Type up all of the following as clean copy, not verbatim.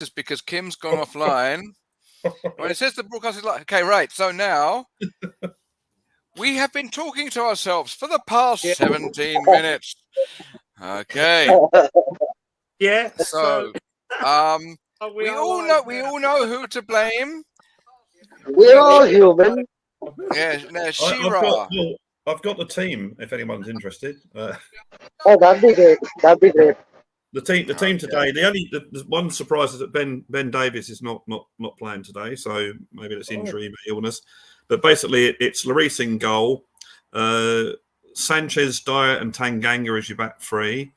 is because Kim's gone offline. When it says the broadcast is like, okay, right. So now we have been talking to ourselves for the past 17 minutes. Okay. Yeah. So, we all know who to blame. We're all human. Yeah, no, She-Ra. I've got the team. If anyone's interested, Oh, that'd be great. That'd be great. the team today. The one surprise is that Ben Davies is not playing today. So maybe that's injury, illness. But basically, it's Lloris in goal. Sanchez, Dyer, and Tanganga as your back three.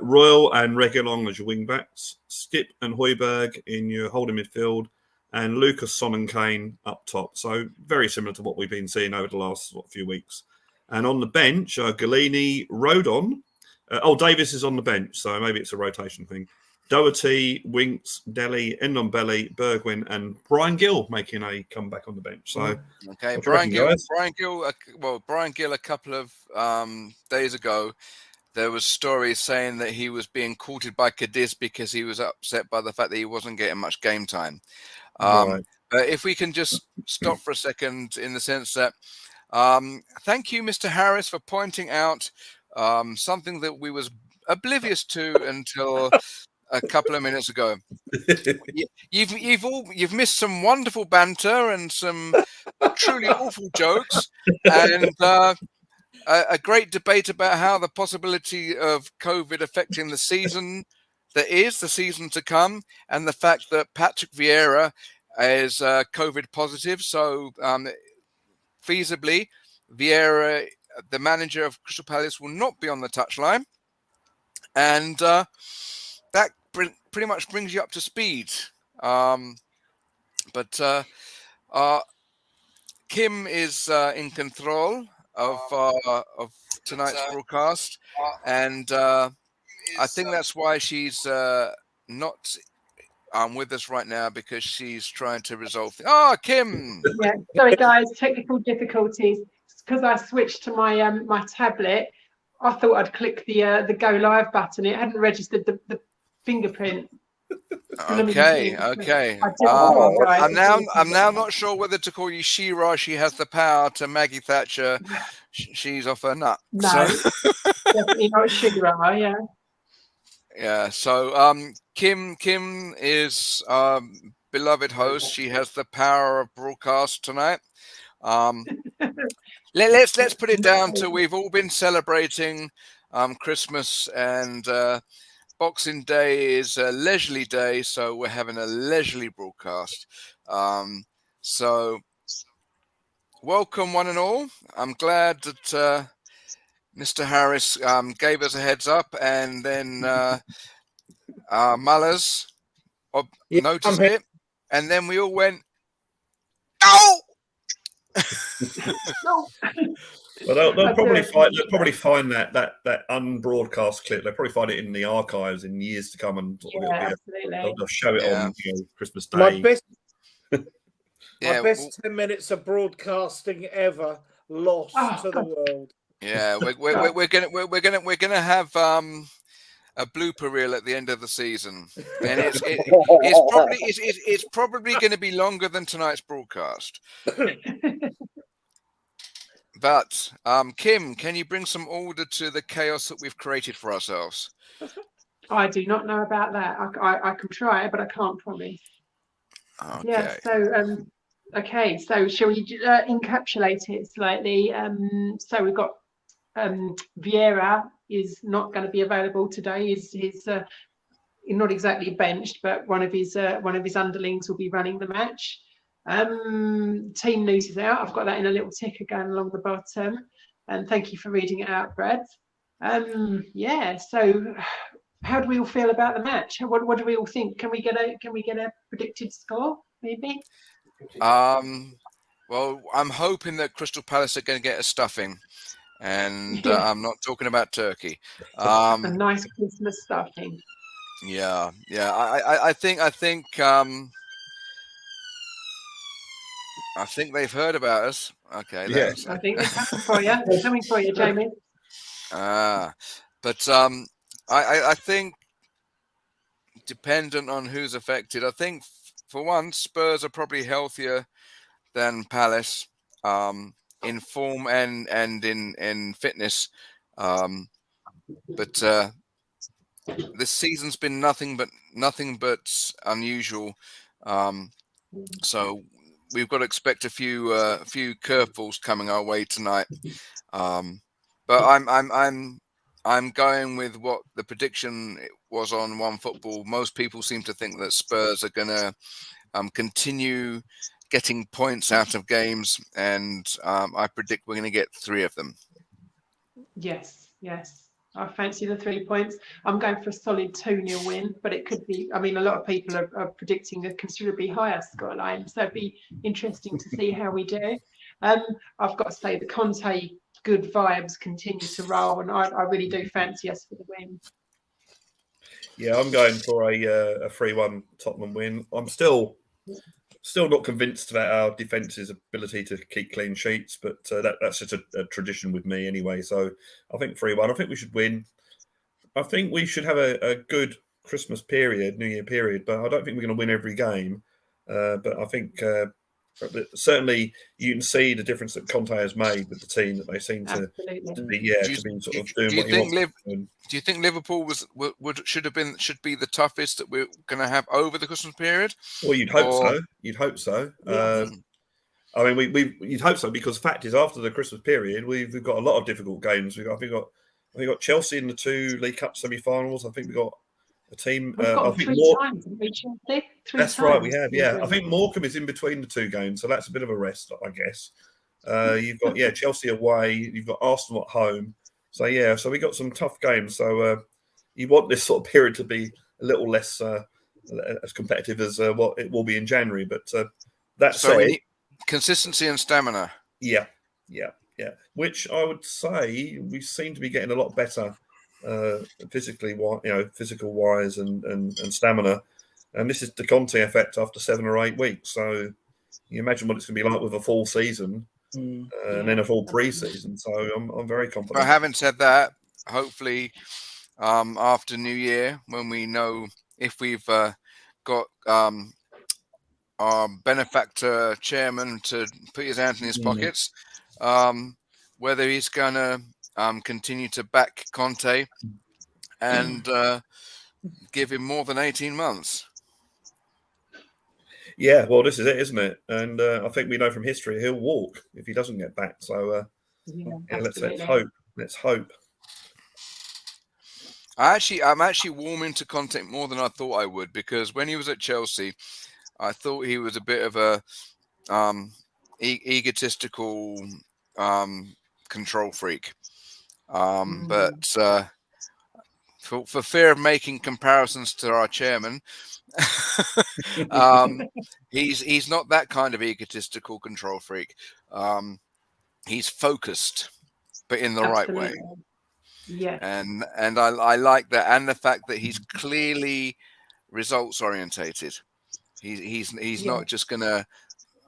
Royal and Reguilon as your wing backs. Skip and Højbjerg in your holding midfield. And Lucas, Son and Kane up top. So very similar to what we've been seeing over the last few weeks. And on the bench, Galini, Rodon. Davis is on the bench, so maybe it's a rotation thing. Doherty, Winks, Dele, Ndombele, Bergwijn, and Brian Gill making a comeback on the bench. So okay, Brian Gill. A couple of days ago, there was stories saying that he was being courted by Cadiz because he was upset by the fact that he wasn't getting much game time. Right. But if we can just stop for a second, in the sense that, thank you, Mr. Harris, for pointing out something that we was oblivious to until a couple of minutes ago. You've missed some wonderful banter and some truly awful jokes, and a great debate about how the possibility of COVID affecting the season the season to come, and the fact that Patrick Vieira is COVID positive. So feasibly, Vieira, the manager of Crystal Palace, will not be on the touchline. And that pretty much brings you up to speed. But Kim is in control of tonight's broadcast, and I think that's why she's not with us right now, because she's trying to resolve. Kim. Yeah, sorry guys, technical difficulties. It's because I switched to my my tablet. I thought I'd click the go live button. It hadn't registered the fingerprint. Okay. I'm now not sure whether to call you She-Ra. She has the power to Maggie Thatcher. She's off her nut. No, definitely not She-Ra. Yeah. Yeah. So Kim is beloved host. She has the power of broadcast tonight. Let's put it down to, we've all been celebrating Christmas, and Boxing Day is a leisurely day, so we're having a leisurely broadcast. So welcome one and all. I'm glad that Mr. Harris gave us a heads up, and then Mullers noticed it, and then we all went, "Oh!" Well, they'll probably find that unbroadcast clip. They'll probably find it in the archives in years to come, and they'll show it on Christmas Day. My best 10 minutes of broadcasting ever lost to the world. Yeah, we're gonna have a blooper reel at the end of the season, and it's probably going to be longer than tonight's broadcast. But Kim, can you bring some order to the chaos that we've created for ourselves? I do not know about that. I can try, but I can't promise. Okay. Yeah. So okay. So shall we encapsulate it slightly? So we've got Vieira is not going to be available today. He's not exactly benched, but one of his underlings will be running the match. Team news is out. I've got that in a little ticker going along the bottom, and thank you for reading it out, Brad. So how do we all feel about the match? What do we all think? Can we get a predicted score, maybe? Well, I'm hoping that Crystal Palace are going to get a stuffing, and I'm not talking about turkey. A nice Christmas stuffing. Yeah. I think they've heard about us. Okay. Yeah. I think they're coming for you. They're coming for you, Jamie. But I think dependent on who's affected. I think, for one, Spurs are probably healthier than Palace in form and in fitness. But this season's been nothing but unusual. So we've got to expect a few curveballs coming our way tonight. But I'm going with what the prediction was on One Football. Most people seem to think that Spurs are going to continue getting points out of games, and I predict we're going to get 3 of them. Yes. I fancy the 3 points. I'm going for a solid 2-0 win, but it could be. I mean, a lot of people are predicting a considerably higher scoreline, so it'd be interesting to see how we do. I've got to say the Conte good vibes continue to roll, and I really do fancy us for the win. Yeah, I'm going for a 3-1 Tottenham win. I'm still not convinced about our defence's ability to keep clean sheets, but that's just a tradition with me anyway. So I think 3-1. I think we should win. I think we should have a good Christmas period, New Year period, but I don't think we're going to win every game. But I think certainly you can see the difference that Conte has made with the team, that they seem to be sort of doing what he wants. Do you think Liverpool should be the toughest that we're going to have over the Christmas period? Well, you'd hope so. You'd hope so. I mean, you'd hope so, because fact is, after the Christmas period, we've got a lot of difficult games. I think we got Chelsea in the 2 League Cup semi-finals. I think we got a team. We've got I think 3 times, haven't we, Chelsea? That's times. Right, we have. Yeah, I think Morecambe is in between the 2 games, so that's a bit of a rest, I guess. You've got Chelsea away. You've got Arsenal at home. So so we got some tough games. So you want this sort of period to be a little less as competitive as what it will be in January. But that said, consistency and stamina. Yeah. Which I would say we seem to be getting a lot better physical wise and stamina. And this is the Conte effect after 7 or 8 weeks. So you imagine what it's going to be like with a full season and then a full pre-season. So I'm very confident. But having said that, hopefully after New Year, when we know if we've got our benefactor chairman to put his hand in his pockets, whether he's going to continue to back Conte and give him more than 18 months. Yeah, well, this is it, isn't it? And I think we know from history he'll walk if he doesn't get back. So let's hope. Let's hope. I'm actually warming to Conte more than I thought I would, because when he was at Chelsea, I thought he was a bit of a egotistical control freak. But for fear of making comparisons to our chairman, he's not that kind of egotistical control freak. He's focused, but in the right way. Yeah. And I like that, and the fact that he's clearly results orientated. He's not just going to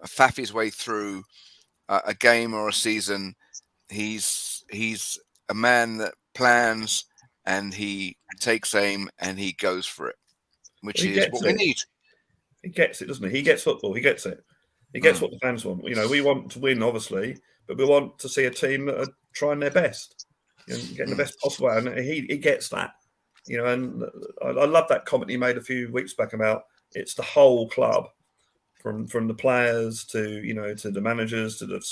faff his way through a game or a season. He's a man that plans, and he takes aim and he goes for it, which is what we need. He gets it, doesn't he? He gets football. He gets it. He gets what the fans want. We want to win, obviously, but we want to see a team that are trying their best, getting the best possible. And he gets that, And I love that comment he made a few weeks back about it's the whole club, from the players to to the managers to the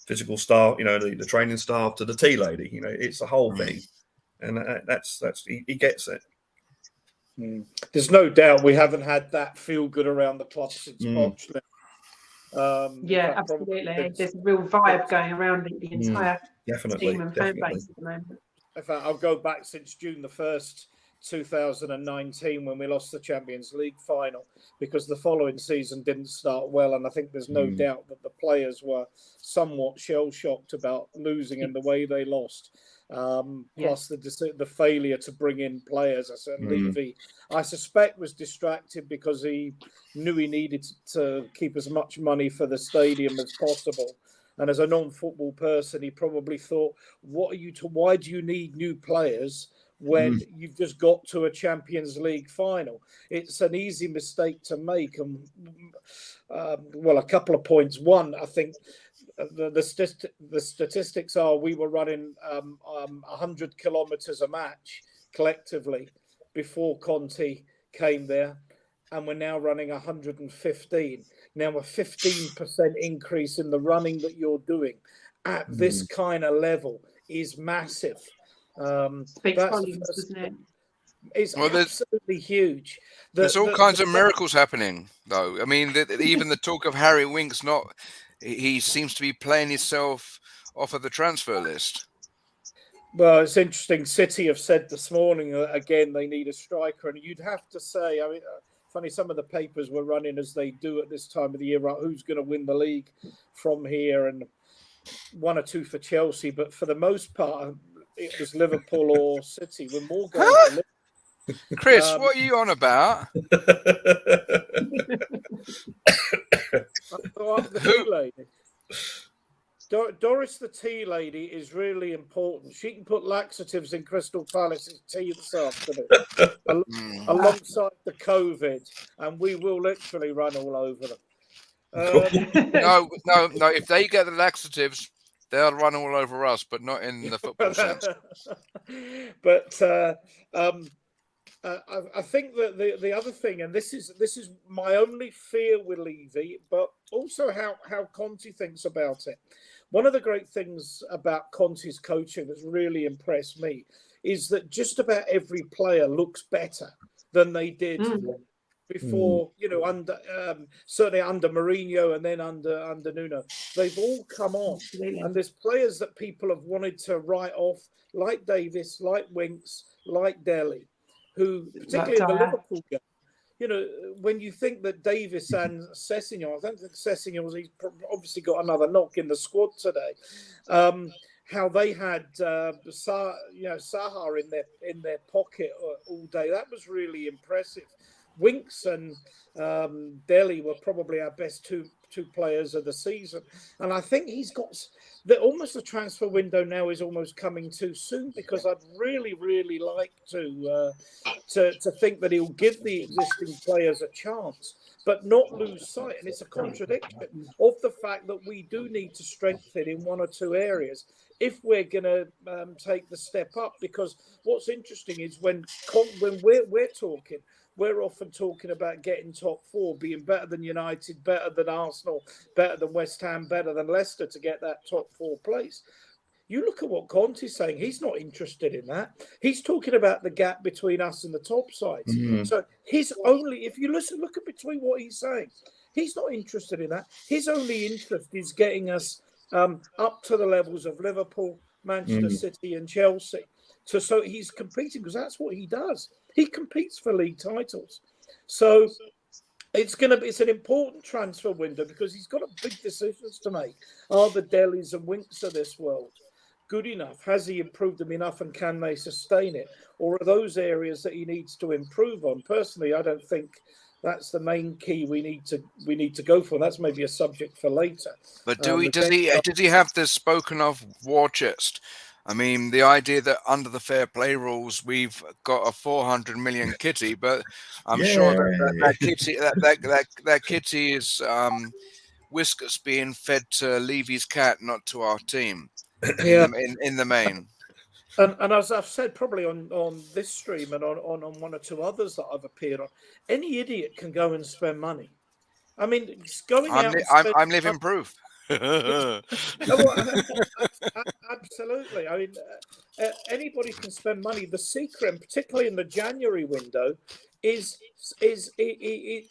physical staff, the training staff to the tea lady. It's the whole thing, and that's he gets it. There's no doubt we haven't had that feel good around the club since Boxley. Absolutely. There's a real vibe going around the entire team and fan base at the moment. In fact, I'll go back since June the 1st, 2019, when we lost the Champions League final, because the following season didn't start well, and I think there's no doubt that the players were somewhat shell-shocked about losing and the way they lost. Plus the failure to bring in players. Levy, I suspect, was distracted because he knew he needed to keep as much money for the stadium as possible. And as a non-football person, he probably thought, why do you need new players when you've just got to a Champions League final. It's an easy mistake to make. And, well, a couple of points. One, I think the statistics are we were running 100 kilometres a match collectively before Conte came there, and we're now running 115. Now, a 15% increase in the running that you're doing at this kind of level is massive. Speaks volumes, doesn't it? It's absolutely huge. There's all kinds of miracles happening, though. I mean, even the talk of Harry Winks he seems to be playing himself off of the transfer list. Well, it's interesting. City have said this morning again they need a striker, and you'd have to say, I mean, funny, some of the papers were running as they do at this time of the year, right? Who's going to win the league from here, and one or two for Chelsea, but for the most part, it was Liverpool or City. We're more going to Liverpool. Chris, what are you on about? The tea lady. Doris the tea lady is really important. She can put laxatives in Crystal Palace's tea this afternoon alongside the COVID, and we will literally run all over them. No. If they get the laxatives, they'll run all over us, but not in the football sense. But I think that the other thing, and this is my only fear with Levy, but also how Conte thinks about it. One of the great things about Conte's coaching that's really impressed me is that just about every player looks better than they did before, under certainly under Mourinho and then under Nuno. They've all come on. And there's players that people have wanted to write off, like Davis, like Winks, like Dele, who, particularly in the Liverpool game, when you think that Davis and Sessegnon, I don't think Sessegnon, he's obviously got another knock in the squad today. How they had Saha in their pocket all day, that was really impressive. Winks and Dele were probably our best two players of the season, and I think he's got almost the transfer window now is almost coming too soon, because I'd really like to think that he'll give the existing players a chance, but not lose sight. And it's a contradiction of the fact that we do need to strengthen in one or two areas if we're going to take the step up. Because what's interesting is when we're talking, we're often talking about getting top four, being better than United, better than Arsenal, better than West Ham, better than Leicester to get that top four place. You look at what Conte's saying, he's not interested in that. He's talking about the gap between us and the top sides. So if you look at between what he's saying, he's not interested in that. His only interest is getting us up to the levels of Liverpool, Manchester City and Chelsea. So he's competing, because that's what he does. He competes for league titles. So it's an important transfer window, because he's got big decisions to make. Are the Delis and Winks of this world good enough? Has he improved them enough, and can they sustain it? Or are those areas that he needs to improve on? Personally, I don't think that's the main key we need to go for. That's maybe a subject for later. But does he have this spoken of war chest? I mean, the idea that under the fair play rules we've got a 400 million kitty, but I'm sure that kitty is whiskers being fed to Levy's cat, not to our team. In the main. And as I've said, probably on this stream and on one or two others that I've appeared on, any idiot can go and spend money. I mean, I'm living proof. Absolutely. I mean, anybody can spend money. The secret, and particularly in the January window, is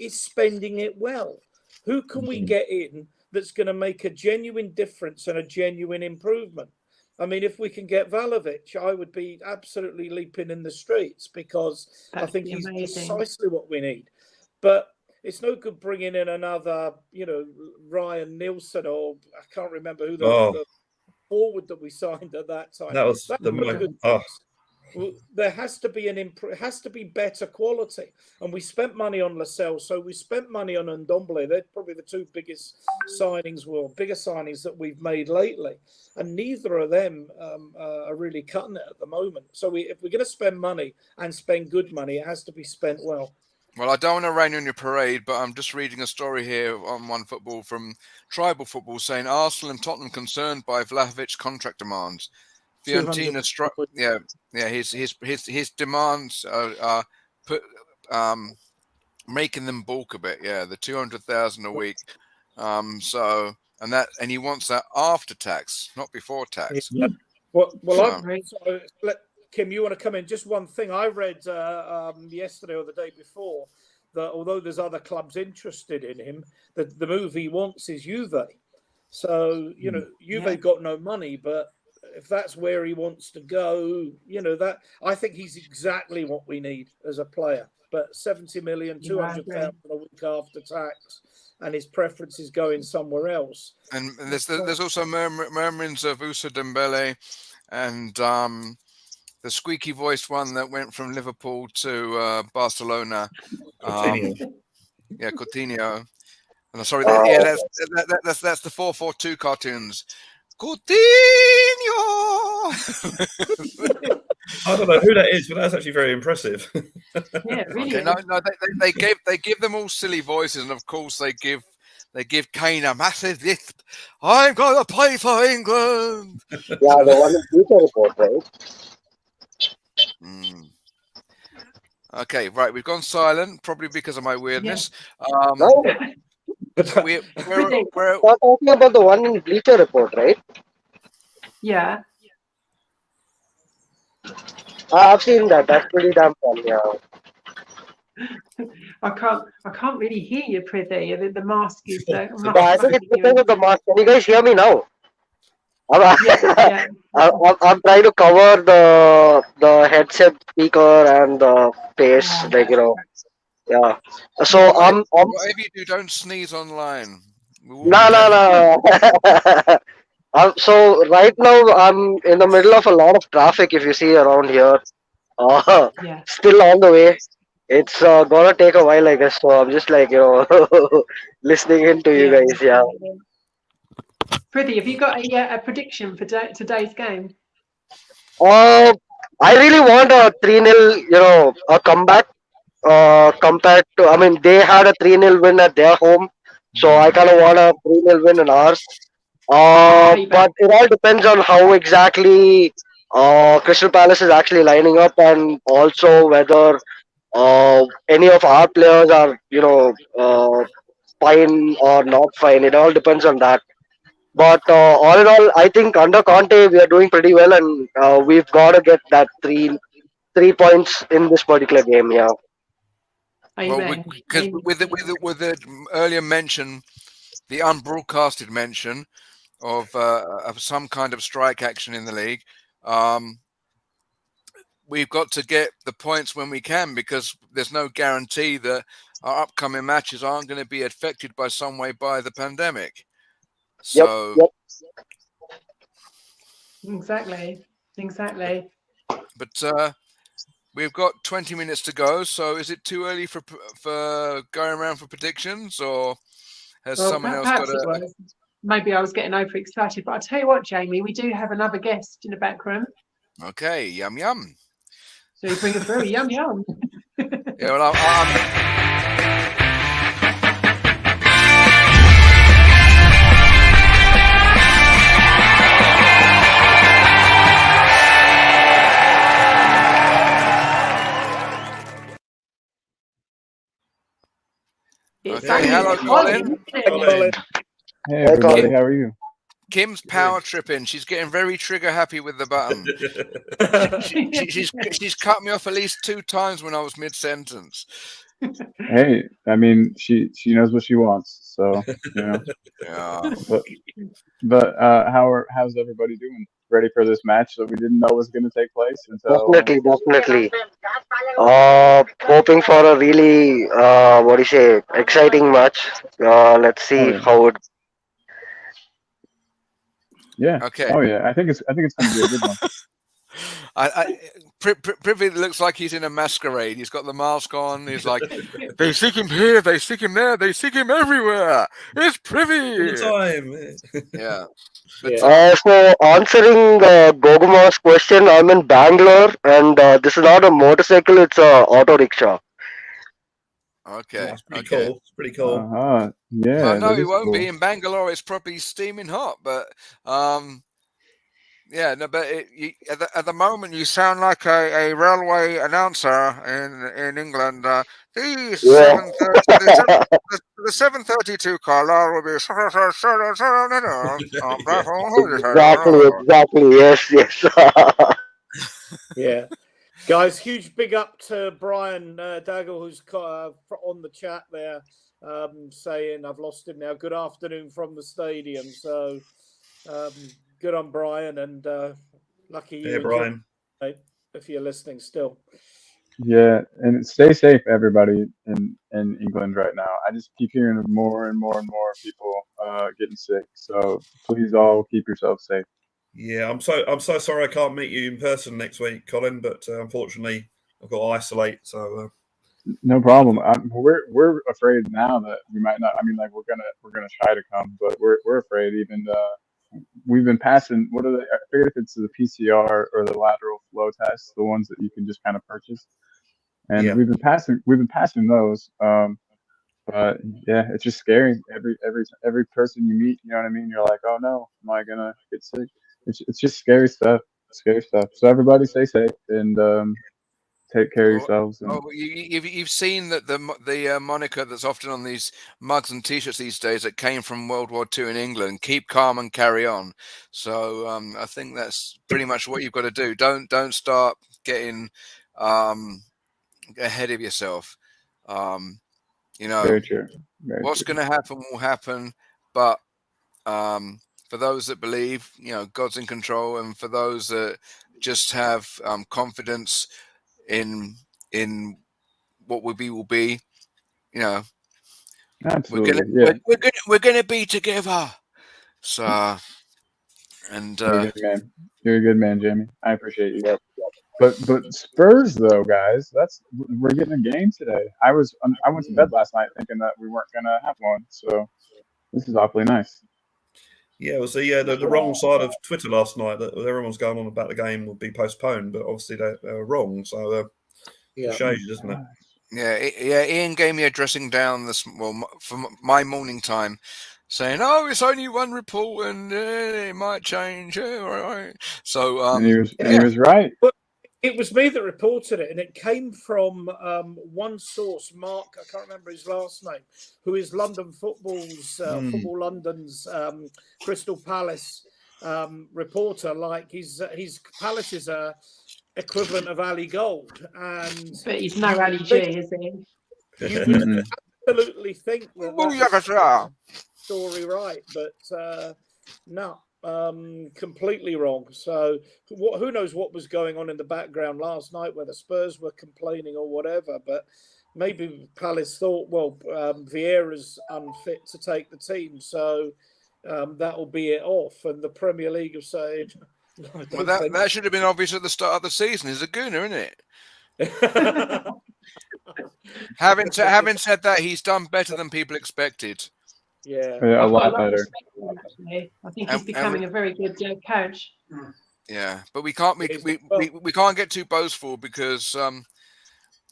spending it well. Who can we get in that's going to make a genuine difference and a genuine improvement? I mean, if we can get Vlahovic, I would be absolutely leaping in the streets, because I think he's precisely what we need. But it's no good bringing in another, Ryan Nielsen, or I can't remember who the forward that we signed at that time. That was there has to be has to be better quality. And we spent money on Lascelles, so we spent money on Ndombele. They're probably the two biggest signings, bigger signings that we've made lately. And neither of them are really cutting it at the moment. So if we're going to spend money and spend good money, it has to be spent well. Well, I don't want to rain on your parade, but I'm just reading a story here on One Football from Tribal Football saying Arsenal and Tottenham concerned by Vlahovic's contract demands. Fiorentina his demands are making them balk a bit. Yeah, the 200,000 a week. And he wants that after tax, not before tax. Yeah. Kim, you want to come in? Just one thing I read yesterday or the day before, that although there's other clubs interested in him, the move he wants is Juve. So Juve got no money, but if that's where he wants to go, that I think he's exactly what we need as a player. But 70 million, 200,000 a week after tax, and his preference is going somewhere else. And there's also murmurings of Usa Dembele and the squeaky voiced one that went from Liverpool to Barcelona. Coutinho. Coutinho. And sorry, that's the 442 cartoons. Coutinho. I don't know who that is, but that's actually very impressive. Yeah, really. Okay, no, they give them all silly voices, and of course they give Kane a massive lift. I'm gonna play for England. Yeah, the one in Bleacher Report, right? Okay, right. We've gone silent, probably because of my weirdness. No, We're talking about the one in Bleacher Report, right? Yeah. I've seen that. That's pretty damn fun. Yeah. I can't really hear you, Prithee. The mask is. I think it's because of the mask. Can you guys hear me now? I'm trying to cover the headset speaker and the face, yeah. So whatever you do, don't sneeze online. No. So right now I'm in the middle of a lot of traffic. If you see around here, still on the way. It's gonna take a while, I guess. So I'm just listening in to you guys. Yeah. Prithee, have you got a prediction for today's game? I really want a 3-0, a comeback. Compared to, I mean, they had a 3-0 win at their home, so I kind of want a 3-0 win in ours. But it all depends on how exactly Crystal Palace is actually lining up, and also whether any of our players are, fine or not fine. It all depends on that. But all in all, I think under Conte we are doing pretty well, and we've got to get that three points in this particular game. Yeah. Well, because with the earlier mention, the unbroadcasted mention of some kind of strike action in the league, we've got to get the points when we can, because there's no guarantee that our upcoming matches aren't going to be affected by some way by the pandemic. So Yep. Exactly. But we've got 20 minutes to go. So is it too early for going around for predictions, or has someone else got a? Maybe I was getting overexcited, but I'll tell you what, Jamie, we do have another guest in the back room. Okay, yum yum. So you bring it through, yum yum. Yeah, well, I'm Okay, hello, Colin. Hey, everybody, how are you? Kim's power tripping. She's getting very trigger happy with the button. she's cut me off at least 2 times when I was mid-sentence. Hey, I mean, she knows what she wants, so Yeah. But how's everybody doing? Ready for this match that we didn't know was going to take place until? Definitely. Hoping for a really exciting match. Let's see how it. Yeah. Okay. Oh yeah, I think it's going to be a good one. Privy looks like he's in a masquerade. He's got the mask on. He's like, they seek him here, they seek him there, they seek him everywhere. It's Privy. All the time. Yeah. Yeah. So answering Goguma's question, I'm in Bangalore, and this is not a motorcycle; it's a auto rickshaw. Okay. That's pretty Okay. cool. It's pretty cool. Yeah, No, that it is won't cool. be in Bangalore. It's probably steaming hot, but yeah, no, but at the moment you sound like a railway announcer in England. The Yeah. 7:30, the 7:32 caller will be. Exactly. Yes. Yeah. Guys, huge big up to Brian Daggle, who's on the chat there, saying, I've lost him now. Good afternoon from the stadium. So good on Brian, and lucky you. Yeah, Brian. Mate, if you're listening still. Yeah, and stay safe, everybody in England right now. I just keep hearing of more and more and more people getting sick. So please all keep yourselves safe. Yeah, I'm so sorry I can't meet you in person next week, Colin. But unfortunately, I've got to isolate. So No problem. We're afraid now that we might not. I mean, like we're gonna try to come, but we're afraid. Even we've been passing. What are they? I forget if it's the PCR or the lateral flow tests, the ones that you can just kind of purchase. And Yeah. we've been passing those. But yeah, it's just scary. Every person you meet, you know what I mean. You're like, oh no, am I gonna get sick? It's just scary stuff. Scary stuff. So everybody stay safe and take care of yourselves. And You've seen that the moniker that's often on these mugs and T-shirts these days that came from World War II in England. Keep calm and carry on. So I think that's pretty much what you've got to do. Don't start getting ahead of yourself. very true. What's going to happen will happen, but for those that believe, God's in control, and for those that just have confidence in what will be, Absolutely. Yeah. we're gonna be together. So, and You're a good man. You're a good man, Jamie. I appreciate you. But Spurs though, guys, we're getting a game today. I went to bed last night thinking that we weren't gonna have one, so this is awfully nice. Yeah, it was the wrong side of Twitter last night that everyone's going on about the game would be postponed, but obviously they were wrong. So it shows you, doesn't it? Yeah. Ian gave me a dressing down for my morning time, saying, "Oh, it's only one report, and it might change." Yeah, all right. So And he was right. It was me that reported it, and it came from one source, Mark. I can't remember his last name, who is London Football London's Crystal Palace reporter. Like his Palace's equivalent of Ali Gold, but he's no Ali G, is he? You would absolutely think that story right, but no. Completely wrong. So who knows what was going on in the background last night, whether Spurs were complaining or whatever, but maybe Palace thought, well, Vieira's unfit to take the team, so that'll be it off. And the Premier League have said, well, that should have been obvious at the start of the season. He's a gooner, isn't it? having said that, he's done better than people expected. Yeah, a lot better. I think he's becoming a very good coach. Yeah, but we can't get too boastful because,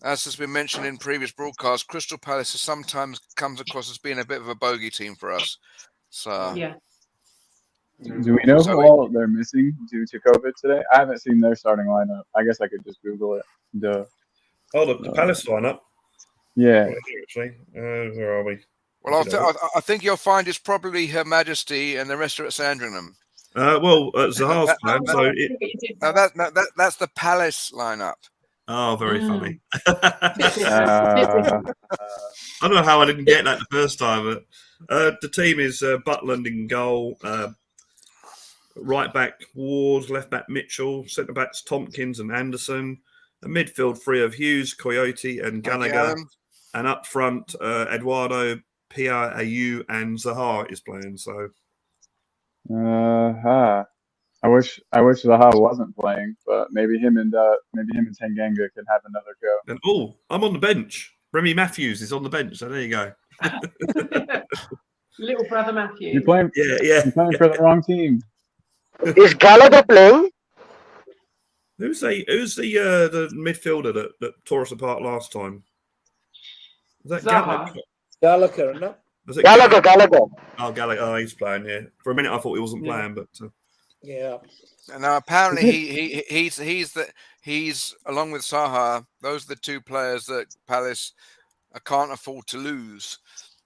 as has been mentioned in previous broadcasts, Crystal Palace sometimes comes across as being a bit of a bogey team for us. So yeah. Do we know who all they're missing due to COVID today? I haven't seen their starting lineup. I guess I could just Google it. The Palace lineup. Yeah. Actually, where are we? Well, I think you'll find it's probably Her Majesty and the rest are at Sandringham. Zaha's plan. So that's the Palace lineup. Oh, very funny. I don't know how I didn't get that the first time. But the team is Butland in goal, right back Ward, left back Mitchell, centre backs Tompkins and Anderson, a midfield three of Hughes, Coyote, and Gallagher, and up front Eduardo, Piau and Zaha is playing. So, I wish Zaha wasn't playing, but maybe him and Tanganga can have another go. And I'm on the bench. Remy Matthews is on the bench, so there you go. Little brother Matthew. You're playing for the wrong team. Is Gallagher playing? Who's the midfielder that tore us apart last time? Was that Zaha. Gallagher, no? Was it Gallagher. Oh, Gallagher. Oh, he's playing. Yeah. For a minute, I thought he wasn't playing, but Yeah. And now apparently he's along with Saha. Those are the two players that Palace can't afford to lose.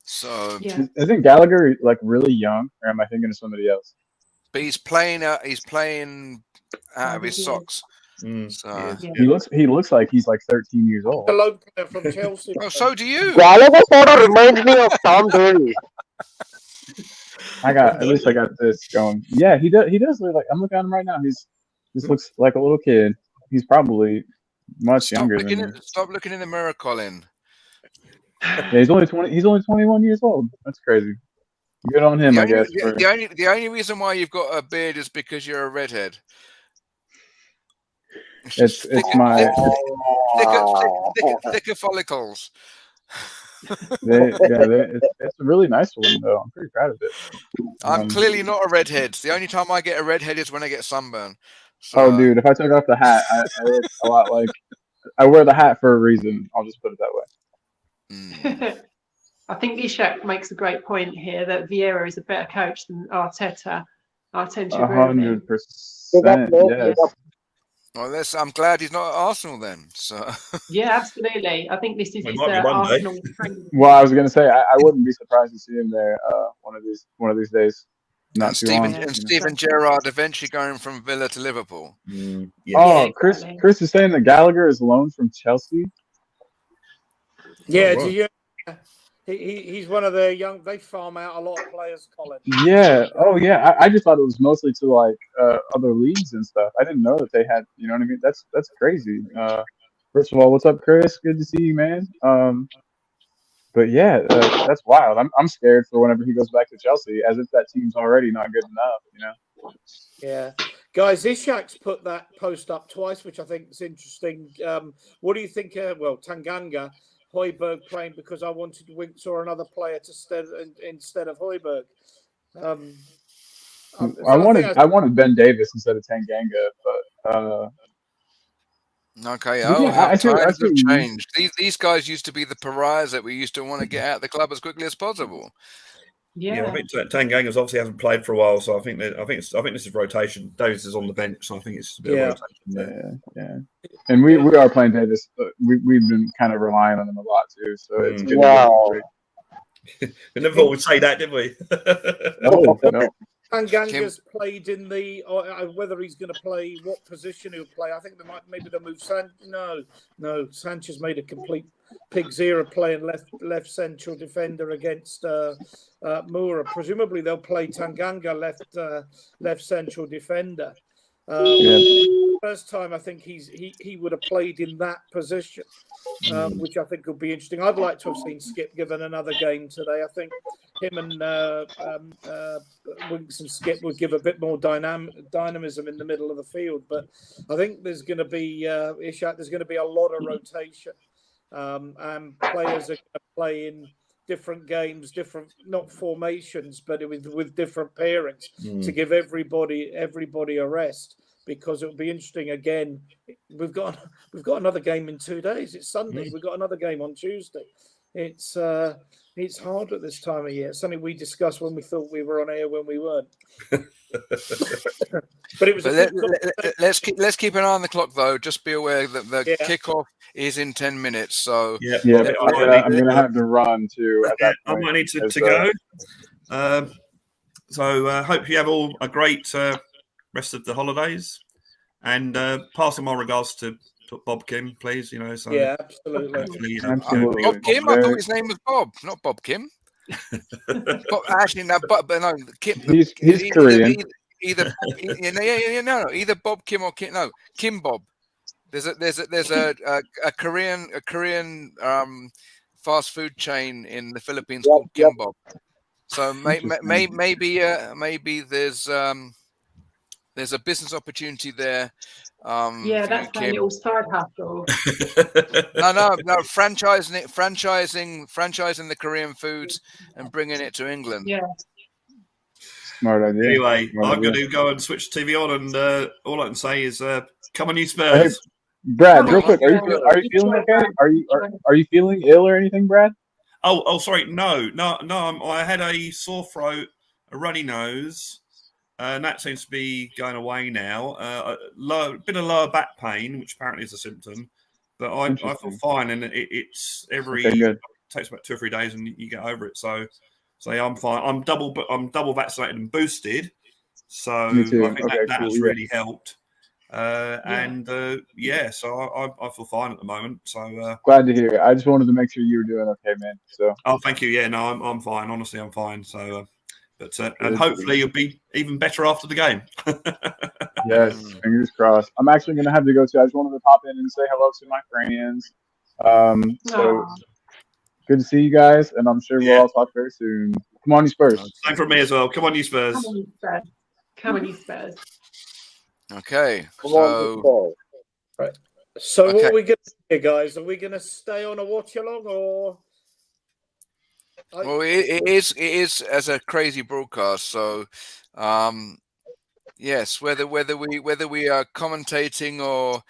So Yeah. Isn't Gallagher like really young, or am I thinking of somebody else? but he's playing out of his Yeah. socks. yeah. He looks like he's like 13 years old. A local player from Chelsea. Oh, so do you. Gallagher sort of reminds me of Tom Daly. At least I got this going. Yeah, he does look like, I'm looking at him right now. Just looks like a little kid. He's probably much younger than me. Stop looking in the mirror, Colin. Yeah, he's only 21 years old. That's crazy. Good on him, I guess. The only reason why you've got a beard is because you're a redhead. It's my thicker follicles. It's a really nice one though. I'm pretty proud of it. I'm clearly not a redhead. The only time I get a redhead is when I get sunburn. So, Oh, dude, if I took off the hat, I look a lot like I wear the hat for a reason. I'll just put it that way. I think Ishak makes a great point here that Vieira is a better coach than Arteta. I tend to agree with him. 100%. Yes. Well, I'm glad he's not at Arsenal then. So Yeah, absolutely. I think this is his might be one day. Arsenal friend. Well, I was gonna say I wouldn't be surprised to see him there one of these days. Not too long. and Steven Gerrard eventually going from Villa to Liverpool. Oh, Yeah, exactly. Chris is saying that Gallagher is loaned from Chelsea. Yeah, Oh, wow. he's one of the young. They farm out a lot of players, Colin. Yeah. Oh, yeah. I just thought it was mostly to like other leagues and stuff. I didn't know that they had. You know what I mean? That's crazy. First of all, what's up, Chris? Good to see you, man. But yeah, that's wild. I'm scared for whenever he goes back to Chelsea, as if that team's already not good enough. You know. Yeah, guys, Ishak's put that post up twice, which I think is interesting. What do you think? Well, Tanganga, Højbjerg playing because I wanted Winks or another player instead of Højbjerg. I wanted Ben Davis instead of Tanganga, but Okay, yeah, I see- times I have see. changed. These guys used to be the pariahs that we used to want to get out of the club as quickly as possible. Yeah, I Yeah. think Tanganga's obviously hasn't played for a while, so I think this is rotation. Davis is on the bench, so I think it's a bit of rotation there. yeah. And we are playing Davis, but we've been kind of relying on him a lot too. So it's good. Wow. We never thought we'd say that, did we? No. Tanganga's played in the whether he's going to play, what position he'll play. I think maybe they'll move No, Sanchez made a complete pig's ear of playing left central defender against Moura. Presumably they'll play Tanganga left central defender. First time I think he would have played in that position, which I think would be interesting. I'd like to have seen Skip given another game today. I think him and Winks and Skip would give a bit more dynamism in the middle of the field. But I think there's going to be there's going to be a lot of rotation, and players are going to play in different games, different not formations, but with different pairings to give everybody a rest. Because it'll be interesting again. We've got another game in 2 days. It's Sunday. We've got another game on Tuesday. It's hard at this time of year. It's something we discussed when we thought we were on air when we weren't. But it was. Let's keep an eye on the clock though. Just be aware that the kickoff is in 10 minutes. So I'm gonna have to run too. At that point, I might need to go. So hope you have all a great rest of the holidays, and pass on my regards to Bob Kim, please. So yeah, absolutely. Absolutely. Bob Kim. I thought his name was Bob, not Bob Kim. Actually, no, but no, Kim. He's Korean. Either Bob Kim or Kim. No, Kim Bob. There's a Korean fast food chain in the Philippines called Kim Bob. So maybe there's there's a business opportunity there. Yeah, for that's you, my Kim. little side hustle. No, franchising the Korean foods and bringing it to England. Yeah. Smart idea. Anyway, Smart I'm idea. going to go and switch the TV on, and all I can say is, come on, you Hey, Spurs. Brad, Come real on, quick, are you Spurs. are you feeling okay? Are you feeling ill or anything, Brad? Oh, sorry, no. I had a sore throat, a runny nose, and that seems to be going away now. A bit of lower back pain, which apparently is a symptom, but I feel Interesting. fine, and it's Okay, good. takes about 2 or 3 days, and you get over it. So yeah, I'm fine. I'm double vaccinated and boosted, so Me too. I think Okay, that cool. has Yeah. really helped. So I feel fine at the moment. So Glad to hear it. I just wanted to make sure you were doing okay, man. So thank you. Yeah, no, I'm fine. Honestly, I'm fine. So, and good. hopefully you'll be even better after the game. Yes, fingers crossed. I'm actually gonna have to go too. I just wanted to pop in and say hello to my friends. So Aw. good to see you guys, and I'm sure we'll Yeah. all talk very soon. Come on, you Spurs. Same from me as well. Come on, you Spurs. Come on, you Spurs. Come on, you Spurs. Okay, Come on, so Spurs. Right. So Okay. what are we going to do, guys? Are we going to stay on a watch along, or? well, it is as a crazy broadcast. So, yes, whether we are commentating or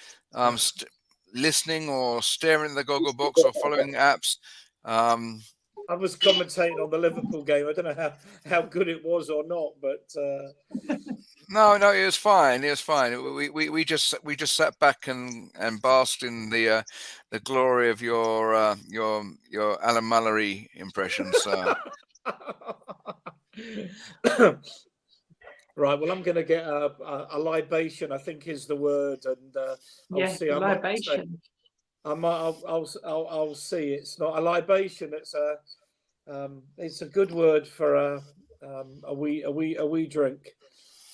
listening or staring at the goggle box or following apps. I was commentating on the Liverpool game. I don't know how good it was or not, but No, it was fine. It was fine. We just sat back and basked in the glory of your Alan Mallory impressions. Right. Well, I'm going to get a libation, I think is the word, and I'll Yes, see. the I might say, libation. I'll see. It's not a libation. It's a good word for a wee drink.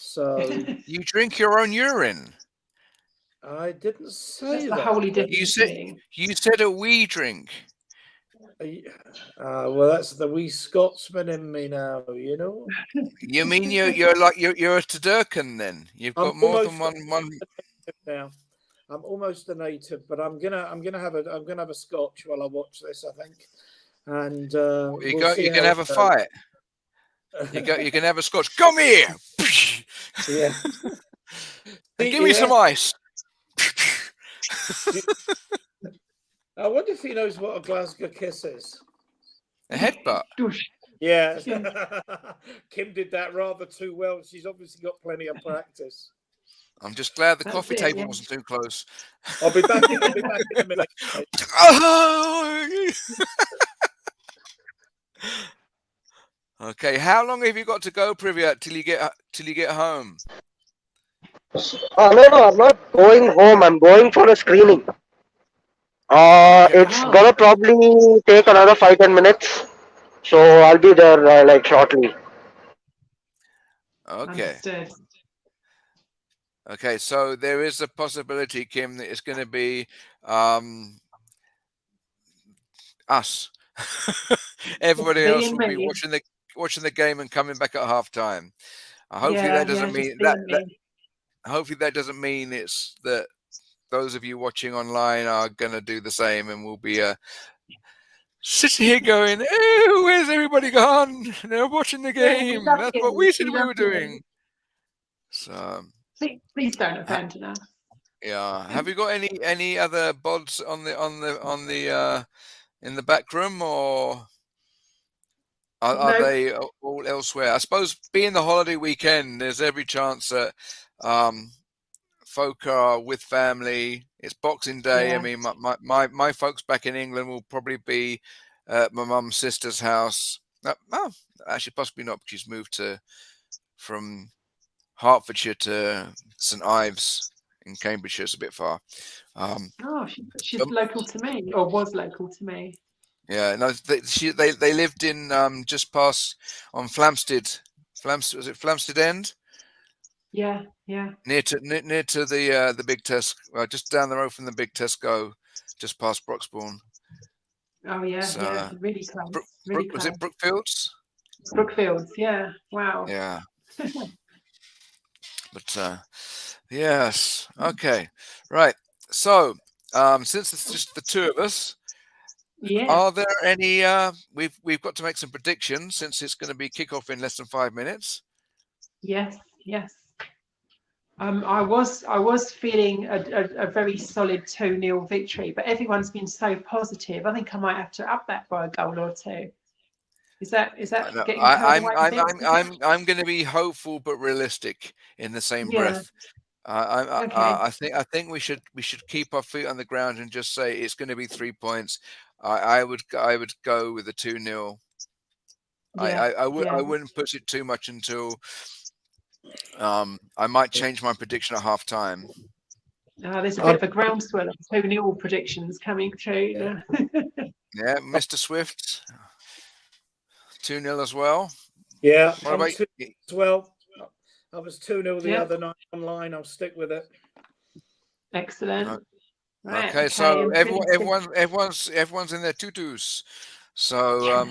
So You drink your own urine. I didn't say That's a that. wholly different thing. You said a wee drink. Well, that's the wee Scotsman in me now. You know. You mean you're a Tudurkan then? You've got I'm more than almost one. now. I'm almost a native, but I'm gonna have a scotch while I watch this, I think. And You can have a fight. You can have a scotch. Come here. Yeah. And give me some ice. I wonder if he knows what a Glasgow kiss is. A headbutt. Yeah. Kim did that rather too well. She's obviously got plenty of practice. I'm just glad the That's coffee it, table yeah. wasn't too close. I'll be back in a minute. Okay, how long have you got to go, Privyat, till you get home? No, I'm not going home. I'm going for a screening. It's Oh. gonna probably take another 5-10 minutes, so I'll be there like shortly. Okay. Understood. Okay, so there is a possibility, Kim, that it's going to be us. Everybody It's else being will be me. watching the game and coming back at half time. Hopefully Yeah, that doesn't just mean being me. hopefully that doesn't mean it's that those of you watching online are going to do the same, and we'll be sitting here going, "Oh, where's everybody gone? They're watching the Yeah, we game. love That's you. what we said We we love were you. doing." So, Please don't abandon us. yeah. Have you got any other bods on the in the back room, or are No. they all elsewhere? I suppose being the holiday weekend, there's every chance that folk are with family. It's Boxing Day. Yeah. I mean, my folks back in England will probably be at my mum's sister's house. Actually, possibly not, because she's moved from Hertfordshire to St Ives in Cambridgeshire. It's a bit far. Oh, she's local to me, or was local to me. Yeah, no, they lived in just past on Flamstead. Was it Flamstead End? Yeah. Near to the big Tesco, just down the road from the big Tesco, just past Broxbourne. Oh yeah, So, really close. Really was close. it Brookfields? Brookfields, yeah. Wow. Yeah. But yes, okay, right. So since it's just the two of us, Yeah. are there any? We've got to make some predictions since it's going to be kickoff in less than 5 minutes. Yes. Yes. I was feeling a very solid 2-0 victory, but everyone's been so positive. I think I might have to up that by a goal or two. Is that No, getting carried away a I'm bit? I'm going to be hopeful but realistic in the same Yeah. breath. Okay. I think we should keep our feet on the ground and just say it's going to be 3 points. I would go with a 2-0. Yeah. I Yeah. wouldn't push it too much until I might change my prediction at half time. There's a bit of a groundswell of 2-0 predictions coming through. Yeah. Yeah, Mr. Swift, 2-0 as well. Yeah, What I'm about 2 as well. I was 2-0 the Yeah. other night online. I'll stick with it. Excellent. Right, Okay, so and everyone's in their tutus. So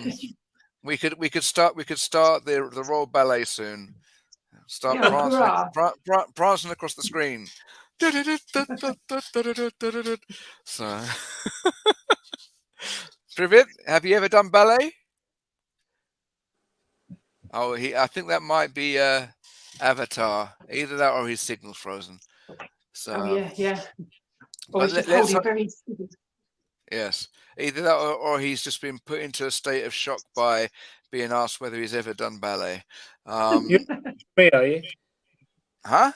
we could start the Royal Ballet soon. Start Yeah, hurrah. prancing across the screen. So, Privet, have you ever done ballet? Oh, I think that might be Avatar. Either that or his signal's frozen. So, Oh yeah, yeah. Or but it's just let's holding very. yes, either that or he's just been put into a state of shock by being asked whether he's ever done ballet. Me, are you? Huh?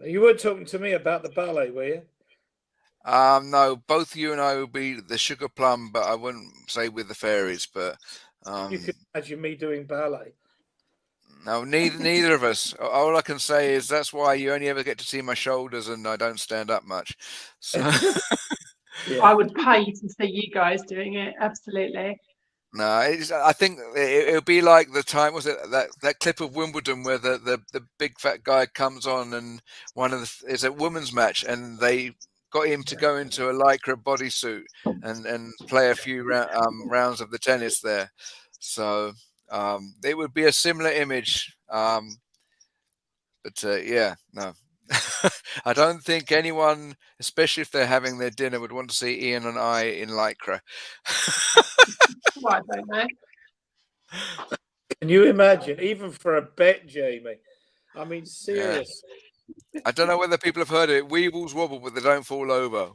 You were talking to me about the ballet, were you? No, both you and I will be the sugar plum, but I wouldn't say with the fairies. But You could imagine me doing ballet. no, neither of us. All I can say is that's why you only ever get to see my shoulders, and I don't stand up much. So Yeah. I would pay to see you guys doing it. Absolutely. no, I think it'll be like the time, was it that clip of Wimbledon where the big fat guy comes on and it's a women's match and they got him to go into a lycra bodysuit and play a few rounds of the tennis there. So it would be a similar image. But yeah, no. I don't think anyone, especially if they're having their dinner, would want to see Ian and I in lycra. Well, I don't know. Can you imagine, even for a bet, Jamie? I mean, seriously. I don't know whether people have heard it. Weevils wobble, but they don't fall over.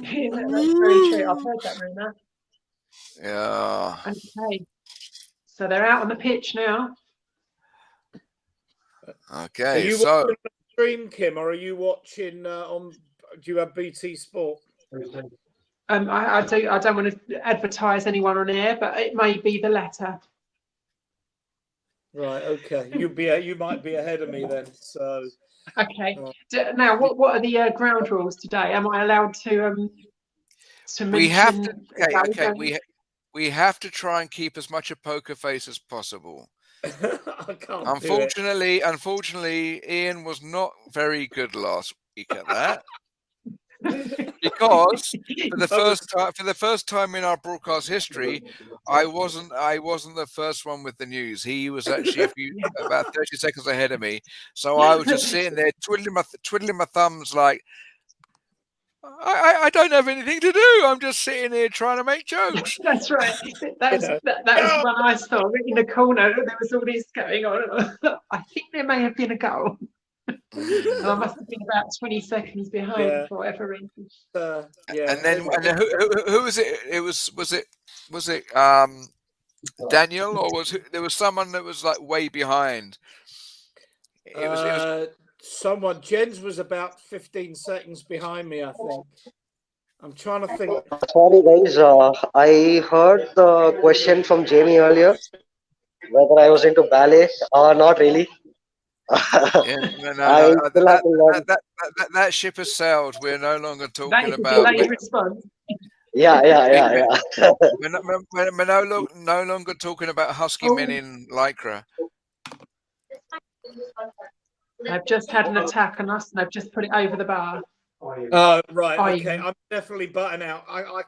Yeah, that's very true. I've heard that rumor. Yeah. Okay. So they're out on the pitch now. Okay. Are you So watching the stream, Kim, or are you watching on? Do you have BT Sport? I don't want to advertise anyone on air, but it may be the latter. Right. Okay. You might be ahead of me then. So. Okay. Now, what are the ground rules today? Am I allowed to mention? we have to. Okay. We have to try and keep as much a poker face as possible. I can't. Unfortunately, Ian was not very good last week at that. Because for the first time in our broadcast history, I wasn't the first one with the news. He was actually about 30 seconds ahead of me. So I was just sitting there twiddling my thumbs like I don't have anything to do. I'm just sitting here trying to make jokes. That's right. That was when I saw in the corner. There was all this going on. I think there may have been a goal. And I must have been about 20 seconds behind for whatever reason. And then who was it? Was it Daniel, or there was someone that was like way behind? It was someone. Jens was about 15 seconds behind me, I think. I'm trying to think. Sorry, guys. I heard the question from Jamie earlier, whether I was into ballet. Not really. That ship has sailed. We're no longer talking about. That is a delayed response. Yeah. We're no longer talking about husky men in lycra. They've just had an attack on us, and they've just put it over the bar. Right. Okay. I'm definitely butting out. I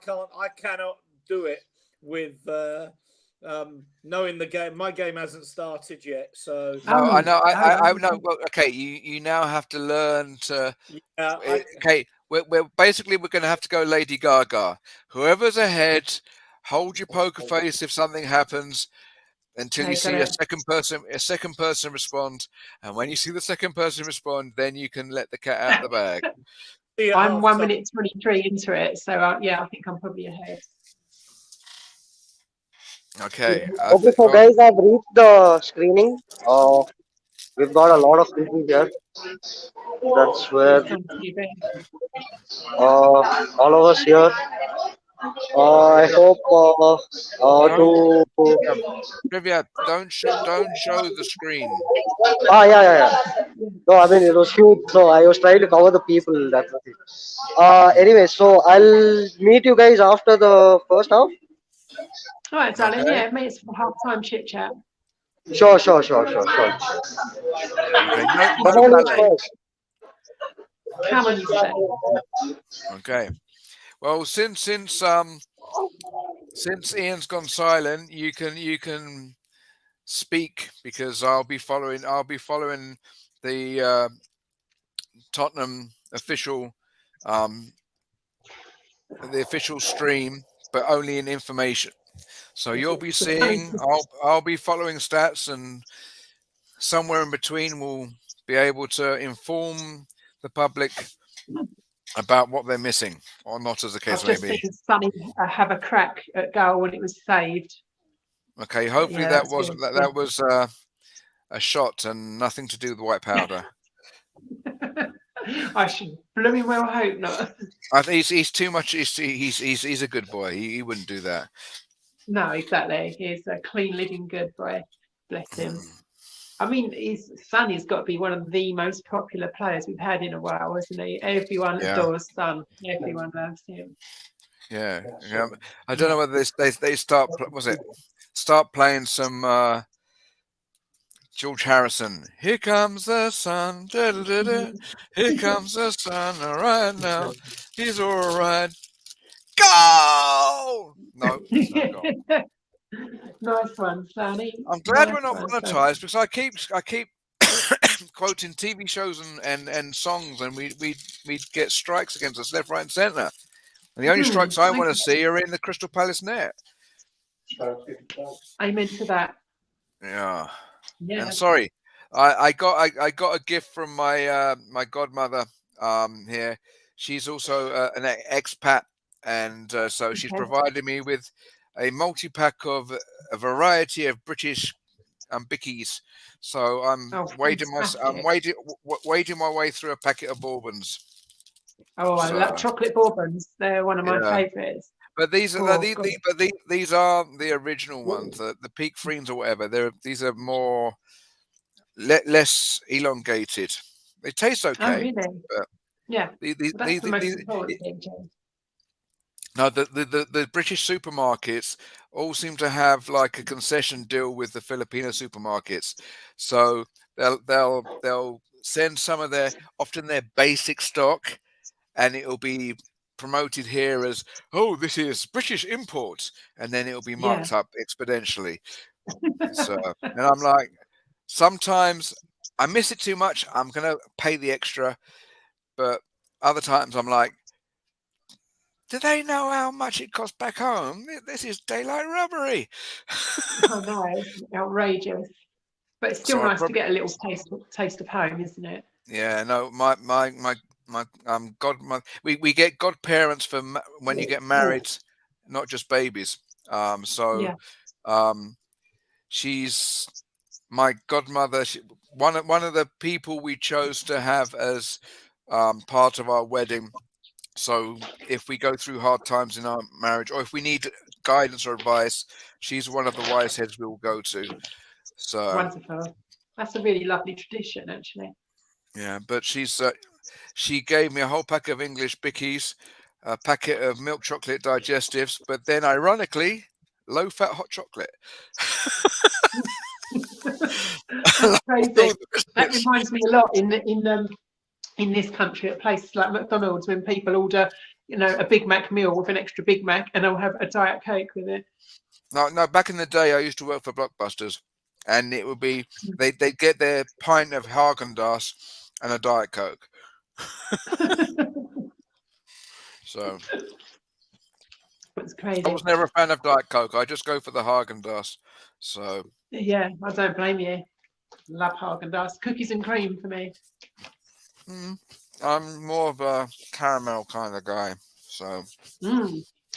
cannot do it with knowing the game. My game hasn't started yet, so No, I know. I no. know. Well, okay, you now have to learn to. yeah, Okay, we're basically we're going to have to go Lady Gaga. Whoever's ahead, hold your poker face if something happens until you Okay, see got a second person respond, and when you see the second person respond, then you can let the cat out the bag. see at I'm half 1 time. minute 23 into it, so yeah, I think I'm probably ahead. Okay. Okay, so Well, guys, I've reached the screening. We've got a lot of people here. That's where It's on TV. all of us here. I hope to. Trivia, don't show the screen. Yeah. No, I mean it was huge, so I was trying to cover the people. That's the thing. Anyway, so I'll meet you guys after the first half. All right, darling. Okay. Yeah, mate, it's for half-time chit-chat. Sure. Okay. No, In no Someone is ballet. first. Come on, you say. Okay. Well, since Ian's gone silent, you can speak because I'll be following the Tottenham official the official stream, but only in information. So you'll be seeing, I'll be following stats, and somewhere in between we'll be able to inform the public about what they're missing or not, as the case I've may just be. seen Sonny have a crack at goal when it was saved. Okay, hopefully Yeah, that that's was good. that was a shot and nothing to do with the white powder. I should blooming well hope not. I think he's too much. He's a good boy. He wouldn't do that. No, exactly. He's a clean living good boy. Bless him. I mean, his son has got to be one of the most popular players we've had in a while, isn't he? Everyone Yeah. adores Son. Everyone loves him. Yeah. I don't know whether they start start playing some George Harrison. Here comes the sun. Da-da-da-da. Here comes the sun. All right now, he's all right. Go! No, it's not a goal. Nice one, Sonny. I'm glad nice we're not one, monetized because I keep quoting TV shows and songs, and we get strikes against us left, right, and centre. And the only strikes I want to see are in the Crystal Palace net. Amen to that. Yeah. Yeah. And sorry, I got a gift from my my godmother here. She's also an expat, and so she's provided me with a multi-pack of a variety of British bickies. So I'm wading my way through a packet of bourbons. Oh, I love chocolate bourbons. They're one of my favourites. But these are these are the original ones, the peak friends or whatever. These are more less elongated. They taste okay. Oh, really? But yeah. That's the most important thing, James. No, the British supermarkets all seem to have like a concession deal with the Filipino supermarkets, so they'll send some of often their basic stock, and it'll be promoted here as, oh, this is British imports, and then it'll be marked up exponentially. So, and I'm like, sometimes I miss it too much. I'm gonna pay the extra, but other times I'm like, do they know how much it costs back home? This is daylight robbery. I know, it's outrageous, but it's still nice to get a little taste of home, isn't it? Yeah, no, my we get godparents for when you get married, not just babies. She's my godmother. One of the people we chose to have as part of our wedding. So if we go through hard times in our marriage, or if we need guidance or advice, she's one of the wise heads we'll go to. So wonderful. That's a really lovely tradition, actually. Yeah, but she gave me a whole pack of English bickies, a packet of milk chocolate digestives, but then ironically, low-fat hot chocolate. That's crazy. That reminds me a lot in this country at places like McDonald's when people order, a Big Mac meal with an extra Big Mac, and they'll have a Diet Coke with it. No. Back in the day, I used to work for Blockbusters, and it would be they'd get their pint of Haagen-Dazs and a Diet Coke. So It's I crazy. was never a fan of Diet Coke. I just go for the Haagen-Dazs. So Yeah, I don't blame you. Love Haagen-Dazs. Cookies and cream for me. I'm more of a caramel kind of guy. So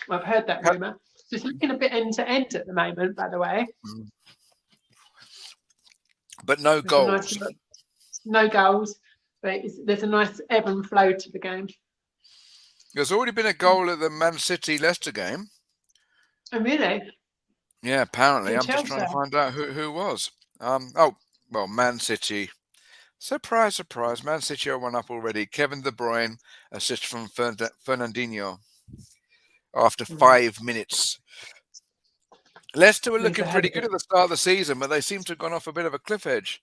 I've heard that rumour. It's looking a bit end to end at the moment, by the way. but no There's a nice goals. no goals, but there's a nice ebb and flow to the game. There's already been a goal at the Man City Leicester game. Oh, really? Yeah, apparently. Who I'm just tells trying to her? find out who was. Man City. Surprise, surprise. Man City are one up already. Kevin De Bruyne, assist from Fernandinho after 5 minutes. Leicester were He's looking ahead pretty of good it. at the start of the season, but they seem to have gone off a bit of a cliff edge.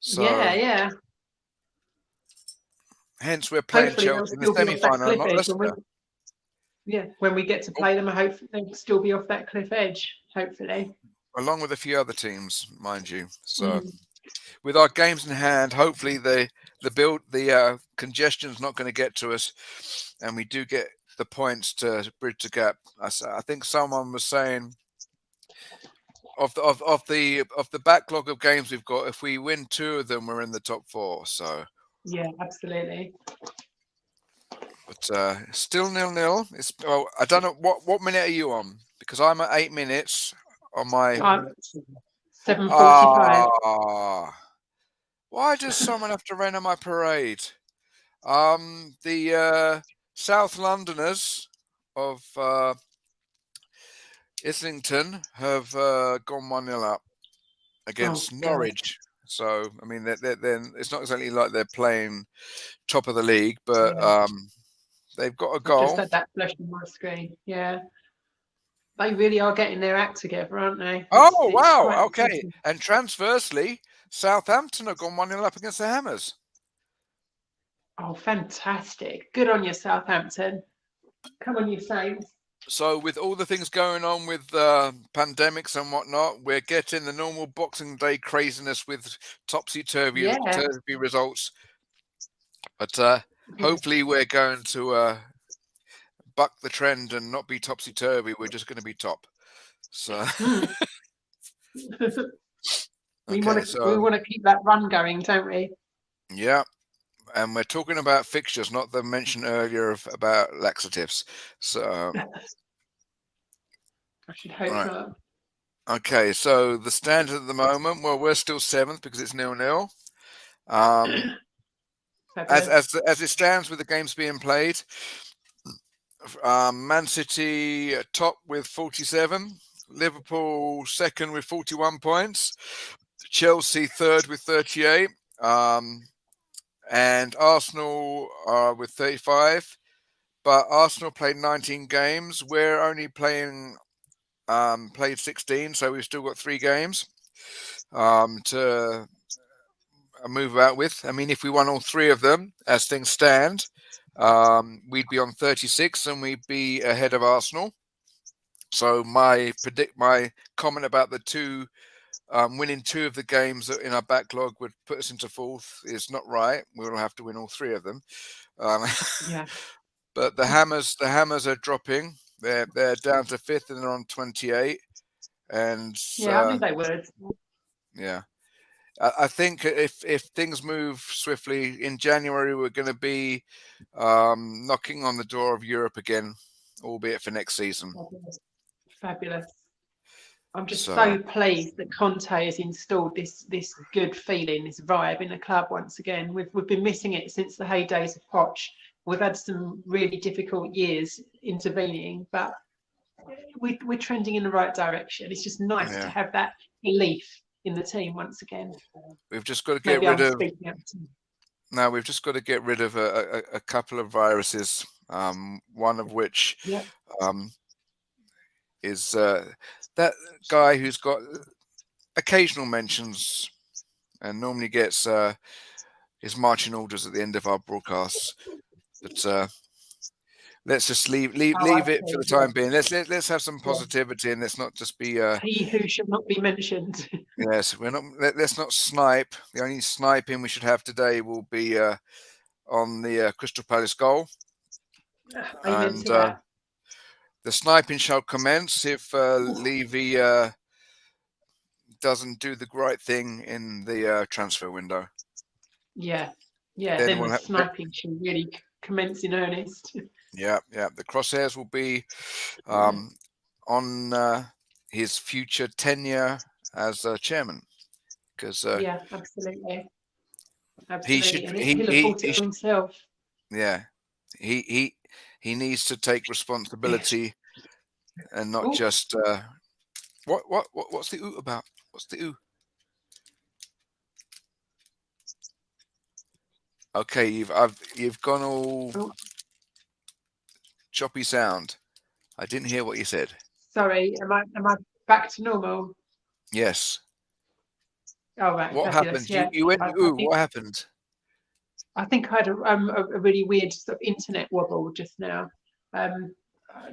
So Yeah. hence we're playing Hopefully they'll Chelsea in the still be off that semi-final, cliff not edge Leicester. when we get to play them. I hope they'll still be off that cliff edge. Hopefully, Along with a few other teams, mind you. So with our games in hand, hopefully the congestion's not going to get to us, and we do get the points to bridge the gap. I think someone was saying of the backlog of games we've got, if we win 2 of them, we're in the top 4. So yeah, absolutely. but still 0-0. I don't know what minute are you on, because I'm at 8 minutes on my 7:45. Why does someone have to rain on my parade? The South Londoners of Islington have gone 1-0 up against Norwich. So I mean, they're it's not exactly like they're playing top of the league, but they've got a I've goal. just had that flash on my screen. Yeah, they really are getting their act together, aren't they? Oh wow! quite Okay, impressive. and transversely, Southampton have gone 1-0 up against the Hammers. Oh, fantastic! Good on you, Southampton. Come on, you Saints. So with all the things going on with pandemics and whatnot, we're getting the normal Boxing Day craziness with topsy-turvy results. But hopefully we're going to buck the trend and not be topsy-turvy. We're just going to be top. So we want to keep that run going, don't we? Yeah. And we're talking about fixtures, not the mention earlier about laxatives. So I should hope not. Okay, so the standard at the moment, well, we're still 7th because it's 0-0. As it stands with the games being played, Man City top with 47, Liverpool second with 41 points, Chelsea third with 38, and Arsenal are with 35. But Arsenal played 19 games. We're only played 16, so we've still got 3 games to move about with. I mean, if we won all 3 of them, as things stand, we'd be on 36 and we'd be ahead of Arsenal. So my comment about the 2 winning 2 of the games in our backlog would put us into 4th is not right. We'll have to win all 3 of them. But the Hammers are dropping. They're down to 5th and they're on 28. And I knew they would. Yeah. I think if things move swiftly in January, we're going to be knocking on the door of Europe again, albeit for next season. Fabulous. I'm just so pleased that Conte has installed this good feeling, this vibe in the club once again. We've been missing it since the heydays of Poch. We've had some really difficult years intervening, but we're trending in the right direction. It's just nice to have that belief in the team once again. We've just got to get rid of. No, we've just got to get rid of a couple of viruses. One of which is that guy who's got occasional mentions and normally gets his marching orders at the end of our broadcasts. But let's just leave Oh, I it for see. the Yeah, time being. Let's have some yeah. positivity, and let's not just be He who should not be mentioned. yes, we're not. Let's not snipe. The only sniping we should have today will be on the Crystal Palace goal, Amen and to that. the sniping shall commence if Levy doesn't do the right thing in the transfer window. Yeah, yeah. Then Then we'll the have. sniping should really commence in earnest. Yeah, yeah. The crosshairs will be on his future tenure as chairman, because Yeah, absolutely, he should. absolutely, and he'll have bought it himself. Yeah, he needs to take responsibility and not Ooh. just what's the ooh about? What's the ooh? Okay, you've gone all Oh, choppy sound. I didn't hear what you said. sorry, am I back to normal? Yes. Oh, right, What fabulous. happened? Yeah, You went I ooh. think What happened? I think I had a really weird sort of internet wobble just now.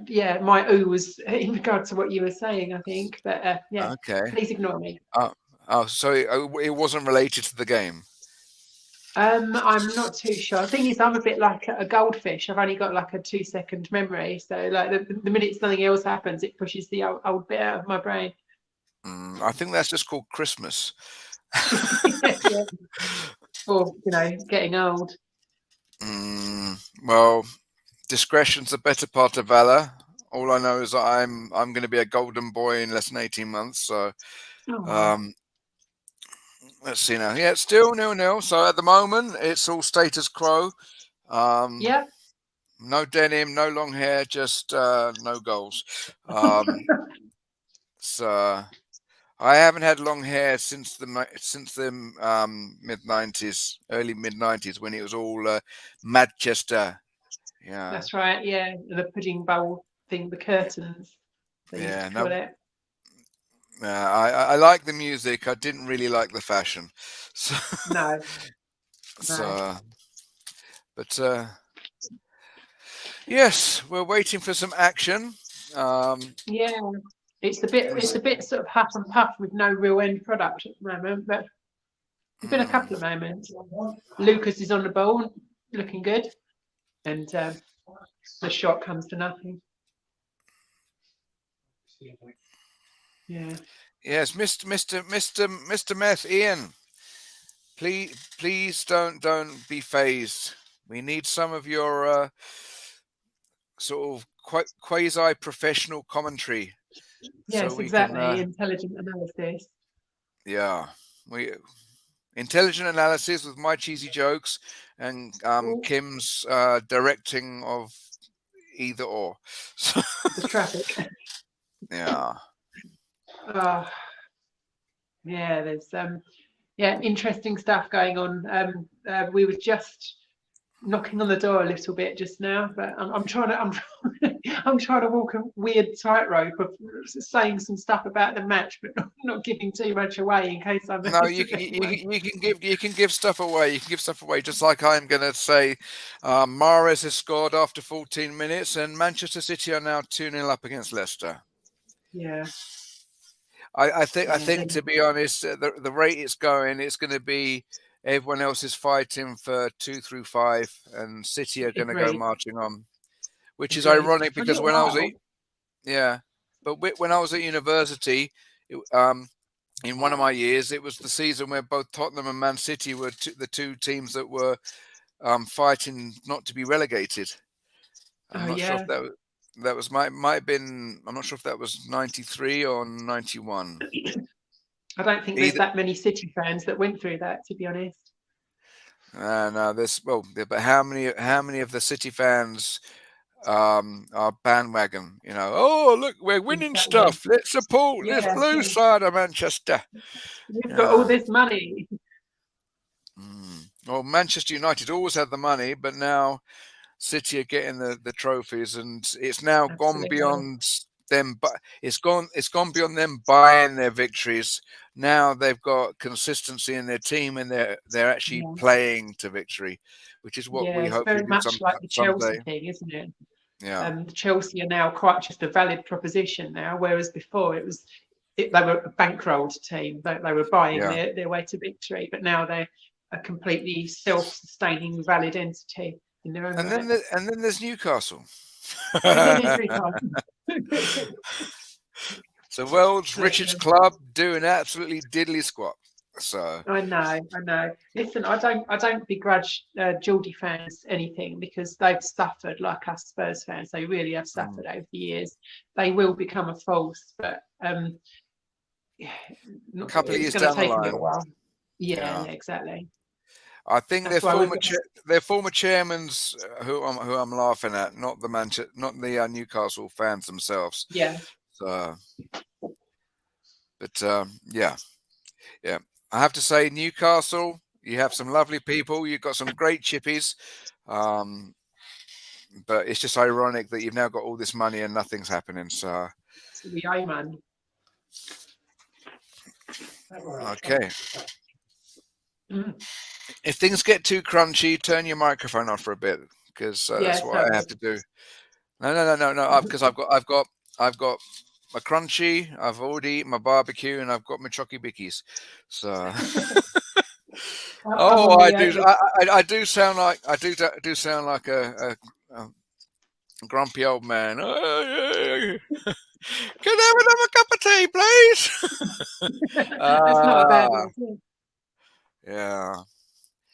Yeah, my ooh was in regard to what you were saying, I think, but yeah, Okay. please ignore me. So it wasn't related to the game. I'm not too sure. The thing is, I'm a bit like a goldfish. I've only got like a 2-second memory, so like the minute something else happens, it pushes the old bit out of my brain. I think that's just called Christmas. Yeah. Or getting old. Well, discretion's the better part of valor. All I know is that I'm going to be a golden boy in less than 18 months. So Oh, let's see now. Yeah, it's still 0-0. So at the moment, it's all status quo. yeah. No denim, no long hair, just no goals. So I haven't had long hair since the mid-90s, early mid-90s, when it was all Manchester. Yeah, That's right. Yeah, the pudding bowl thing, the curtains, they used yeah. to call No, it. I like the music. I didn't really like the fashion. So, No, no. so but yes, we're waiting for some action. Yeah, it's a bit sort of huff and puff with no real end product at the moment, but there's been a couple of moments. Lucas is on the ball, looking good, and the shot comes to nothing. Yeah. Yes, Mr. Meth, Ian. Please don't be phased. We need some of your sort of quasi professional commentary, so Yes, we can. exactly. Intelligent analysis. Yeah, we intelligent analysis with my cheesy jokes and Kim's directing of either or. The traffic. Yeah. Oh, yeah, there's interesting stuff going on. We were just knocking on the door a little bit just now, but I'm trying to walk a weird tightrope of saying some stuff about the match, but not giving too much away in case I'm. No, you can give stuff away. You can give stuff away, just like I'm going to say. Mahrez has scored after 14 minutes, and Manchester City are now 2-0 up against Leicester. Yeah. I think to be honest, the rate it's going to be everyone else is fighting for 2 through 5, and City are going to go marching on, which is ironic because when I was when I was at university, in one of my years, it was the season where both Tottenham and Man City were the two teams that were fighting not to be relegated. I'm not sure if that was might have been. I'm not sure if that was 93 or 91. I don't think there's that many City fans that went through that, to be honest. No, but how many of the City fans are bandwagon? Oh look, we're winning stuff. Let's support this blue side of Manchester. We've got all this money. Well, Manchester United always had the money, but now City are getting the trophies, and it's now gone beyond them. But it's gone beyond them buying their victories. Now they've got consistency in their team, and they're actually playing to victory, which is what we hope very to do much like the Chelsea someday. thing, isn't it? Yeah. Chelsea are now quite just a valid proposition now, whereas before they were a bankrolled team. They were buying Yeah. their way to victory, but now they're a completely self-sustaining, valid entity in their own And right. then there's Newcastle. And then there's Newcastle. It's the world's richest club doing absolutely diddly squat. So I know. Listen, I don't begrudge Geordie fans anything, because they've suffered like us Spurs fans. They really have suffered over the years. They will become a force, but a couple of it's years going to down the take a line. little while. Yeah. Yeah, exactly. I think That's why their former chairman's who I'm laughing at, not the Newcastle fans themselves. Yeah. So, but yeah. I have to say, Newcastle, you have some lovely people. You've got some great chippies, but it's just ironic that you've now got all this money and nothing's happening. So, the man. Okay. If things get too crunchy, turn your microphone off for a bit, because that's what I have to do. No. Because I've got my crunchy. I've already eaten my barbecue, and I've got my chocky bickies. So. I do sound like a grumpy old man. Can I have another cup of tea, please? That's not a bad idea. Yeah.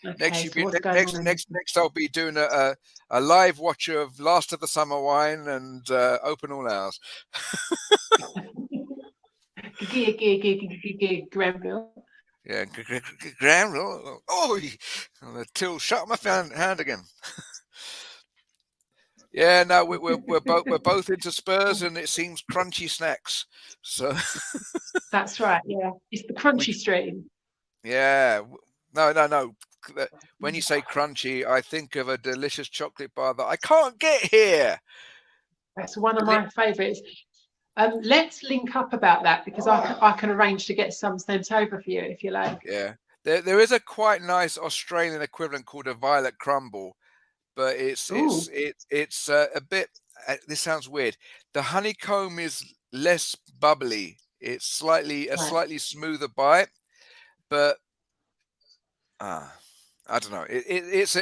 Okay, Next, I'll be doing a live watch of Last of the Summer Wine and Open All Hours. Granville. Yeah, Granville. Oh, the till shut my hand again. Yeah, no, we're both into Spurs, and it seems crunchy snacks. So that's right. Yeah, it's the crunchy stream. Yeah, no. When you say crunchy, I think of a delicious chocolate bar that I can't get here. That's one of my favourites. Let's link up about that, because I can arrange to get some sent over for you if you like. Yeah, there is a quite nice Australian equivalent called a violet crumble, but it's a bit. This sounds weird. The honeycomb is less bubbly. It's slightly smoother bite, but I don't know. It's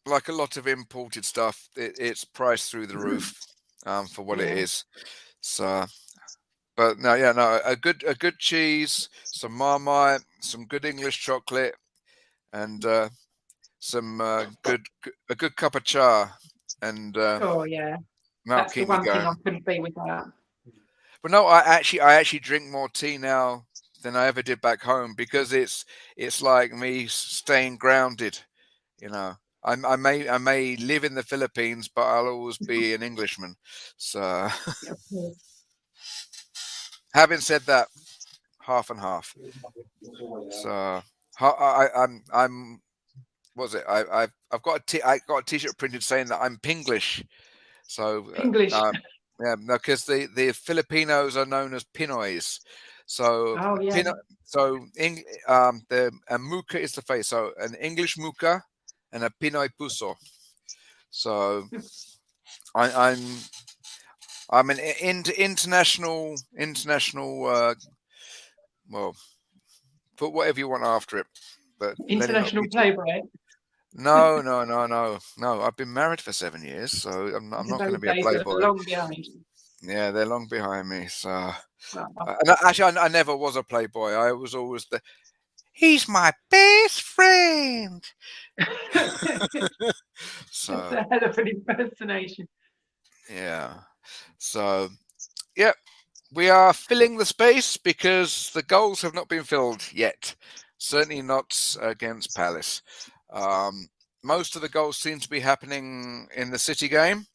like a lot of imported stuff. It's priced through the roof for what it is. So, but no, a good cheese, some Marmite, some good English chocolate, and some a good cup of cha, and that's the one thing I couldn't be without. But no, I actually drink more tea now than I ever did back home, because it's like me staying grounded. You know, I may live in the Philippines, but I'll always be an Englishman. So, having said that, half and half. So, I'm. Was it? I've got a T-shirt printed saying that I'm Pinglish. So English. Yeah, no, because the Filipinos are known as Pinoys. So the muka is the face. So an English muka and a Pinoy puso. So I'm an international. Well, put whatever you want after it, but international playboy. No. I've been married for 7 years, so I'm not going to be a playboy. Long behind. Yeah, they're long behind me. So, I never was a playboy. I was always he's my best friend. So that's a hell of an impersonation. Yeah. So, yeah, we are filling the space because the goals have not been filled yet. Certainly not against Palace. Most of the goals seem to be happening in the City game.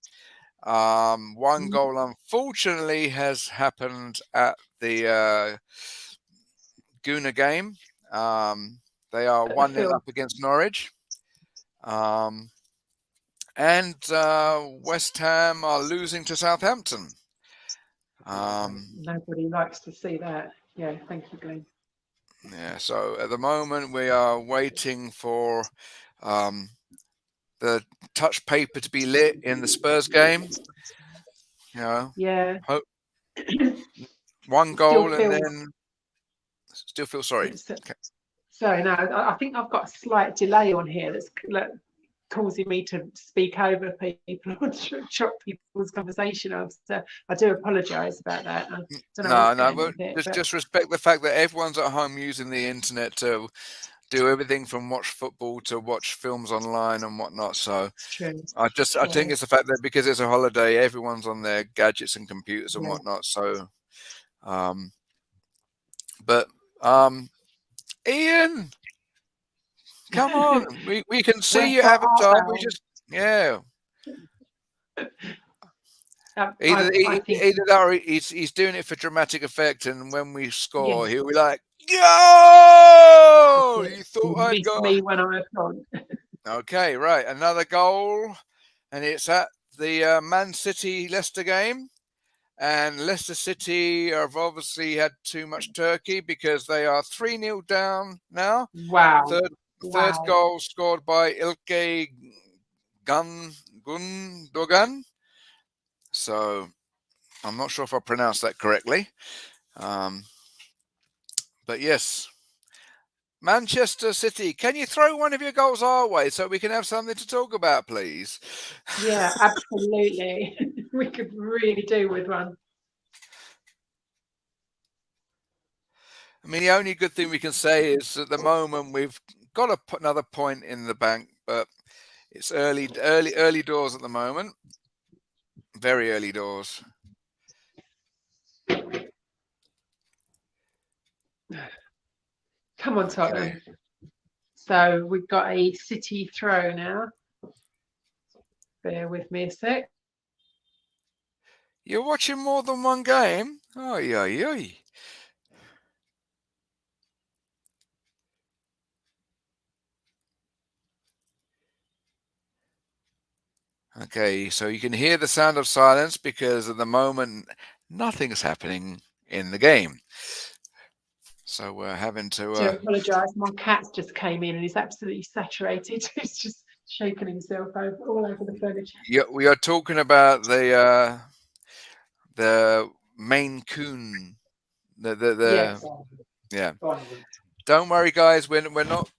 One goal, unfortunately, has happened at the Guna game. They are 1-0 up against Norwich. And West Ham are losing to Southampton. Nobody likes to see that. Yeah, thank you, Glenn. Yeah, so at the moment we are waiting for the touch paper to be lit in the Spurs game. You know, Yeah. one goal and then still feel sorry. Okay. Sorry, no, I think I've got a slight delay on here that's causing me to speak over people or chop people's conversation off. So I do apologise about that. I don't know No, but just respect the fact that everyone's at home using the internet to do everything from watch football to watch films online and whatnot. So true. I think it's the fact that because it's a holiday, everyone's on their gadgets and computers and whatnot. So, Ian, come on, we can see you avatar. We just Either that or he's doing it for dramatic effect, and when we score, he'll be like, "Yo, you thought I'd got me when I gone." Okay, right, another goal, and it's at the Man City Leicester game, and Leicester City have obviously had too much turkey because they are 3-0 down now. Wow! Third goal scored by Ilkay Gundogan. So I'm not sure if I pronounced that correctly. But yes, Manchester City, can you throw one of your goals our way so we can have something to talk about, please? Yeah, absolutely. We could really do with one. I mean, the only good thing we can say is at the moment we've got to put another point in the bank, but it's early doors at the moment. Very early doors. Come on, Tottenham. Okay. So we've got a City throw now. Bear with me a sec. You're watching more than one game? Oh, yeah. Okay, so you can hear the sound of silence because at the moment nothing's happening in the game. So we're having to. I apologise. My cat just came in and he's absolutely saturated. He's just shaking himself all over the furniture. Yeah, we are talking about the Maine Coon. Yes. Yeah. Don't worry, guys. We're not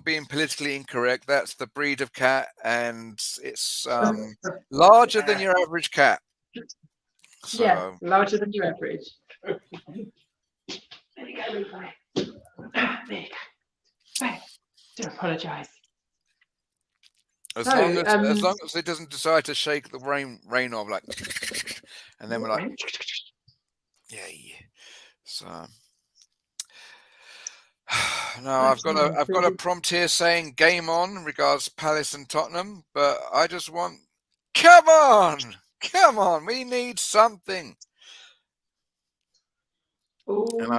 being politically incorrect. That's the breed of cat, and it's larger than your average cat. So, yeah, larger than your average. There you go, Levi. There you go. I do apologise. As long as it doesn't decide to shake the rain off, like, and then we're like, yeah. So now I've got a prompt here saying game on in regards to Palace and Tottenham, but I just want, come on, we need something. Ooh. And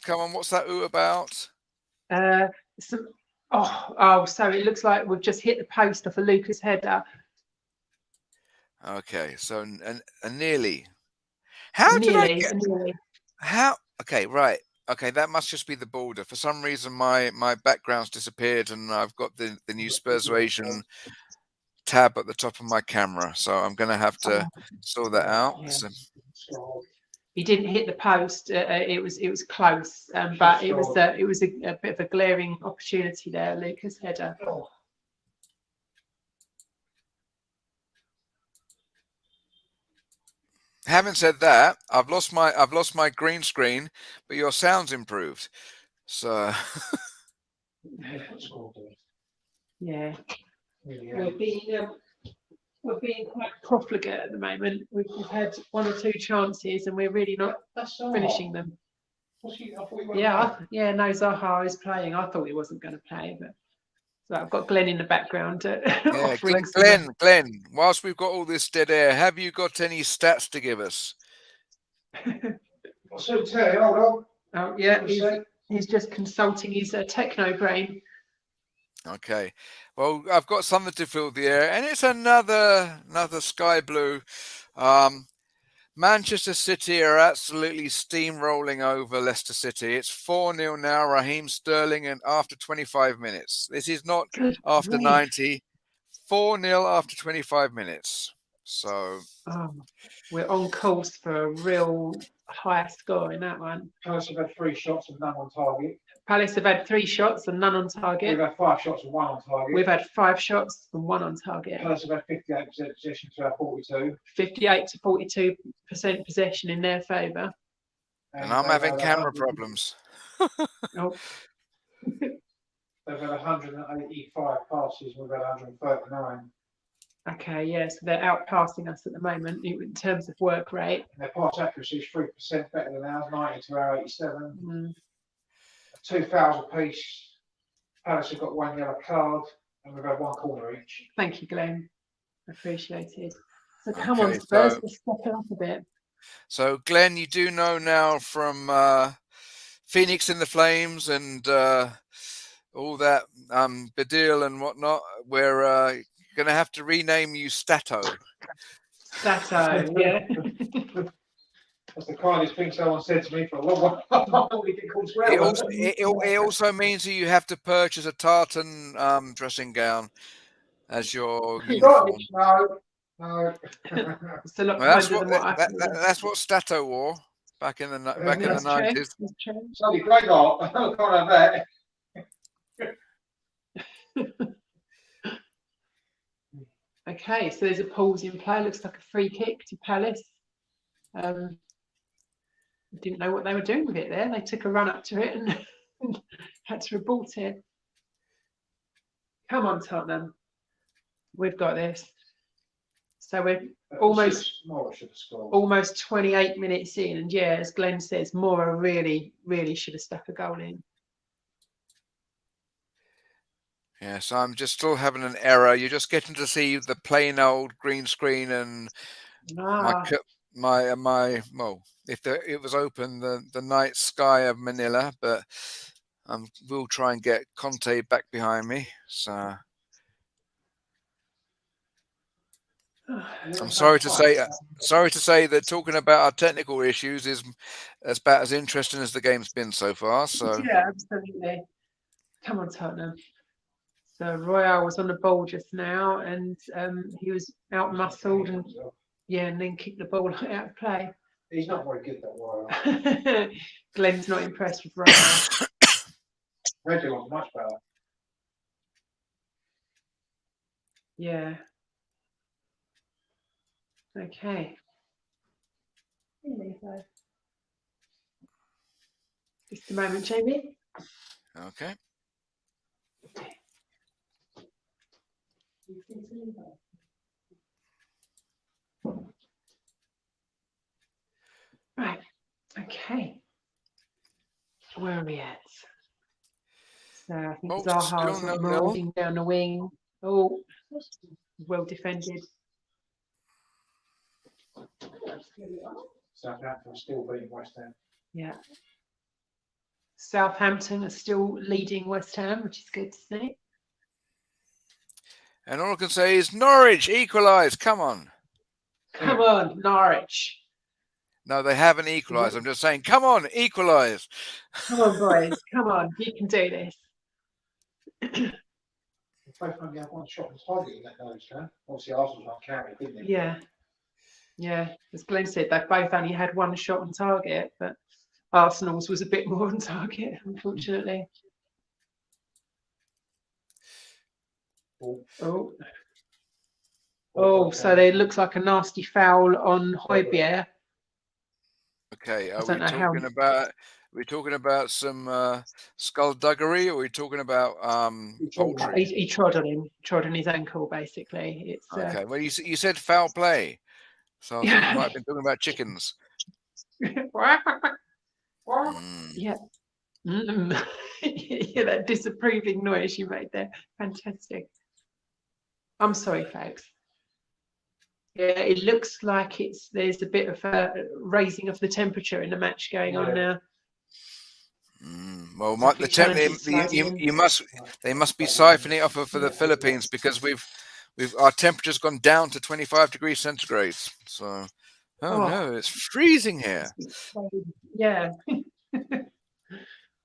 come on, what's that about? So it looks like we've just hit the post off a Lucas header. Okay, so nearly. Nearly. Okay, right. Okay, that must just be the border. For some reason, my background's disappeared, and I've got the new Spursation tab at the top of my camera, so I'm going to have to sort that out. Yeah. So. He didn't hit the post. It was close, but it was a bit of a glaring opportunity there, Lucas header. Having said that, I've lost my green screen, but your sound's improved. So yeah, we're being quite profligate at the moment. We've had one or two chances, and we're really not finishing them. Yeah, Zaha is playing. I thought he wasn't going to play, but so I've got Glenn in the background. Yeah, Glenn. Whilst we've got all this dead air, have you got any stats to give us? I'll soon tell you. Hold on. Oh yeah, he's just consulting his techno brain. Okay, well, I've got something to fill the air, and it's another sky blue. Manchester City are absolutely steamrolling over Leicester City. It's 4-0 now. Raheem Sterling, and after 25 minutes. This is not Good after grief. 90. 4-0 after 25 minutes. So Oh, we're on course for a real high score in that one. Palace have had 3 shots and none on target. Palace have had 3 shots and none on We've target. had 5 shots and 1 on target. We've had 5 shots and 1 on target. Palace have had 58% possession to our 42. 58 to 42% possession in their favour. and I'm having camera problems. Oh, They've had 185 passes. We've had 139. okay, yeah, so they're outpassing us at the moment in terms of work rate. And their pass accuracy is 3% better than ours, 90 to our 87. Mm. 2 fouls apiece. Palace have got 1 yellow card, and we've had 1 corner each. Thank you, Glenn. Appreciated. So come on, Okay, Spurs, so- let's step it up a bit. So, Glenn, you do know now from Phoenix in the Flames and all that Badil and whatnot, we're going to have to rename you Stato. Stato, yeah. That's the kindest thing someone said to me for a long while. It also means that you have to purchase a tartan dressing gown as your uniform. No. It's a lot Well, kinder than what I thought. that's what Stato wore back in the 90s. That's true. Bloody great art. I can't have that. Okay, so there's a pause in play. Looks like a free kick to Palace. Didn't know what they were doing with it there. They took a run up to it and had to abort it. Come on, Tottenham. We've got this. So we're almost 28 minutes in, and yeah, as Glenn says, Mora really should have stuck a goal in. Yes, I'm just still having an error. You're just getting to see the plain old green screen and my well, if it was open, the night sky of Manila, but we'll try and get Conte back behind me. So I'm sorry to say that talking about our technical issues is about as interesting as the game's been so far. So yeah, absolutely. Come on, Tottenham. So Royale was on the ball just now, and he was out muscled and and then kicked the ball out of play. He's not very good, that Royale. Glenn's not impressed with Royale. Reginald's much better. Yeah. Okay. Just a moment, Jamie. okay. Right. Okay. Where are we at? So I think Zaha's still 0-0. moving down the wing. Oh, well defended. Southampton still beating West Ham. Yeah. Southampton are still leading West Ham, which is good to see. And all I can say is Norwich equalised. Come on. Come on, Norwich. No, they haven't equalised. I'm just saying, come on, equalise. Come on, boys. Come on. You can do this. Both only had 1 shot on target in that Norwich game. Obviously, Arsenal's on carry, didn't they? Yeah. Yeah. As Glenn said, they both only had 1 shot on target, but Arsenal's was a bit more on target, unfortunately. Oh, so there looks like a nasty foul on Højbjerg. Okay, are we talking about some skullduggery, or are we talking about poultry? He trod on him, trod on his ankle, basically. It's okay. Well, you said foul play, so I think you might have been talking about chickens. Yeah. Yeah, that disapproving noise you made there. Fantastic. I'm sorry, folks. Yeah, it looks like there's a bit of a raising of the temperature in the match going on now. Well, they must be siphoning off for the Philippines, because our temperature's gone down to 25 degrees centigrade. So Oh no, it's freezing here. Yeah.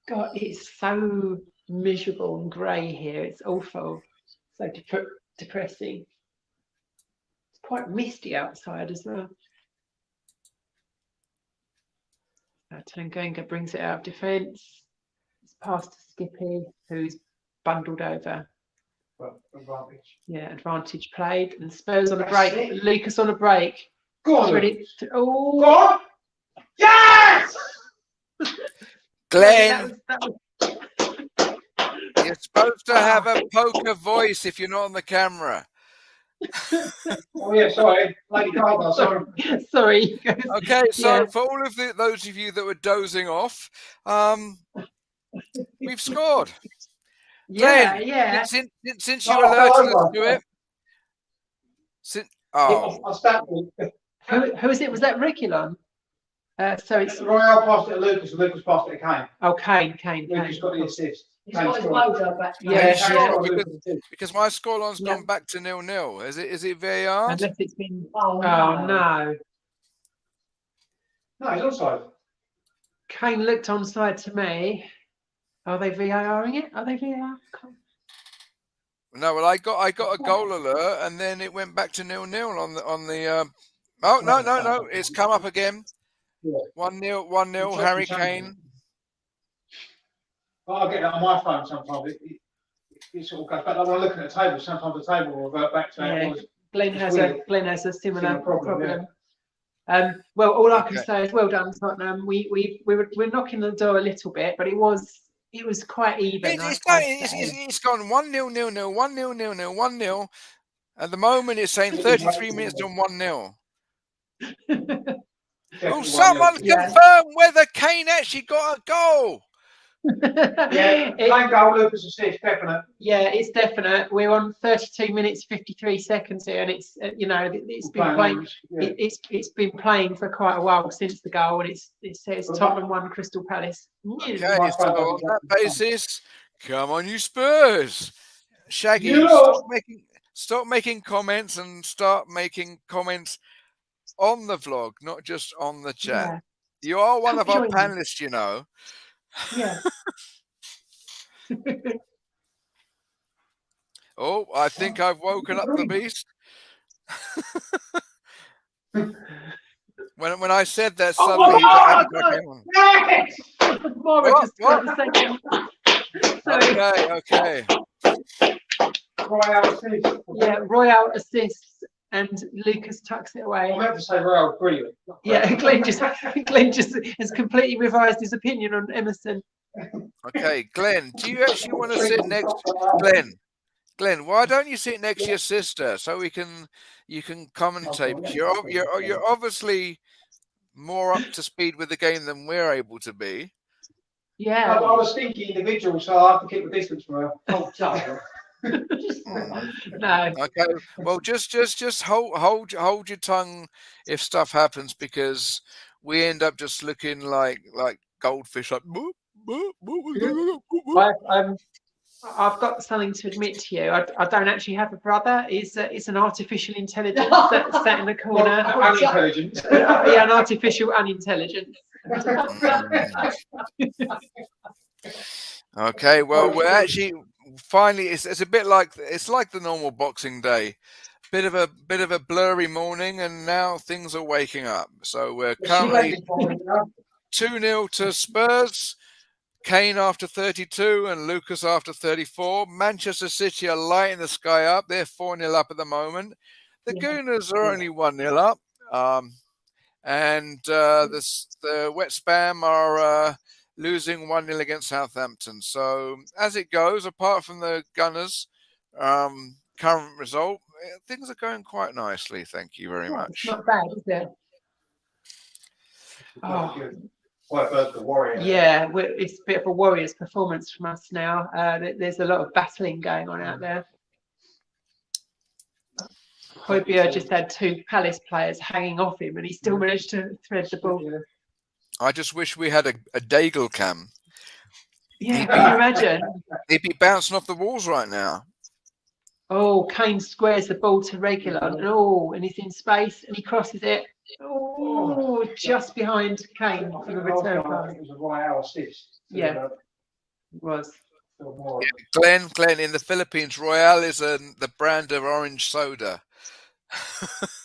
God, it's so miserable and grey here. It's awful. So depressing. It's quite misty outside as well. Tanganga brings it out of defence. It's past to Skippy, who's bundled over. Advantage. Yeah, advantage played, and Spurs on a break. Lucas on a break. Go on. Ready to, oh, Go on. Yes! Glenn, that was you're supposed to have a poker voice if you're not on the camera. Oh yeah, sorry, Lady Caldwell. Sorry. sorry. Okay, so Yeah. for all of those of you that were dozing off, we've scored. Yeah, Glenn, yeah. since you alerted us to it. I'll start with. Who is it? Was that Regulon? So it's Royale passed it to Lucas, and Lucas passed it to Kane. oh Kane. Lucas got the assist. He's got his Kane mojo back. Yeah, scored. yeah. Because my scoreline's Yeah. gone back to 0-0. Is it VAR? Unless it's been. Oh, Oh no. No, he's onside. Kane looked onside to me. Are they VARing it? Are they VAR? No, well, I got a goal alert, and then it went back to 0-0 on the. Oh no! It's come up again. Yeah. 1-0, Harry Kane. I get that on my phone sometimes. It sort of goes back. Like when I look at the table, sometimes the table will revert back to how it was. Glenn has a similar problem. Yeah. Well, all I can Okay. say is well done, Tottenham. We're knocking the door a little bit, but it was quite even. It's gone 1-0, 0-0, 1-0, 0-0, 1-0. At the moment, it's saying 33 minutes on 1-0. Oh, someone confirm whether Kane actually got a goal. Yeah, Kane goal, Lucas assist, definite. Yeah, it's definite. We're on 32 minutes 53 seconds here, and it's it's been playing. Yeah. It's been playing for quite a while since the goal, and it says Tottenham 1, Crystal Palace. Okay, so on that basis, come on, you Spurs. Shaggy, Yeah. stop making comments and start making comments on the vlog, not just on the chat. Yeah. You are one of our Join me. panelists, you know. Yeah. Oh, I think I've woken up the beast. When I said that, suddenly came on. Yes! Mara just What? got the second. Okay. Royale assist. Yeah, Royale assists and Lucas tucks it away. I meant to say Royale, brilliant. Yeah, Glenn just has completely revised his opinion on Emerson. Okay, Glenn, do you actually want to sit next? Glenn, why don't you sit next to your sister so you can commentate? Because you're obviously more up to speed with the game than we're able to be. Yeah. I was thinking individual, so I have to keep the distance from her. Oh, sorry. No. Okay. Well, just hold your tongue if stuff happens, because we end up just looking like goldfish, like. I've got something to admit to you. I don't actually have a brother. It's an artificial intelligence that sat in the corner. Unintelligent. Yeah, an artificial unintelligence. Okay. Well, we're actually finally. It's a bit like the normal Boxing Day. Bit of a blurry morning, and now things are waking up. So we're currently 2-0 to Spurs. Kane after 32 and Lucas after 34. Manchester City are lighting the sky up. They're 4-0 up at the moment. The Gooners are only 1-0 up. And the Wet Spam are losing 1-0 against Southampton. So as it goes, apart from the Gunners' current result, things are going quite nicely. Thank you very much. It's not bad, is it? Oh. The Warrior. Yeah, it's a bit of a Warriors performance from us now. There's a lot of battling going on out there. Højbjerg just had 2 Palace players hanging off him, and he still managed to thread the ball. I just wish we had a Daigle cam. Yeah, can you imagine? He'd be bouncing off the walls right now. Oh, Kane squares the ball to Regulon, and he's in space, and he crosses it. Oh, just behind Kane for the return I pass. think it was a Royale assist. Yeah. It was. Phil Moore. Glenn, in the Philippines, Royale is the brand of orange soda.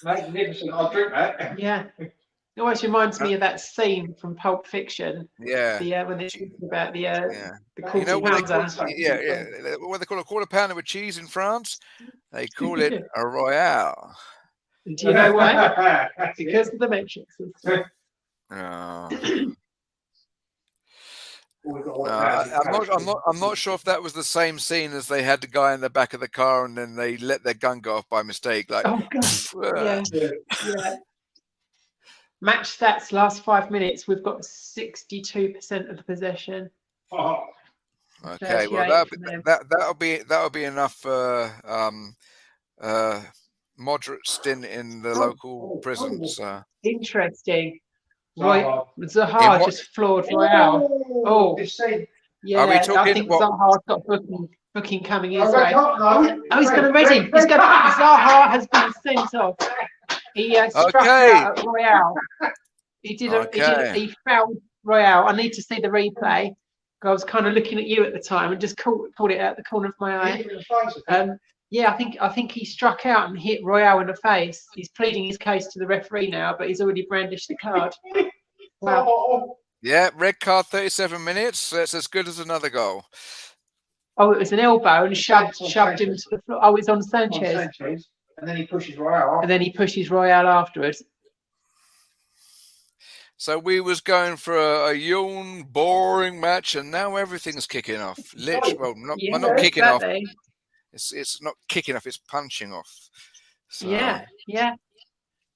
Magnificent. I'll drink that. Yeah. It always reminds me of that scene from Pulp Fiction. Yeah. When they're talking about the You quarter know what they call pounder. what they call a quarter pounder with cheese in France? They call it a Royale. Do you know why? Because of the metric system. Oh. I'm not sure if that was the same scene as they had the guy in the back of the car and then they let their gun go off by mistake. Like, oh god, yeah. Match stats last 5 minutes. We've got 62% of the possession. Oh. Okay, well that'll be enough for moderate stint in the local prisons. Interesting. Right, Zaha just floored Royale. Oh, yeah. Are we talking, I think Zaha's got booking coming his way. Oh, he's going to ready. Zaha has been sent off. He struck out at Royale. He fouled Royale. I need to see the replay. I was kind of looking at you at the time and just pulled it out the corner of my eye. Yeah, I think he struck out and hit Royale in the face. He's pleading his case to the referee now, but he's already brandished the card. Wow. Yeah, red card, 37 minutes. That's as good as another goal. Oh, it was an elbow and shoved him to the floor. Oh, it's on Sanchez. And then he pushes Royale. And then he pushes Royale afterwards. So we was going for a yawn, boring match, and now everything's kicking off. Literally, not kicking off. It's not kicking off. It's punching off. So. Yeah.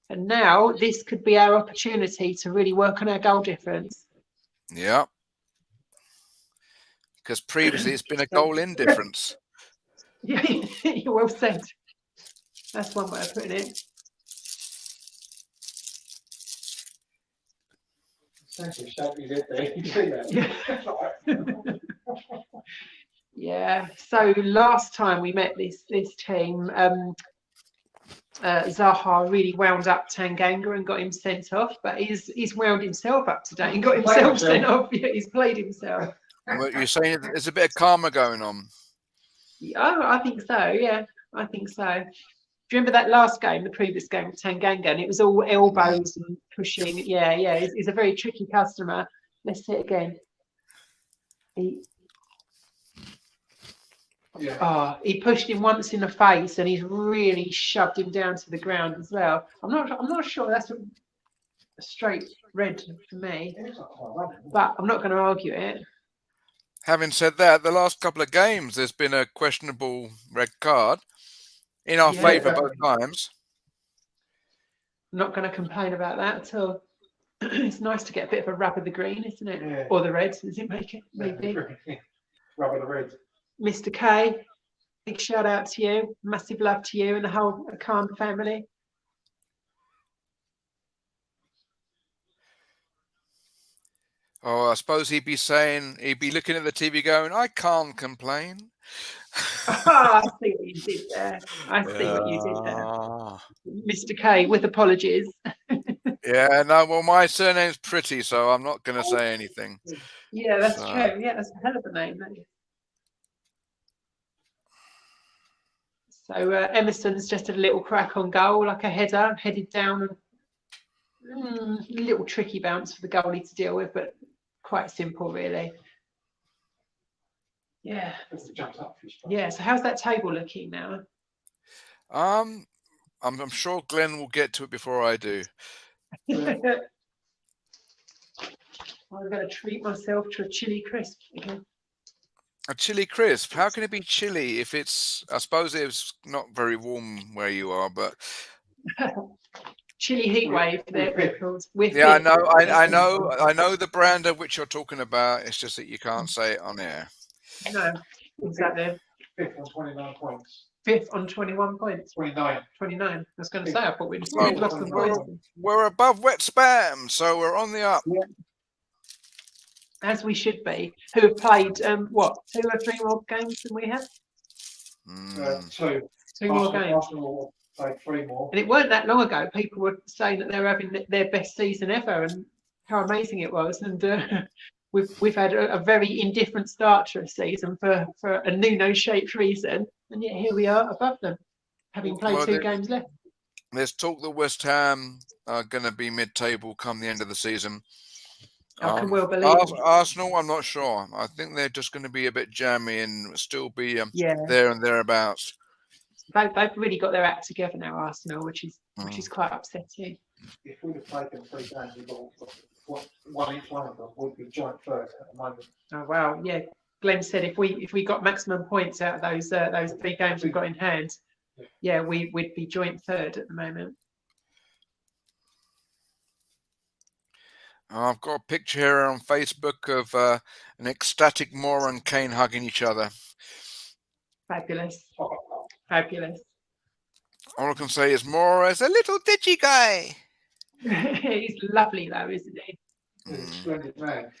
And now this could be our opportunity to really work on our goal difference. Yeah. Because previously it's been a goal in difference. Yeah, you're well said. That's one way of putting it. Yeah. So last time we met this team, Zaha really wound up Tanganga and got him sent off, but he's wound himself up today and got himself sent off. Yeah, he's played himself. Well, you're saying there's a bit of karma going on. Oh, I think so. Yeah, I think so. Do you remember that last game, the previous game with Tanganga, and it was all elbows and pushing? Yeah. He's a very tricky customer. Let's see it again. He pushed him once in the face, and he's really shoved him down to the ground as well. I'm not sure that's a straight red for me, but I'm not going to argue it. Having said that, the last couple of games there's been a questionable red card in our favour both times. I'm not going to complain about that at all. It's nice to get a bit of a rub of the green, isn't it? Yeah. Or the red, does it make it? Maybe. Rub of the red. Mr. K, big shout out to you. Massive love to you and the whole Khan family. Oh, I suppose he'd be looking at the TV going, I can't complain. I see what you did there. Mr. K, with apologies. Yeah, no, well, my surname's Pretty, so I'm not going to say anything. Yeah, that's true. Yeah, that's a hell of a name. So Emerson's just a little crack on goal, like a header, headed down. Little tricky bounce for the goalie to deal with, but quite simple, really. Yeah. Yeah. So how's that table looking now? I'm sure Glenn will get to it before I do. I'm going to treat myself to a chili crisp again. A chili crisp? How can it be chilly if it's? I suppose it's not very warm where you are, but chili heat wave. There, yeah, I know the brand of which you're talking about. It's just that you can't say it on air. No, exactly. 5th on 29 points. 5th on 21 points. 29. 29. I was going to say, I thought we'd lost some points. We're above wet spam, so we're on the up. Yeah. As we should be. Who have played 2 or 3 more games than we have? 2. 2 more games. Play 3 more. And it weren't that long ago. People were saying that they were having their best season ever, and how amazing it was. And we've had a very indifferent start to a season for a no-shaped reason, and yet here we are above them, having played Well, 2 games left. there's talk that West Ham are going to be mid-table come the end of the season. I can well believe it. Arsenal, I'm not sure. I think they're just going to be a bit jammy and still be Yeah, there and thereabouts. they've really got their act together now, Arsenal, which is quite upsetting. If we'd have played them 3 games, we've got one each one of them would be joint third at the moment. Oh wow, yeah. Glenn said if we got maximum points out of those 3 games we've got in hand, yeah, we'd be joint third at the moment. I've got a picture here on Facebook of an ecstatic Moore and Kane hugging each other. Fabulous, fabulous. All I can say is Moore is a little ditchy guy. He's lovely though, isn't he? He's a splendid man.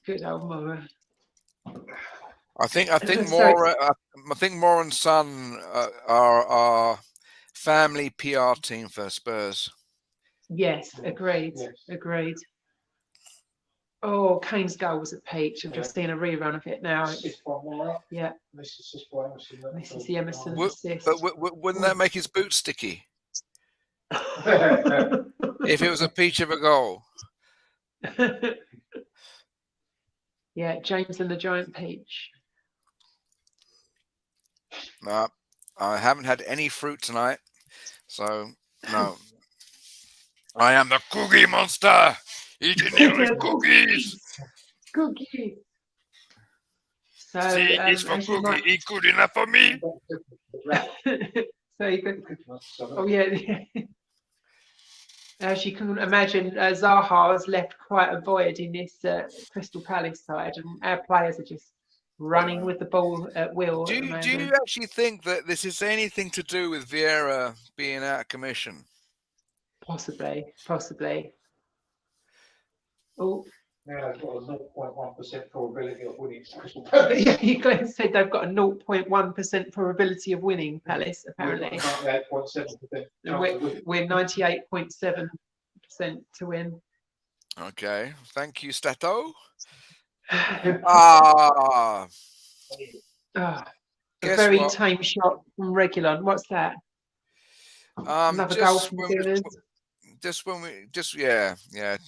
Good old Moore. I think So- Moore and Son are our family PR team for Spurs. Yes, agreed, Yes. agreed. Oh, Kane's goal was a peach. I've just seen a rerun of it now. Assist by Moore. Yeah, This is assist by Emerson. this is the Emerson Would- assist. But wouldn't that make his boots sticky if it was a peach of a goal? Yeah, James and the Giant Peach. No, I haven't had any fruit tonight, so no. I am the cookie monster, eating your cookies. Cookies. So, See, it's for as you might- cookie. Eat good enough for me. so you can, oh yeah. As you can imagine, Zaha has left quite a void in this Crystal Palace side, and our players are just running with the ball at will. Do at the you moment. actually think that this is anything to do with Vieira being out of commission? Possibly. Oh, Now they've got a 0.1% probability of winning Crystal Palace. yeah, said they've got a 0.1% probability of winning Palace, apparently. 98.7%. We're 98.7% to win. Okay, thank you, Stato. Ah, Ah, a guess very what? tame shot from Regulon. What's that? Another goal Just from when, Gunners. yeah,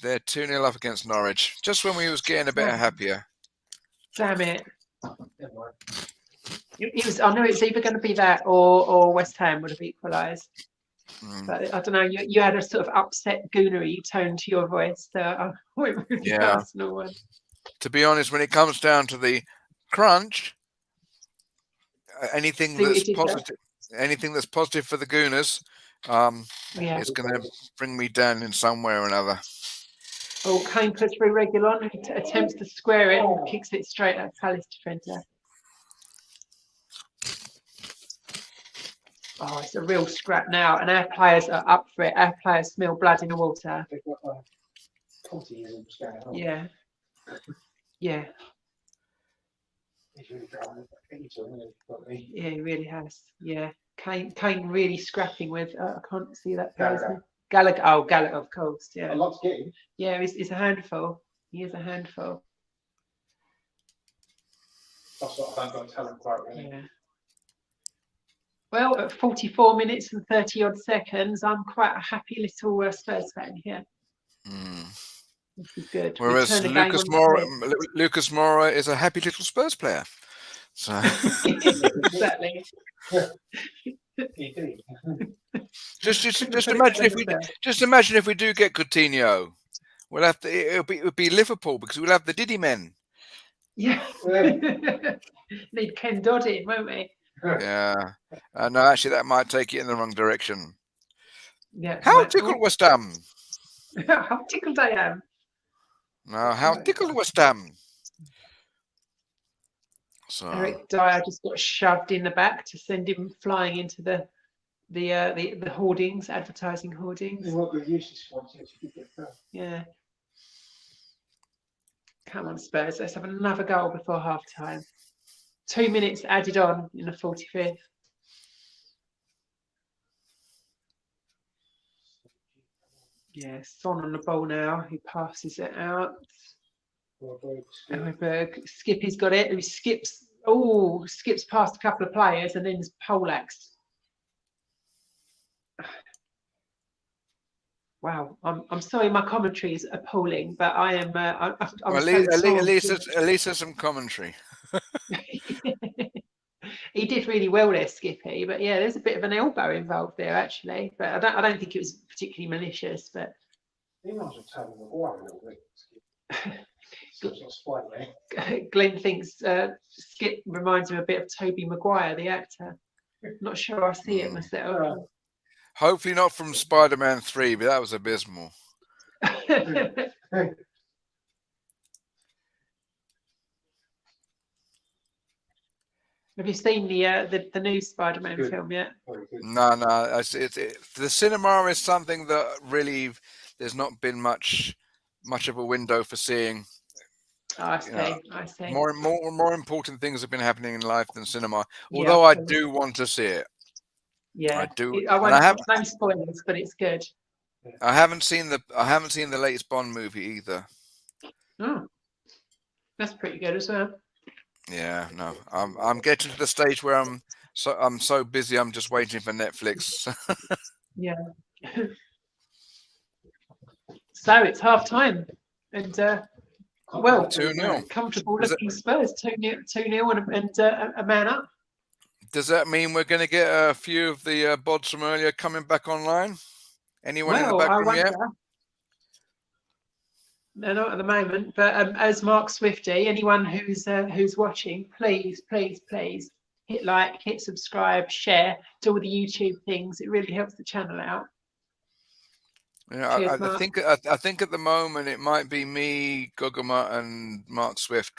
they're 2-0 up against Norwich. Just when we was getting a bit happier. Damn it. It was, I know it's either going to be that or West Ham would have equalised. But I don't know, you had a sort of upset goonery tone to your voice. So I went with the Yeah. Arsenal one. To be honest, when it comes down to the crunch, anything See what that's you did there? positive for the Gooners, Yeah. it's going to bring me down in some way or another. Oh, Kane puts through Regulon, attempts to square it and kicks it straight at Palace defender. Oh, it's a real scrap now, and our players are up for it. Our players smell blood in the water. They've got 40 years of going on. Yeah. Yeah. He's really trying to get into it, hasn't he? Yeah, he really has. Yeah. Kane really scrapping with, I can't see that player's name. Gallagher. Oh, Gallagher, of course. Yeah. I'd like to get him. Yeah, he's a handful. He is a handful. That's what I don't got talent quite really. Yeah. Well, at 44 minutes and 30 odd seconds, I'm quite a happy little Spurs fan here. This is good. We Whereas turn the game Lucas on its Moura is a happy little Spurs player. So head. Exactly. Indeed. just imagine if we do get Coutinho, we'll have to. It'll be Liverpool because we'll have the Diddy men. Yeah. Need Ken Dodd in, won't we? Yeah. No, actually, that might take it in the wrong direction. Yeah. How tickled West Ham? How tickled I am. No, how tickled West Ham? So Eric Dyer just got shoved in the back to send him flying into the hoardings, advertising hoardings. They won't be useless ones. Yeah. Come on, Spurs. Let's have another goal before half time. 2 minutes added on in the 45th. Yeah, Son on the ball now. He passes it out. Højbjerg. Skippy's got it. He skips. Oh, skips past a couple of players, and then there's Polak's. Wow, I'm sorry, my commentary is appalling, but I am. I'm Well, so torn. at least there's some commentary. He did really well there, Skippy. But yeah, there's a bit of an elbow involved there actually. But I don't think it was particularly malicious. But He might as well tell him a little bit. Sort of Spider-Man. Glenn thinks Skip reminds him a bit of Tobey Maguire, the actor. Not sure I see it myself. Hopefully not from Spider-Man 3, but that was abysmal. Have you seen the new Spider-Man film yet? No. The cinema is something that really there's not been much of a window for seeing. I see. I see. More important things have been happening in life than cinema. Yeah, Although I do want to see it. Yeah, I do. I won't And have no spoilers, but it's good. I haven't seen the latest Bond movie either. Oh, that's pretty good as well. Yeah, no. I'm getting to the stage where I'm so busy. I'm just waiting for Netflix. Yeah. So it's half time, and well, 2-0. comfortable looking Spurs, 2-0, and a man up. Does that mean we're going to get a few of the bods from earlier coming back online? Anyone in the back room yet? No, not at the moment. But as Mark Swifty, anyone who's watching, please hit like, hit subscribe, share, do all the YouTube things. It really helps the channel out. Yeah, Cheers, I think at the moment it might be me, Gogama, and Mark Swift.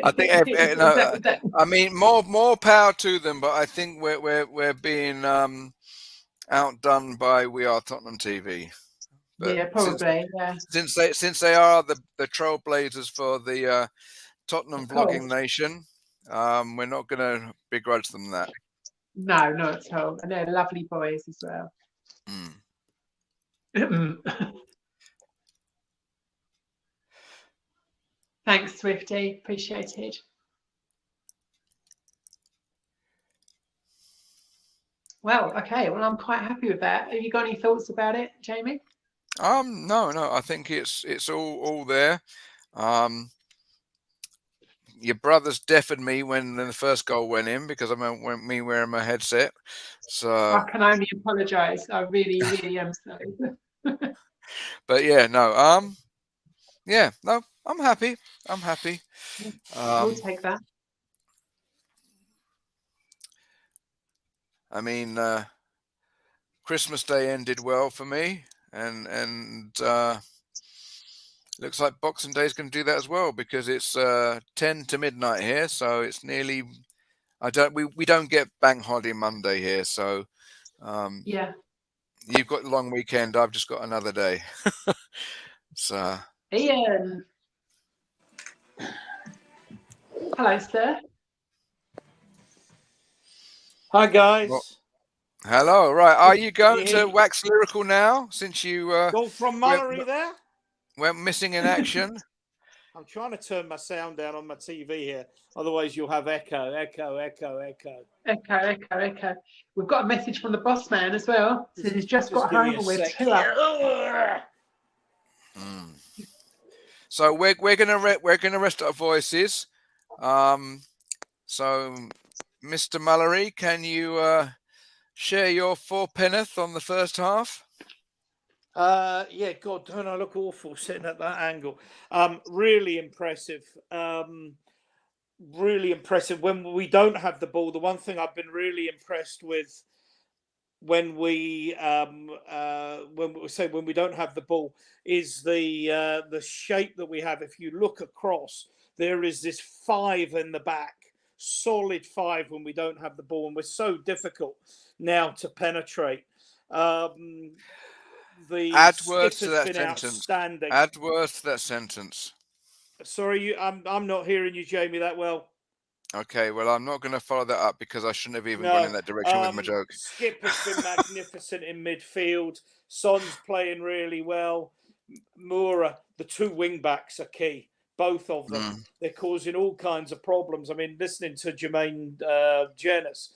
I think I mean more power to them, but I think we're being outdone by We Are Tottenham TV. But yeah, probably. Since they are the trailblazers for the Tottenham vlogging nation, we're not going to begrudge them that. No, not at all. And they're lovely boys as well. Thanks, Swifty. Appreciate it. Well, okay. Well, I'm quite happy with that. Have you got any thoughts about it, Jamie? No. I think it's all there. Your brothers deafened me when the first goal went in because I went me wearing my headset. So I can only apologise. I really, really am sorry. But yeah, no. I'm happy. We'll take that. I mean, Christmas Day ended well for me, and looks like Boxing Day is going to do that as well because it's 10 to midnight here, so it's nearly. We don't get Bank Holiday Monday here, so yeah. You've got the long weekend. I've just got another day. So Ian, hello, sir. Hi, guys. Well, hello. Right, are you going to wax lyrical now? Since you go from Mallory there. Went missing in action. I'm trying to turn my sound down on my TV here. Otherwise, you'll have echo. We've got a message from the boss man as well. So he's just got home and we're 2 up. So we're gonna rest our voices. So, Mr. Mallory, can you share your 4 penneth on the first half? Yeah, God, don't I look awful sitting at that angle? Really impressive. Really impressive. When we don't have the ball, the one thing I've been really impressed with when we don't have the ball is the shape that we have. If you look across, there is this 5 in the back, solid 5 when we don't have the ball, and we're so difficult now to penetrate. Add words to that sentence. Outstanding. Add words to that sentence. Sorry, I'm not hearing you, Jamie, that well. Okay, well, I'm not going to follow that up because I shouldn't have even gone in that direction with my joke. Skip has been magnificent in midfield. Son's playing really well. Moura, the two wing backs are key. Both of them. They're causing all kinds of problems. I mean, listening to Jermaine Jenas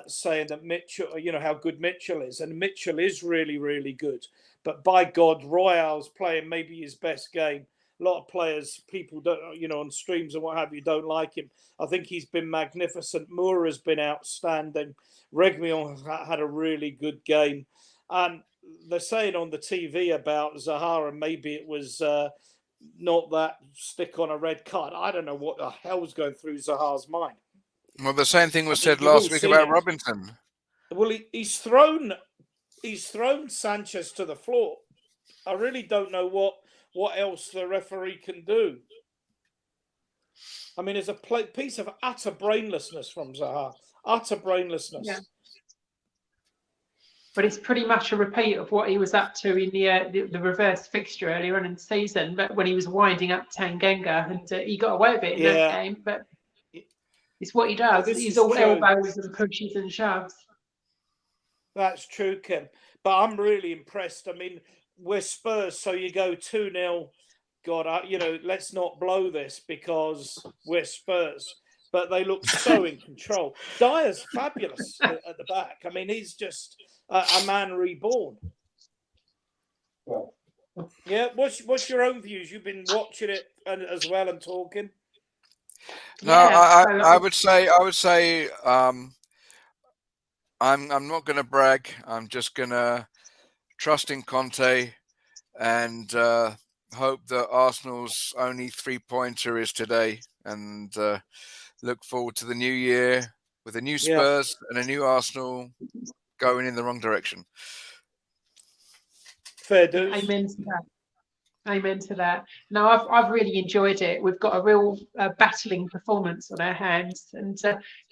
saying that Mitchell, how good Mitchell is. And Mitchell is really, really good. But by God, Royale's playing maybe his best game. A lot of players, people don't, on streams and what have you, don't like him. I think he's been magnificent. Moura has been outstanding. Reguilon had a really good game. And they're saying on the TV about Zaha, and maybe it was not that stick on a red card. I don't know what the hell's going through Zaha's mind. Well, the same thing was said last week about Robinson. Well, he's thrown Sanchez to the floor. I really don't know what else the referee can do. I mean, there's a piece of utter brainlessness from Zaha. Utter brainlessness. Yeah. But it's pretty much a repeat of what he was up to in the reverse fixture earlier on in the season, but when he was winding up Tanganga, and he got away with it in that game. But it's what he does. He's all elbows and pushes and shoves. That's true, Kim. But I'm really impressed. I mean, we're Spurs, so you go 2-0. God, let's not blow this because we're Spurs. But they look so in control. Dyer's fabulous at the back. I mean, he's just a man reborn. Yeah, what's your own views? You've been watching it as well and talking. No, I would say I'm not going to brag. I'm just going to trust in Conte and hope that Arsenal's only 3-pointer is today, and look forward to the new year with a new Spurs and a new Arsenal going in the wrong direction. Fair dues. Amen to that. Amen to that. No, I've really enjoyed it. We've got a real battling performance on our hands, and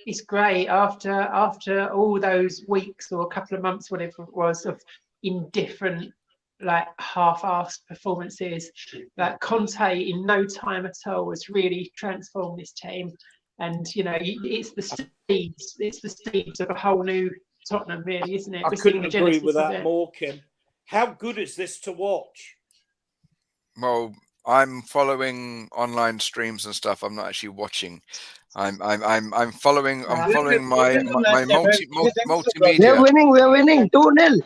it's great after all those weeks or a couple of months, whatever it was, of indifferent, like half-assed performances. That Conte, in no time at all, has really transformed this team. And it's the seeds of a whole new Tottenham, really, isn't it? I couldn't agree with that more, Kim. How good is this to watch? Well, I'm following online streams and stuff. I'm not actually watching. I'm following. I'm following my multimedia. We're winning 2-0.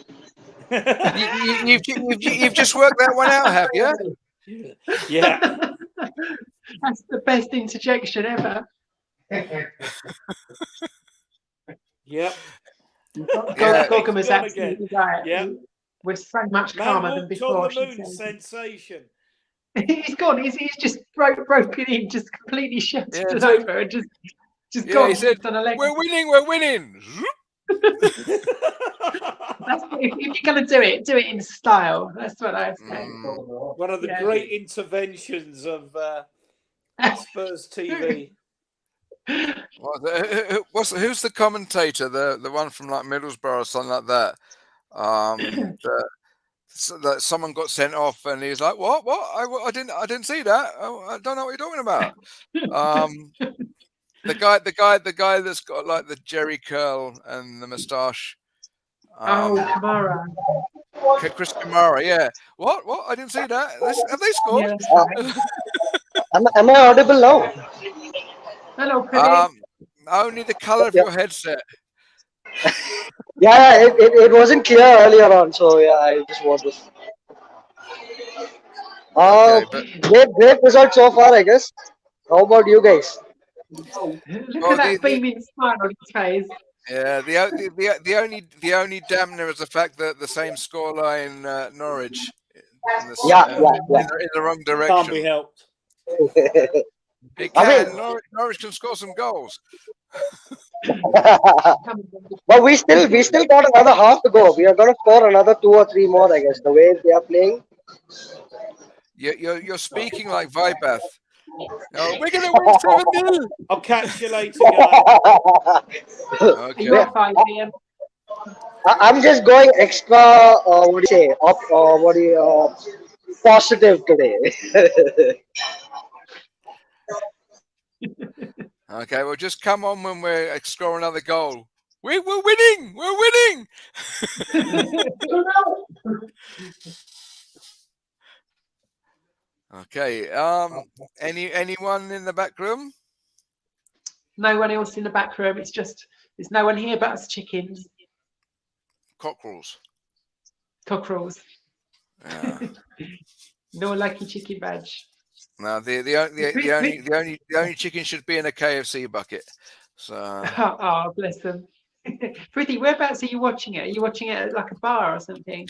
You've just worked that one out, have you? Yeah. That's the best interjection ever. Yep. Gogham was absolutely right. Yeah. We're so much calmer than before. On the moon sensation. He's gone. He's just broken in, just completely shut it over, and just gone. He said, "We're winning." If you're going to do it in style. That's what I say. One of the great interventions of Spurs TV. Who's the commentator? The one from like Middlesbrough or something like that. That someone got sent off, and he's like, "What? I didn't see that. I don't know what you're talking about." The guy that's got like the Jerry curl and the moustache. Kamara. Chris Kamara, yeah. What? I didn't see that. Have they scored? Am I audible now? Hello, Penny. Only the color of your headset. Yeah, it wasn't clear earlier on, so I just want this. Great result so far, I guess. How about you guys? Look at that beaming smile on his face. Yeah, the only dampener is the fact that the same scoreline Norwich. In the wrong direction. Can't be helped. It can. Norwich can score some goals. But we still got another half to go. We are going to score another 2 or 3 more, I guess. The way they are playing. You're speaking like Vibath. Oh, we're going to win 7-0. I'll catch you later, guys. Okay. I'm just going extra. Positive today. Okay, well, just come on when we're scoring another goal. We're winning. We're winning. Okay. Anyone in the back room? No one else in the back room. It's just there's no one here but us chickens. Cockerels. Cockerels. Yeah. No lucky chicken badge. No, the only chicken should be in a KFC bucket. So Oh, bless them. Pretty, whereabouts are you watching it? Are you watching it at like a bar or something?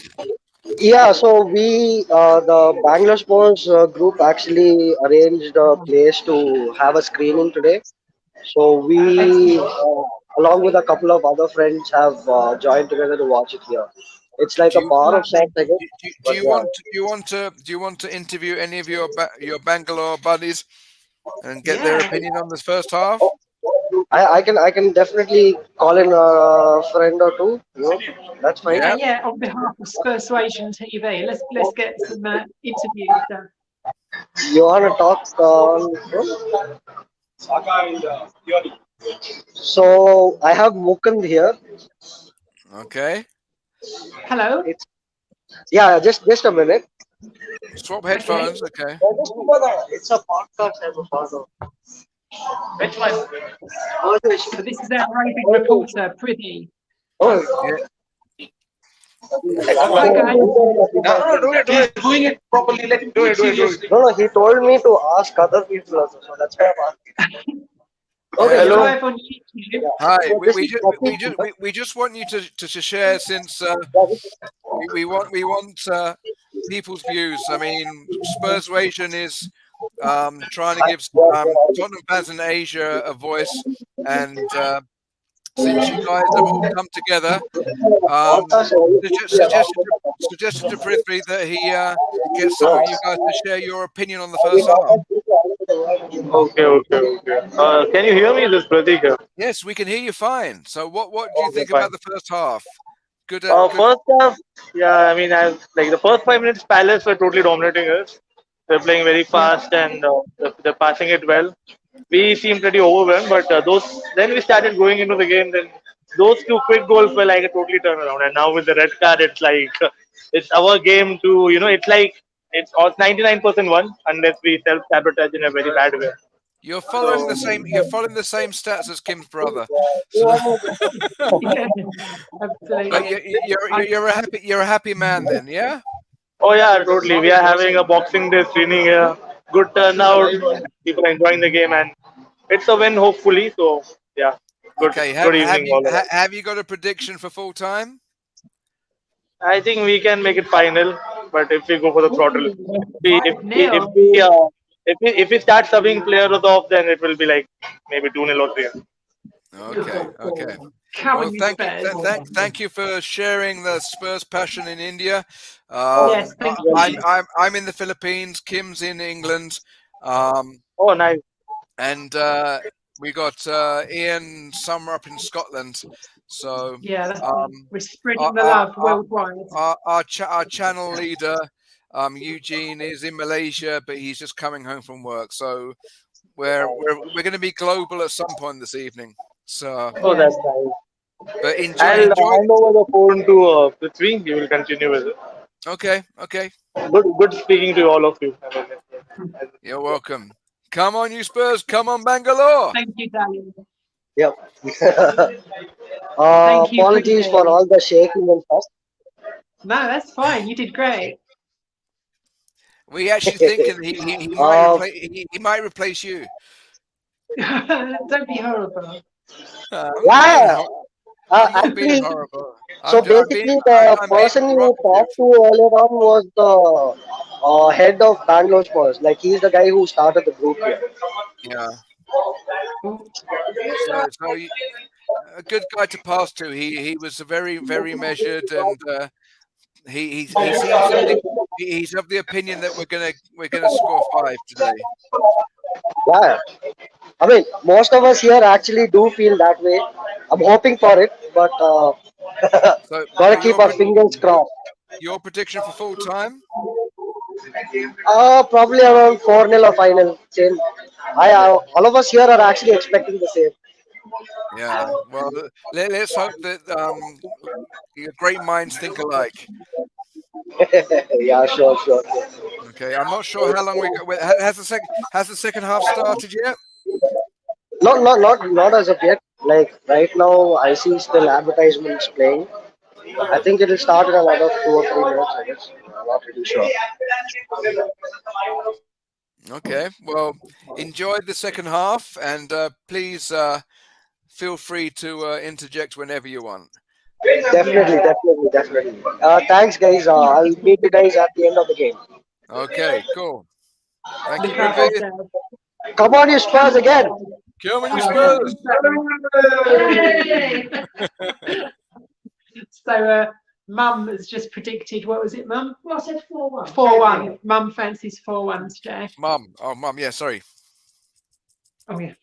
Yeah, so we, the Bangalore Sports group actually arranged a place to have a screening today. So we, Excellent. along with a couple of other friends, have joined together to watch it here. It's like do a you bar of Lovely. sorts, I guess. do But you want to interview any of your Bangalore buddies and get their Yeah. opinion on this first half? I can definitely call in a friend or two. That's fine. Yeah, Yeah. yeah. On behalf of Persuasion TV, let's get some interviews done. You want to talk on? So I have Mukund here. Okay. Hello. It's yeah, just a minute. Swap Okay. headphones. Okay. It's a podcast as a part of. Which one? So this is our roving reporter, Prithvi. Oh, Hi guys. No, do it. He's doing it properly. Let him do it seriously. no, he told me to ask other people also, so that's why I'm asking. Okay, You're hello. live on YouTube. Hi. So We, this we is just we just want you to share since we want people's views. I mean, Spurswasion is trying to give Tottenham fans in Asia a voice, and since you guys have all come together, suggested to Prithvi that he gets some of you guys to share your opinion on the first half. Okay. Can you hear me? This is Pratik here. Yes, we can hear you fine. So, what do you think Fine. about the first half? Good. First half, yeah, I mean, like the first 5 minutes, Palace were totally dominating us. They're playing very fast and they're passing it well. We seemed pretty overwhelmed, but then we started going into the game. Then those two quick goals were like a totally turnaround. And now with the red card, it's like it's our game to it's like it's all 99% won unless we self sabotage in a very bad way. You're following the same. You're following the same stats as Kim's brother. So, Yeah, absolutely. but you're a happy man then, yeah? Oh yeah, totally. We are having a Boxing Day screening here. Good turnout. People are enjoying the game, and it's a win, hopefully. So yeah, Okay. good evening, all of us. Have you got a prediction for full time? I think we can make it final, but if we go for the throttle, Nil. if we start subbing players off, then it will be like maybe 2-0 or 3. Okay. Come Well, on, you thank Spurs. thank you for sharing the Spurs passion in India. Yes, thank you. I'm in the Philippines. Kim's in England. Oh, nice. And we got Ian Summer up in Scotland. So Yeah, that's we're our, spreading the our, love our, worldwide. our channel leader Eugene is in Malaysia, but he's just coming home from work. So we're going to be global at some point this evening. So Oh, that's nice. but I'll enjoy. hand over the phone to Prithvi. You will continue with it. Okay. Good speaking to all of you. You're welcome. Come on, you Spurs. Come on, Bangalore. Thank you, darling. Yep. Thank you, Apologies Prithvi. for all the shaking and stuff. No, that's fine. You did great. We actually thinking he might replace you. Don't be horrible. Yeah. I'm being Actually, horrible. so basically, the person you talked to earlier on was the head of Bangalore Sports. Like, he's the guy who started the group here. Yeah. So a good guy to pass to. He was very measured, and he seems he's of the opinion that we're gonna score 5 today. Yeah. I mean, most of us here actually do feel that way. I'm hoping for it, but gotta keep our fingers crossed. Your prediction for full time? Probably around 4-0 or 5-0. Same. all of us here are actually expecting the same. Yeah. Well, let's hope that your great minds think alike. Yeah, sure, sure, sure. Okay. I'm not sure how long we got. Has the second half started yet? Not as of yet. Like right now, I see still advertisements playing. I think it'll start in another 2 or 3 minutes. I guess. I'm not really sure. Okay. Well, enjoy the second half, and please feel free to interject whenever you want. Definitely, definitely, definitely. Thanks, guys. I'll meet you guys at the end of the game. Okay. Cool. Thank you, Look after Griffith. yourself. Come on, you Spurs again. Come on, you Spurs. So, Mum has just predicted. What was it, Mum? Well, I said 4-1. 4-1. Mum fancies 4-1 today. Mum. Oh, Mum. Yeah. Sorry. Oh yeah.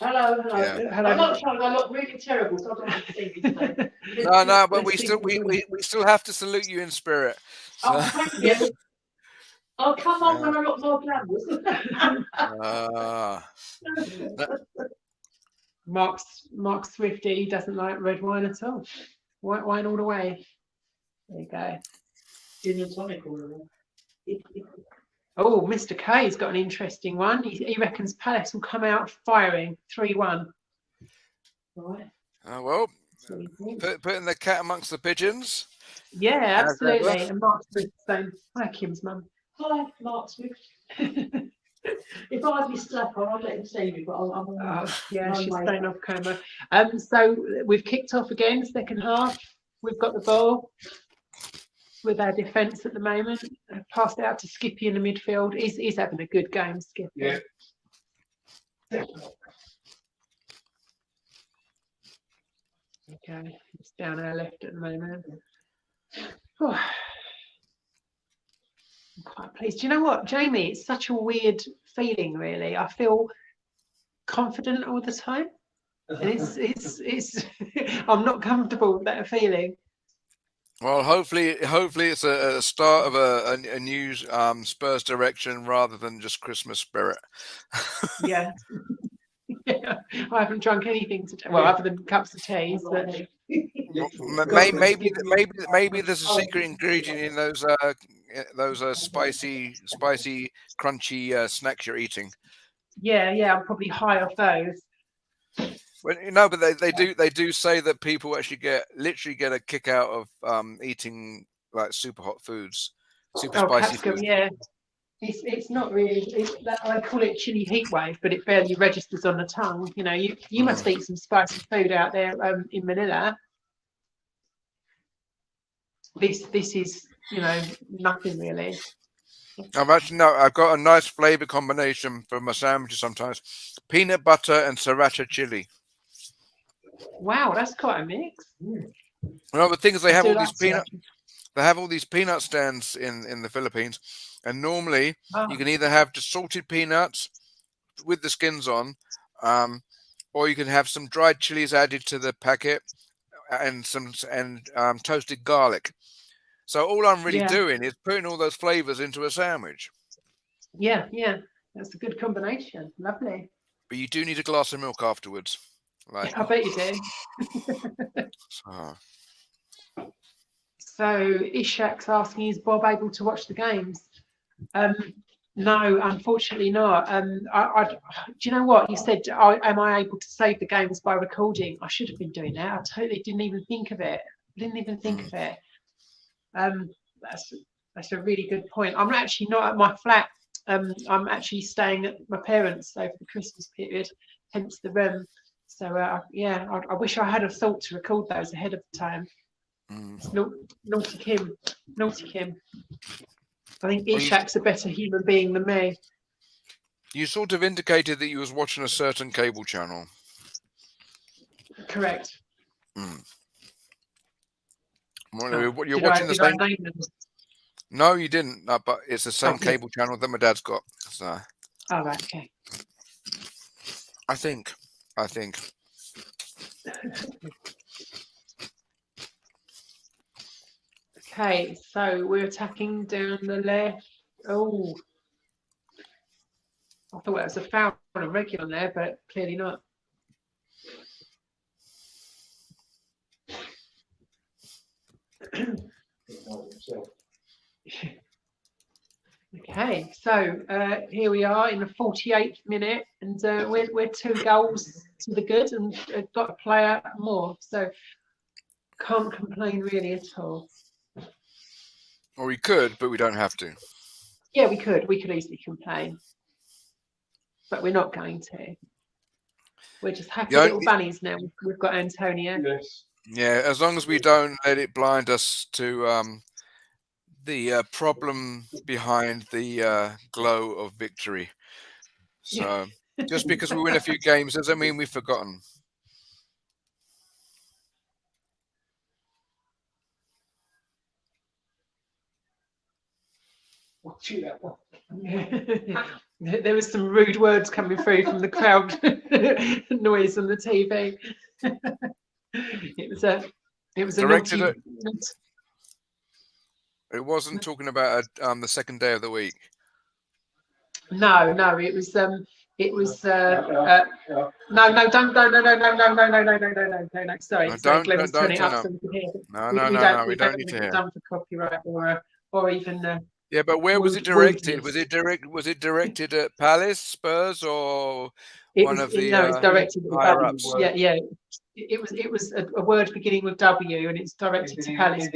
Hello, hello. Yeah. Hello. I'm not trying to look really terrible, so I don't have to see you today. No, but Let's we still have to salute you in spirit. So, Oh, thank you. I'll come on when I look more glamorous. Mark Swifty doesn't like red wine at all. White wine all the way. There you go. Gin and tonic all around. Oh, Mr. K's got an interesting one. He reckons Palace will come out firing 3-1. Right. well, That's what he thinks. putting the cat amongst the pigeons. Yeah, As absolutely. ever. And Mark Swift saying, hi, Kim's mum. Hi, Mark Swift. If I'd be stuck on, I'd let him see me, but I'm Yeah, no she's way. staying off camera. So we've kicked off again, second half. We've got the ball with our defence at the moment. Passed it out to Skippy in the midfield. He's having a good game, Skippy. Yeah. Okay, it's down our left at the moment. Oh, I'm quite pleased. Do you know what, Jamie? It's such a weird feeling, really. I feel confident all the time. And it's I'm not comfortable with that feeling. Well, hopefully it's a start of a new Spurs direction rather than just Christmas spirit. Yeah. Yeah. I haven't drunk anything today. Well, other than cups of tea. But Maybe there's a secret ingredient in those spicy, crunchy snacks you're eating. yeah, I'm probably high off those. Well, no, but they do say that people actually literally get a kick out of eating like super hot foods, super spicy capsicum, foods. yeah. It's not really. I call it chili heat wave, but it barely registers on the tongue. You know, you must eat some spicy food out there in Manila. This is nothing really. I've got a nice flavour combination for my sandwiches sometimes: peanut butter and sriracha chili. Wow, that's quite a mix. Well, the thing is, they have all these peanut stands in the Philippines, and normally you can either have just salted peanuts with the skins on, or you can have some dried chilies added to the packet and toasted garlic. So all I'm really doing is putting all those flavors into a sandwich. Yeah, that's a good combination. Lovely. But you do need a glass of milk afterwards. Like, I bet you do. So Ishak's asking, is Bob able to watch the games? No, unfortunately not. Do you know what you said? Am I able to save the games by recording? I should have been doing that. I totally didn't even think of it. That's a really good point. I'm actually not at my flat. I'm actually staying at my parents' over the Christmas period, hence the room. So I wish I had a thought to record those ahead of the time. Naughty Kim. I think Ishak's a better human being than me. You sort of indicated that you was watching a certain cable channel. Correct. Well, you're watching the same. No, you didn't. No, but it's the same cable channel that my dad's got. So. Oh, right, okay. I think. Okay, so we're attacking down the left. Oh, I thought it was a foul on a regular there, but clearly not. Okay, so here we are in the 48th minute, and we're 2 goals to the good, and got a player more, so can't complain really at all. Or we could, but we don't have to. Yeah, we could easily complain, but we're not going to. We're just happy little bunnies now. We've got Antonio. Yes. Yeah, as long as we don't let it blind us to the problem behind the glow of victory. So just because we win a few games doesn't mean we've forgotten. There was some rude words coming through from the crowd noise on the TV. It was a Directed naughty. It wasn't talking about the second day of the week. No, it was no, sorry, Glenn was turning it up so we could hear. No, we don't need to hear. Done for copyright or even. Yeah, but where was it directed? Was it directed at Palace, Spurs, or one of the it's directed at higher ups? Yeah. It was a word beginning with W, and it's directed to Palace.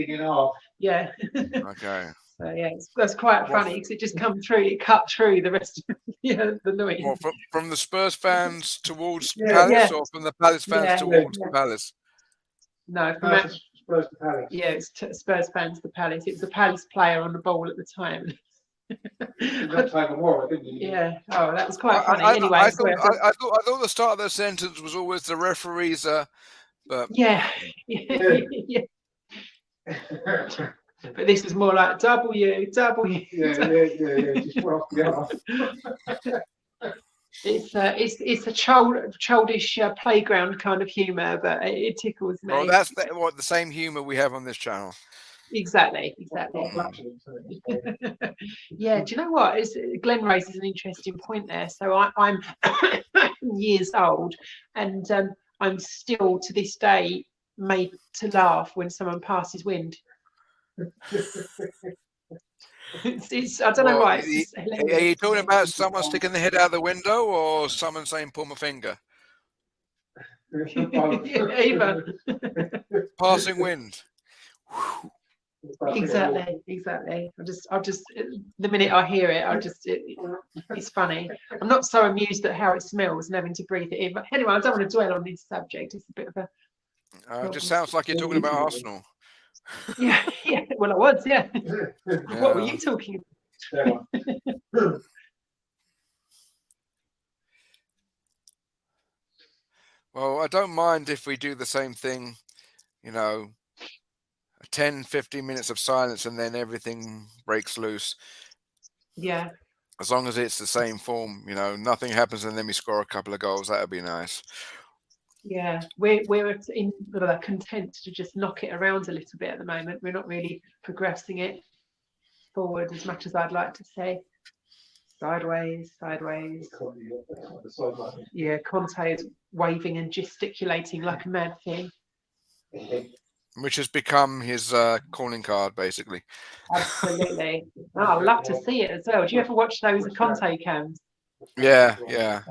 Yeah. Okay. So yeah, that's quite funny because it just come through. It cut through the rest of the noise. What, from the Spurs fans towards Palace, or from the Palace fans towards Palace? No, from Spurs to Palace. Yeah, it's Spurs fans to Palace. It was a Palace player on the ball at the time. Yeah. Oh, that was quite funny. Anyway, I thought the start of the sentence was always the referees. But yeah. But this was more like W. Yeah. Just one off the other. It's a childish playground kind of humour, but it tickles me. Well, that's the same humour we have on this channel. Exactly. Yeah, do you know what? Glenn raises an interesting point there. So I'm years old, and I'm still to this day made to laugh when someone passes wind. I don't know why. Are you talking about someone sticking the head out the window, or someone saying "pull my finger"? Either. Passing wind. Exactly. I just the minute I hear it, it's funny. I'm not so amused at how it smells and having to breathe it in. But anyway, I don't want to dwell on this subject. It's a bit of a. It just sounds like you're talking about Arsenal. Yeah. Well, I was. Yeah. What were you talking about? Well, I don't mind if we do the same thing, 10, 15 minutes of silence and then everything breaks loose. Yeah. As long as it's the same form, nothing happens and then we score a couple of goals, that would be nice. Yeah, we're content to just knock it around a little bit at the moment. We're not really progressing it forward as much as I'd like to say. Sideways. Yeah, Conte is waving and gesticulating like a mad thing. Which has become his calling card, basically. Absolutely. I'd love to see it as well. Do you ever watch those Conte cams? Yeah.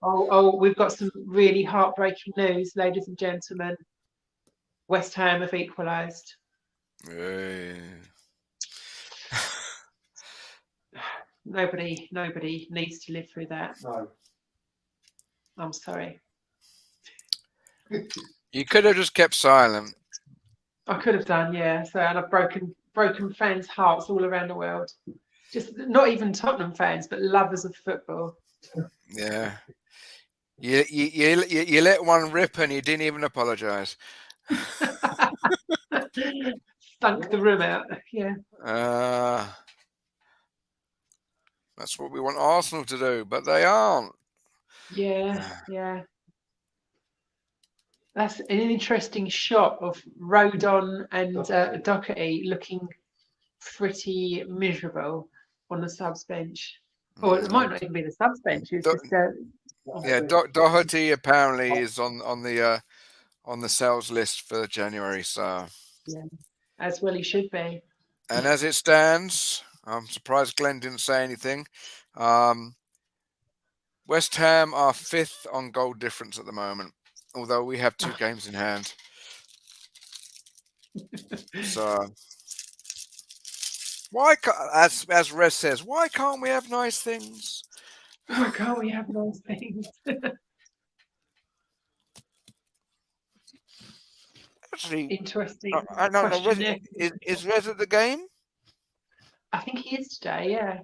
Oh, we've got some really heartbreaking news, ladies and gentlemen. West Ham have equalised. Nobody needs to live through that. No. I'm sorry. You could have just kept silent. I could have done, yeah. So, and I've broken fans' hearts all around the world. Just not even Tottenham fans, but lovers of football. Yeah. You let one rip and you didn't even apologise. Stunk the room out. Yeah. That's what we want Arsenal to do, but they aren't. Yeah. That's an interesting shot of Rodon and Doherty looking pretty miserable on the subs bench. Or it might not even be the subs bench. It's just Yeah, Doherty apparently is on the sales list for January. So, yeah, as well he should be. and as it stands, I'm surprised Glenn didn't say anything. West Ham are 5th on goal difference at the moment, although we have 2 games in hand. So, why, as Rez says, why can't we have nice things? Why can't we have those things? Actually, Interesting I don't know. question there. Is Rez at the game? I think he is today. Yeah.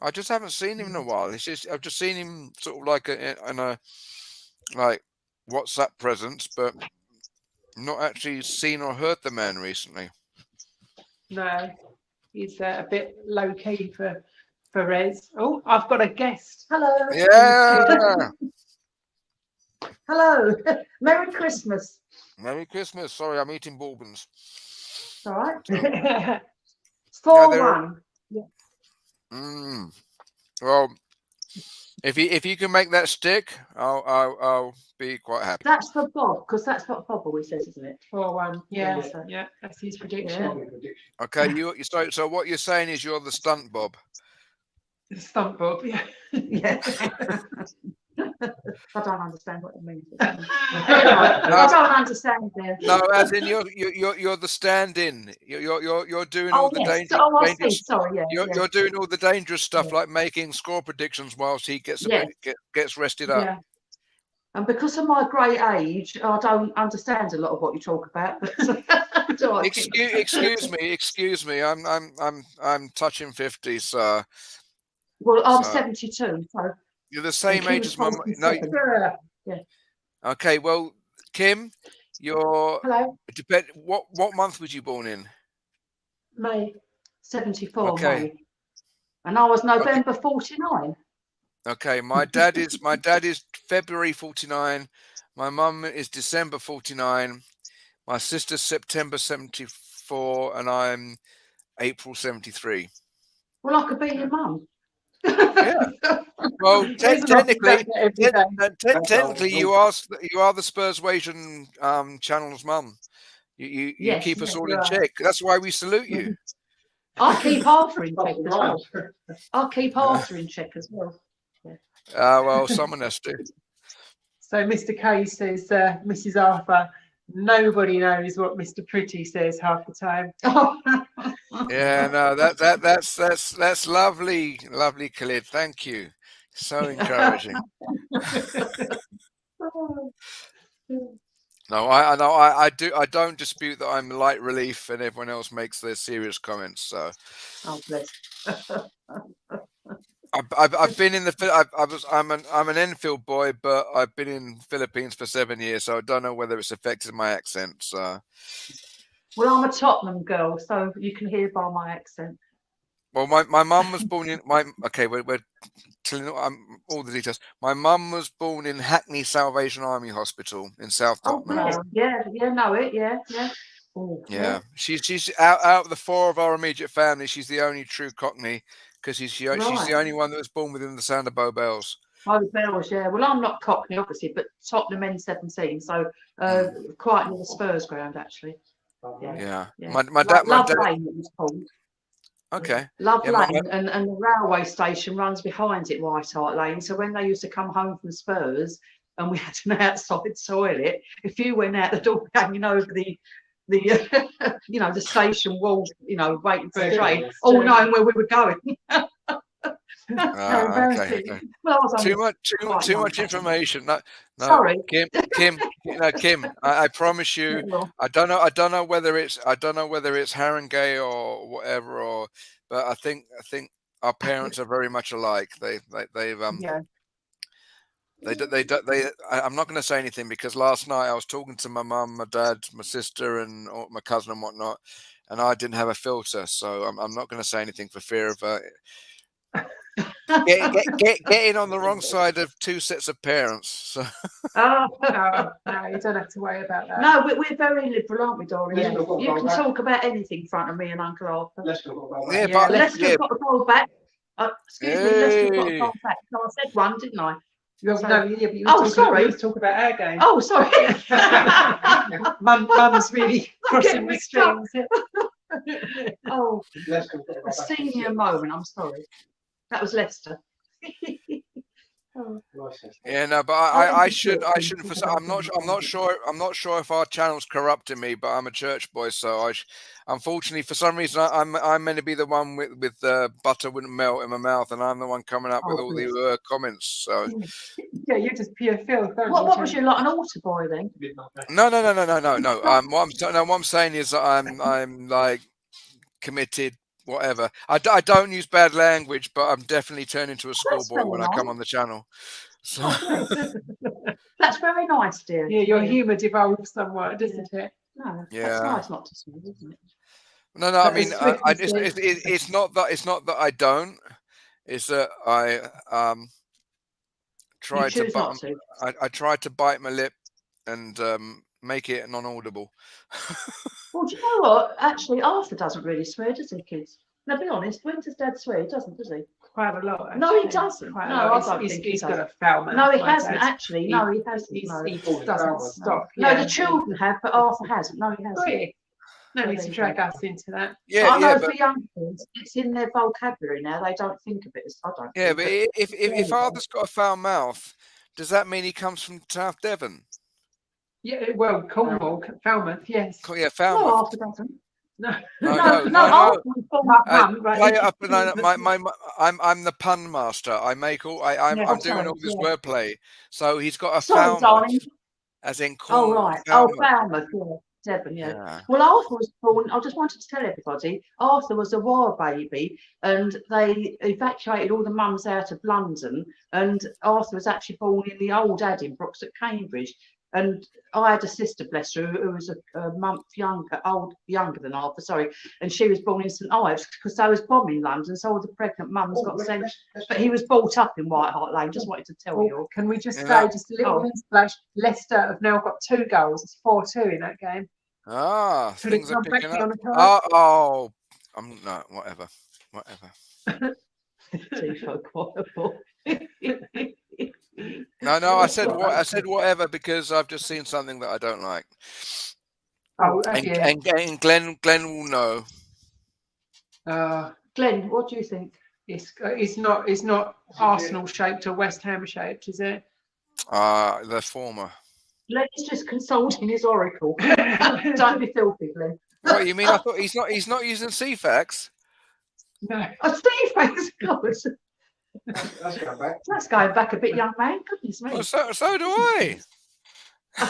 I just haven't seen him in a while. It's just I've just seen him sort of like in a like WhatsApp presence, but not actually seen or heard the man recently. No, he's a bit low key for Rez. Oh, I've got a guest. Hello. Yeah. Hello. Merry Christmas. Merry Christmas. Sorry, I'm eating bourbons. All right. Yeah, 4-1. Well, if you can make that stick, I'll be quite happy. That's for Bob, because that's what Bob always says, isn't it? 4-1. Yeah, So- yeah, that's his prediction. Okay, so what you're saying is you're the stunt Bob. Stump Bob. Yeah. Yeah. I don't understand what it means. I don't understand there. No, as in you're the stand-in. You're doing Oh, all the yes. dangerous. Oh, I see. Sorry, yeah. You're doing all the dangerous stuff like making score predictions whilst he gets a Yes. bit, gets rested up. Yeah. And because of my great age, I don't understand a lot of what you talk about. So Excuse me. I'm touching 50, so well, I'm so 72, so you're the same Kim age was as my mum. No, 47. Yeah. okay. Well, Kim, you're Hello, what month was you born in? May 74, Okay. May. And I was November 49. Okay, my dad is February 49. My mum is December 49. My sister's September 74, and I'm April 73. Well, I could be your mum. Yeah. Well, technically, you are the Spurswasian channel's mum. You Yes, keep us yes, all you in are. check. That's why we salute you. I keep Arthur in check as well. I'll keep Arthur in check as well. Well, someone has to. So Mr. K says, Mrs. Arthur, nobody knows what Mr. Pretty says half the time. Yeah, no, that's lovely, Khalid. Thank you. So encouraging. No, I don't dispute that I'm light relief, and everyone else makes their serious comments. So, Oh, bless. I've been in the I'm an Enfield boy, but I've been in Philippines for 7 years, so I don't know whether it's affected my accent. So, Well, I'm a Tottenham girl, so you can hear by my accent. well, my mum was born in we're telling all the details. My mum was born in Hackney Salvation Army Hospital in South Oh, Tottenham. yeah, know it, yeah. Oh, Yeah, she's out of the 4 of our immediate family. She's the only true Cockney because she's the only one that was born within the sound of Bow Bells. Bow Bells, yeah. Well, I'm not Cockney, obviously, but Tottenham N17, so quite near the Spurs ground, actually. Yeah. Yeah. My dad. Lane, it was called. Okay. Love Yeah, Lane, and the railway station runs behind it, White Hart Lane. So when they used to come home from Spurs and we had an outside toilet, if you went out the door hanging over the the station wall, waiting for the train, all knowing where we were going. Okay. Well, I was Too much information. No, sorry, Kim. Kim. I promise you. I don't know whether it's Harringay or whatever, but I think our parents are very much alike. They've yeah. I'm not going to say anything because last night I was talking to my mum, my dad, my sister, and my cousin and whatnot, and I didn't have a filter, so I'm not going to say anything for fear of Get in on the wrong side of two sets of parents. So. Oh, No, you don't have to worry about that. no, we're very liberal, aren't we, Dorian? Let's not go You can back. talk about anything in front of me and Uncle Arthur. Leicester got a goal Yeah, back. but Leicester's got the goal back. Excuse me, Leicester's got the Hey. goal back. So I said one, didn't I? No, So- yeah, but you Oh, were sorry. You talk about our game. Oh, sorry. Mum's really crossing getting the mixed up. strings. Oh, Leicester got a a goal back. senior moment. I'm sorry. That was Leicester. Yeah, no, but I shouldn't. I'm not sure if our channel's corrupting me, but I'm a church boy, so unfortunately, for some reason, I'm meant to be the one with butter wouldn't melt in my mouth, and I'm the one coming up with all the comments. So Yeah, you're just pure filth. What was you like, an altar boy then? no. What I'm saying is that I'm like committed. Whatever. I don't use bad language, but I'm definitely turning into a schoolboy when I come on the channel. So. That's very nice, dear. Yeah, your humour devolves somewhat, doesn't it? No, Yeah. that's nice not to swear, isn't it? No. But I mean, it's not that I don't. It's that I try to. choose not to. I try to bite my lip and make it non-audible. Well, do you know what? Actually, Arthur doesn't really swear, does he, kids? Now, be honest, when does Dad swear? He doesn't, does he? Quite a lot. Actually. No, he doesn't. Quite a No, lot. I don't think He's he got does. a foul mouth. No, he my hasn't, dad. actually. No, he hasn't. He No. doesn't stop. No, Yeah. the children have, but Arthur hasn't. No, he hasn't. Really? No need to drag us into that. Yeah, I know but for young kids, it's in their vocabulary now. They don't think of it as I don't. yeah, think, but if Arthur's got a foul mouth, does that mean he comes from South Devon? Yeah, well, Cornwall, Falmouth, yes. Yeah, no, Falmouth. Arthur doesn't. No. No. Arthur was born Play it up, I'm the pun master. I'm doing all this wordplay. So he's got a Sorry, Falmouth, darling. as in Oh, Cornwall. right. Falmouth. Oh, Falmouth, yeah. Devon, yeah. Yeah. Well, Arthur was born, I just wanted to tell everybody, Arthur was a war baby and they evacuated all the mums out of London, and Arthur was actually born in the old Addenbrooks at Cambridge. And I had a sister, bless her, who was a month younger than Arthur, sorry, and she was born in St Ives because they was bombing London, so all the pregnant mums got sent. But he was brought up in White Hart Lane, just wanted to tell you. Can we just Yeah. say, just a little splash, Leicester have now got 2 goals. It's 4-2 in that game. Ah, Could it things are come back picking on up. the card? Oh, no, whatever. Too quotable. No, I said whatever because I've just seen something that I don't like. Oh, And Glenn will know. Glenn, what do you think? It's not Arsenal shaped or West Ham shaped, is it? The former. Glenn's just consulting his oracle. Don't be filthy, Glenn. What you mean? I thought he's not using CFAX. No. Oh, Steve, thanks God. That's going back. That's going back a bit, young man. Goodness me. Well, so do I.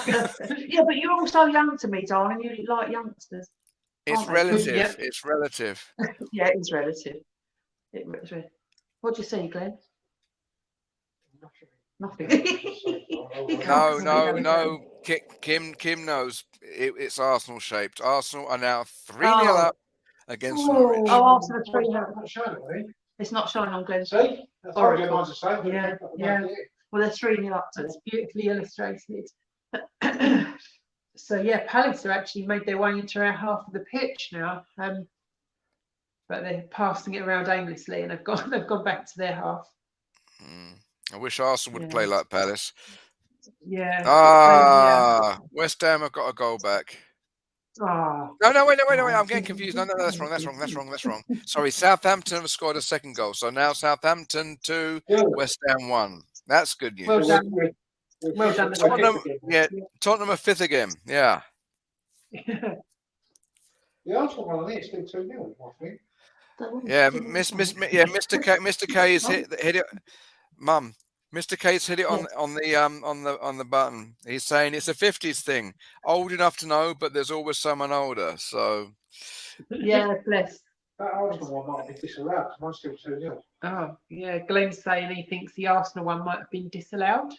Yeah, but you're also young to me, darling. You like youngsters. It's aren't they? relative. Yeah. It's relative. Yeah, it is relative. What do you see, Glenn? Nothing. No. Kim knows. It's Arsenal shaped. Arsenal are now 3-0 up against Norwich. Oh, Arsenal 3-0. Not showing it, really. It's not showing on Glenn's. See? I told you mine's the same. Yeah, yeah. Well, they're 3-0 up to It's it. beautifully illustrated. So yeah, Palace have actually made their way into our half of the pitch now, but they're passing it around aimlessly, and they've gone back to their half. I wish Arsenal would play like Palace. Yeah. West Ham have got a goal back. Oh. No, wait. I'm getting confused. No, that's wrong. Sorry, Southampton have scored a second goal. So now Southampton 2, West Ham 1. That's good news. Well done. Well done. Tottenham are 5th again. Yeah. The Arsenal one, I think it's still 2-0, I think. Yeah, Mr. K has hit it. Mum, Mr. K's hit it on the button. He's saying it's a 50s thing. Old enough to know, but there's always someone older. So Yeah, bless. That Arsenal one might be disallowed. Mine's still 2-0. Oh, yeah. Glenn's saying he thinks the Arsenal one might have been disallowed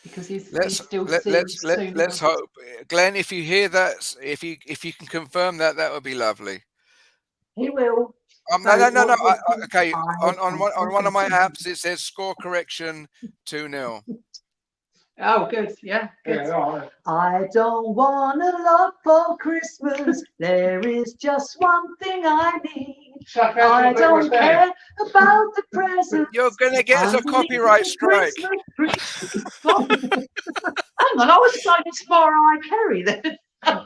because he's still seeing. Let's hope, Glenn. If you hear that, if you can confirm that, that would be lovely. He will. No, no, no, no. what- Okay, on I one of my think- apps it says score correction 2-0. Oh, good. Yeah, good. Yeah, all right. I don't want a lot for Christmas. There is just one thing I need. I don't care about the presents. You're gonna get us a underneath copyright the strike. Christmas tree. Hang on, I was saying it's Mariah Carey then.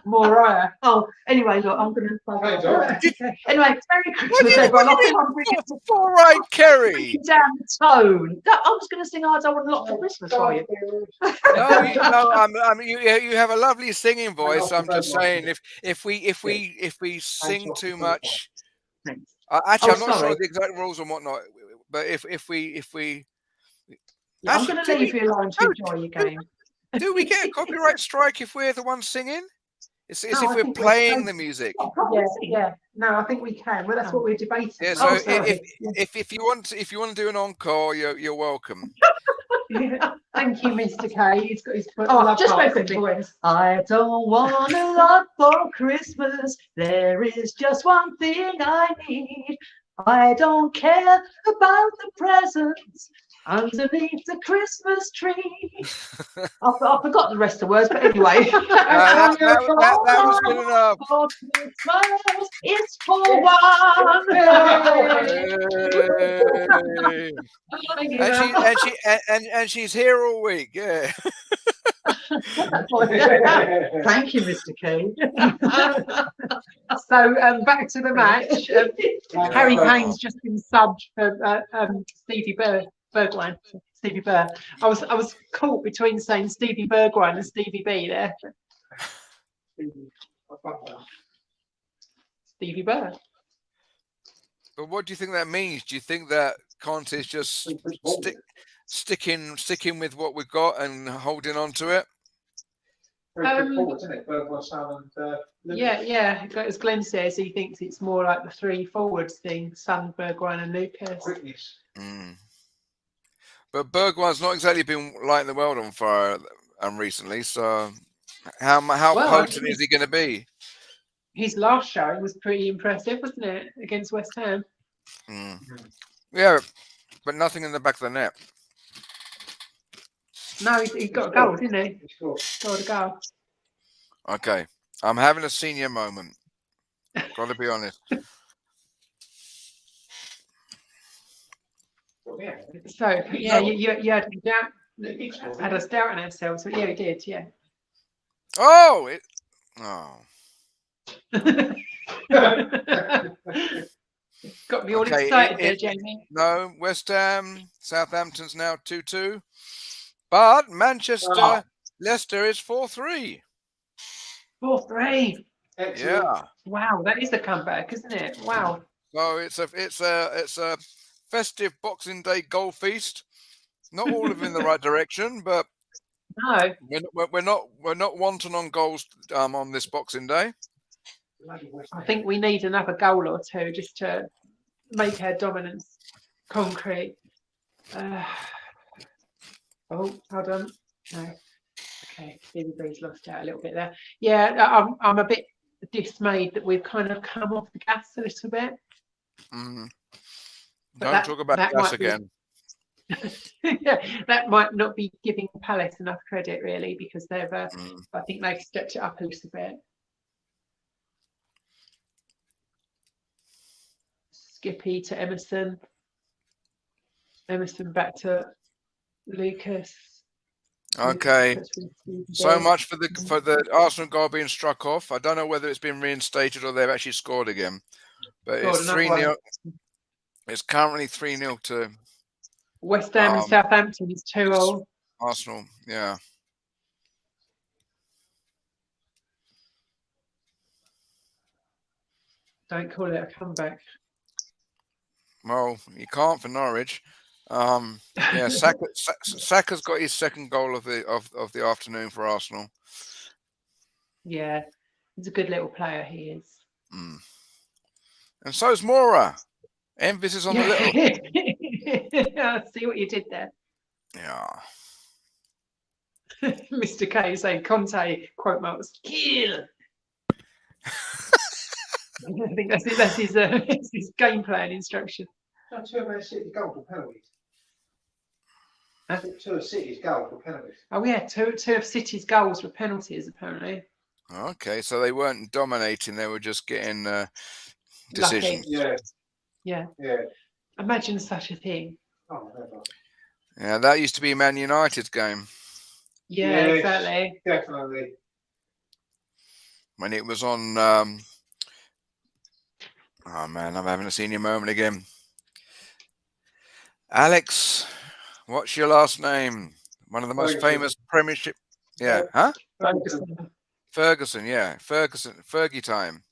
Mariah. Oh, anyway, look, I'm going Hey, to. Doc. Anyway, Merry What do Christmas, you, everyone. I what do you think I'm mean? bringing All right, Kerry. down the tone. No, I was going to sing I Don't Want a Lot for Christmas for you. No, you have a lovely singing voice. I'm just saying, if we sing too much, Thanks. actually, Oh, I'm not sure sorry. of the exact rules and whatnot. But if we Yeah, I'm actually, going to leave you alone to enjoy your game. do we get a copyright strike if we're the ones singing? It's No, if I we're think we're playing the supposed- music. Yeah. No, I think we can. Well, that's what we're debating. Yeah, about. so Oh, sorry. if you want to do an encore, you're welcome. Thank you, Mr. K. He's got his foot. Oh, just very quickly. I don't want a lot for Christmas. There is just one thing I need. I don't care about the presents underneath the Christmas tree. I forgot the rest of the words, but anyway. That was good enough. For Christmas, it's for one. Hey. And she's here all week. Yeah. Thank you, Mr. King. So back to the match. Harry Kane's just been subbed for Stevie Bergwijn. Stevie Burr. I was caught between saying Stevie Bergwijn and Stevie B there. Stevie Burr. But what do you think that means? Do you think that Conte's just sticking with what we've got and holding on to it? Yeah. As Glenn says, he thinks it's more like the three forwards thing: Son, Bergwijn, and Lucas. But Bergwijn's not exactly been lighting the world on fire recently. So how potent is he going to be? His last showing was pretty impressive, wasn't it, against West Ham? Yeah, but nothing in the back of the net. No, he got a goal, didn't he? Scored a goal. Okay, I'm having a senior moment. Got to be honest. So yeah, you had us doubting ourselves, but yeah, we did, yeah. Oh. Got me all Okay, excited there, Jamie. No, West Ham, Southampton's now 2-2, but Manchester, Leicester is 4-3. 4-3. Yeah. Wow, that is a comeback, isn't it? Wow. So it's a festive Boxing Day goal feast. Not all of them in the right direction, but no, we're not wanting on goals on this Boxing Day. I think we need another goal or two just to make our dominance concrete. Oh, hold on. No. Okay, everybody's lost out a little bit there. Yeah, I'm a bit dismayed that we've kind of come off the gas a little bit. Don't talk about gas again. Yeah, that might not be giving Palace enough credit, really, because they've. I think they've stepped it up a little bit. Skippy to Emerson. Emerson back to Lucas. Okay, so much for the Arsenal goal being struck off. I don't know whether it's been reinstated or they've actually scored again, but it's 3-0. It's currently 3-0 to West Ham and Southampton is 2-2. Arsenal. Yeah. Don't call it a comeback. Well, you can't for Norwich. Yeah, Saka's got his second goal of the afternoon for Arsenal. Yeah, he's a good little player. He is. And so is Mora. Emphasis on the little. I see what you did there. Yeah. Mr. K saying Conte quote marks kill. I think that's his game plan instruction. No, 2 of Man City's goal for penalties. Huh? 2 of City's goal for penalties. Oh yeah, two of City's goals were penalties apparently. Okay, so they weren't dominating; they were just getting Lucky. decisions. Yeah. Yeah. Yeah. Imagine such a thing. Oh, never. Yeah, that used to be Man United's game Yeah, Yes, exactly. Definitely. when it was on. Oh man, I'm having a senior moment again. Alex, what's your last name? One of the most Ferguson. famous Premiership. Yeah, huh? Ferguson. Ferguson. Yeah, Fergie time.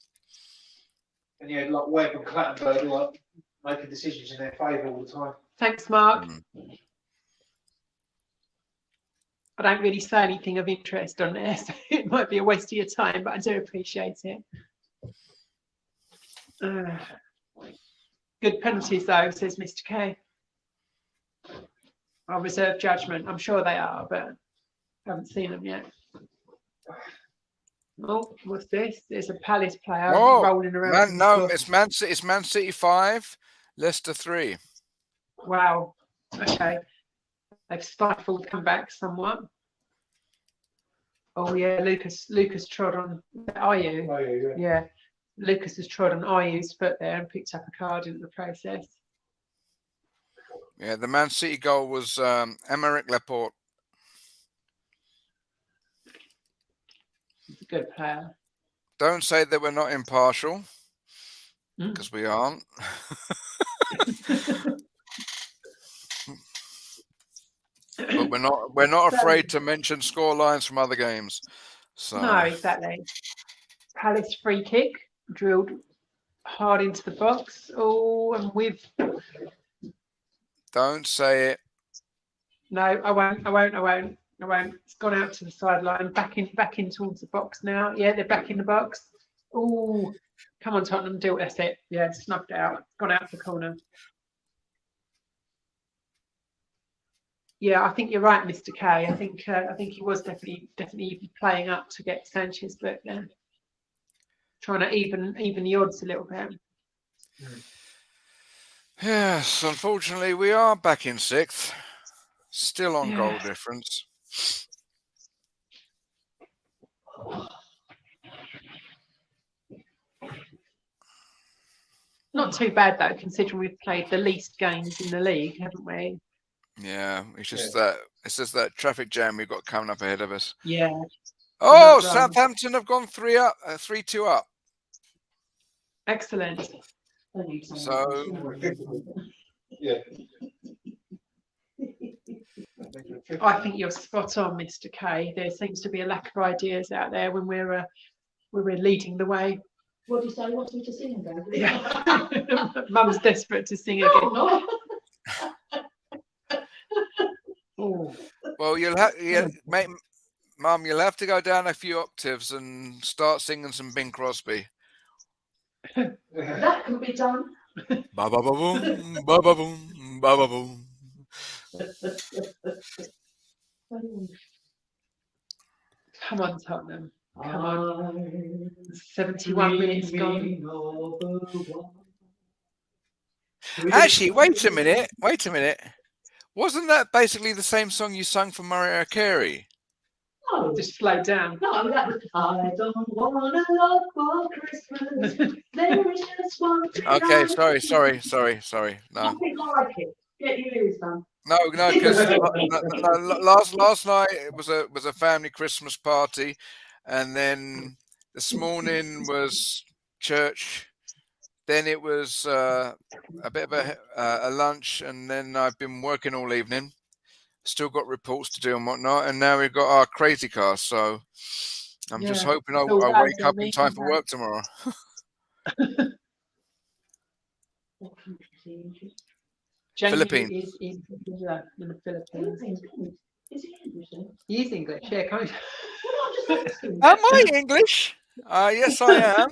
And you had like Webb and Clattenburg who are making decisions in their favour all the time. Thanks, Mark. Mm. I don't really say anything of interest on there, so it might be a waste of your time, but I do appreciate it. Good penalties, though, says Mr. K. I'll reserve judgment. I'm sure they are, but I haven't seen them yet. Oh, what's this? There's a Palace player rolling around. It's Man City. It's Man City 5, Leicester 3. Wow. Okay. They've stifled comeback somewhat. Oh yeah, Lucas trod on Ayew. Oh, yeah. Yeah. Lucas has trod on Ayew's foot there and picked up a card in the process. Yeah, the Man City goal was Emerick Laporte. He's a good player. Don't say that we're not impartial, because we aren't. But we're not afraid to mention score lines from other games. So No, exactly. Palace free kick drilled hard into the box. Oh, and with don't say it. no, I won't. It's gone out to the sideline, back in towards the box now. Yeah, they're back in the box. Oh, come on, Tottenham, deal. That's it. Yeah, snuffed it out. Gone out the corner. Yeah, I think you're right, Mr. K. I think he was definitely playing up to get Sanchez, but trying to even the odds a little bit. Yes, unfortunately, we are back in 6th, still on goal difference. Not too bad though, considering we've played the least games in the league, haven't we? Yeah, it's just that traffic jam we've got coming up ahead of us. Yeah. Oh, Southampton have gone 3-2 up. Excellent. So yeah. I think you're spot on, Mr. K. There seems to be a lack of ideas out there when we're leading the way. What do you say? What's me to sing again? Yeah. Mum's desperate to sing again. Oh. Well, Mum, you'll have to go down a few octaves and start singing some Bing Crosby. That can be done. Ba ba ba boom, ba ba boom, ba ba boom. Come on, Tottenham. Come on. 71 minutes gone. Actually, wait a minute. Wasn't that basically the same song you sung for Mariah Carey? No, just slow down. No, that was I don't want a lot for Christmas. There is just one thing. Okay, sorry. No. Nothing like it. Get your ears done. No, because last night it was a family Christmas party, and then this morning was church. Then it was a bit of a lunch, and then I've been working all evening. Still got reports to do and whatnot, and now we've got our crazy car. So I'm just hoping I wake up in time for work tomorrow. Philippines. Is in the Philippines. Is he English then? He is English, yeah, can't Am I English? Yes, I am.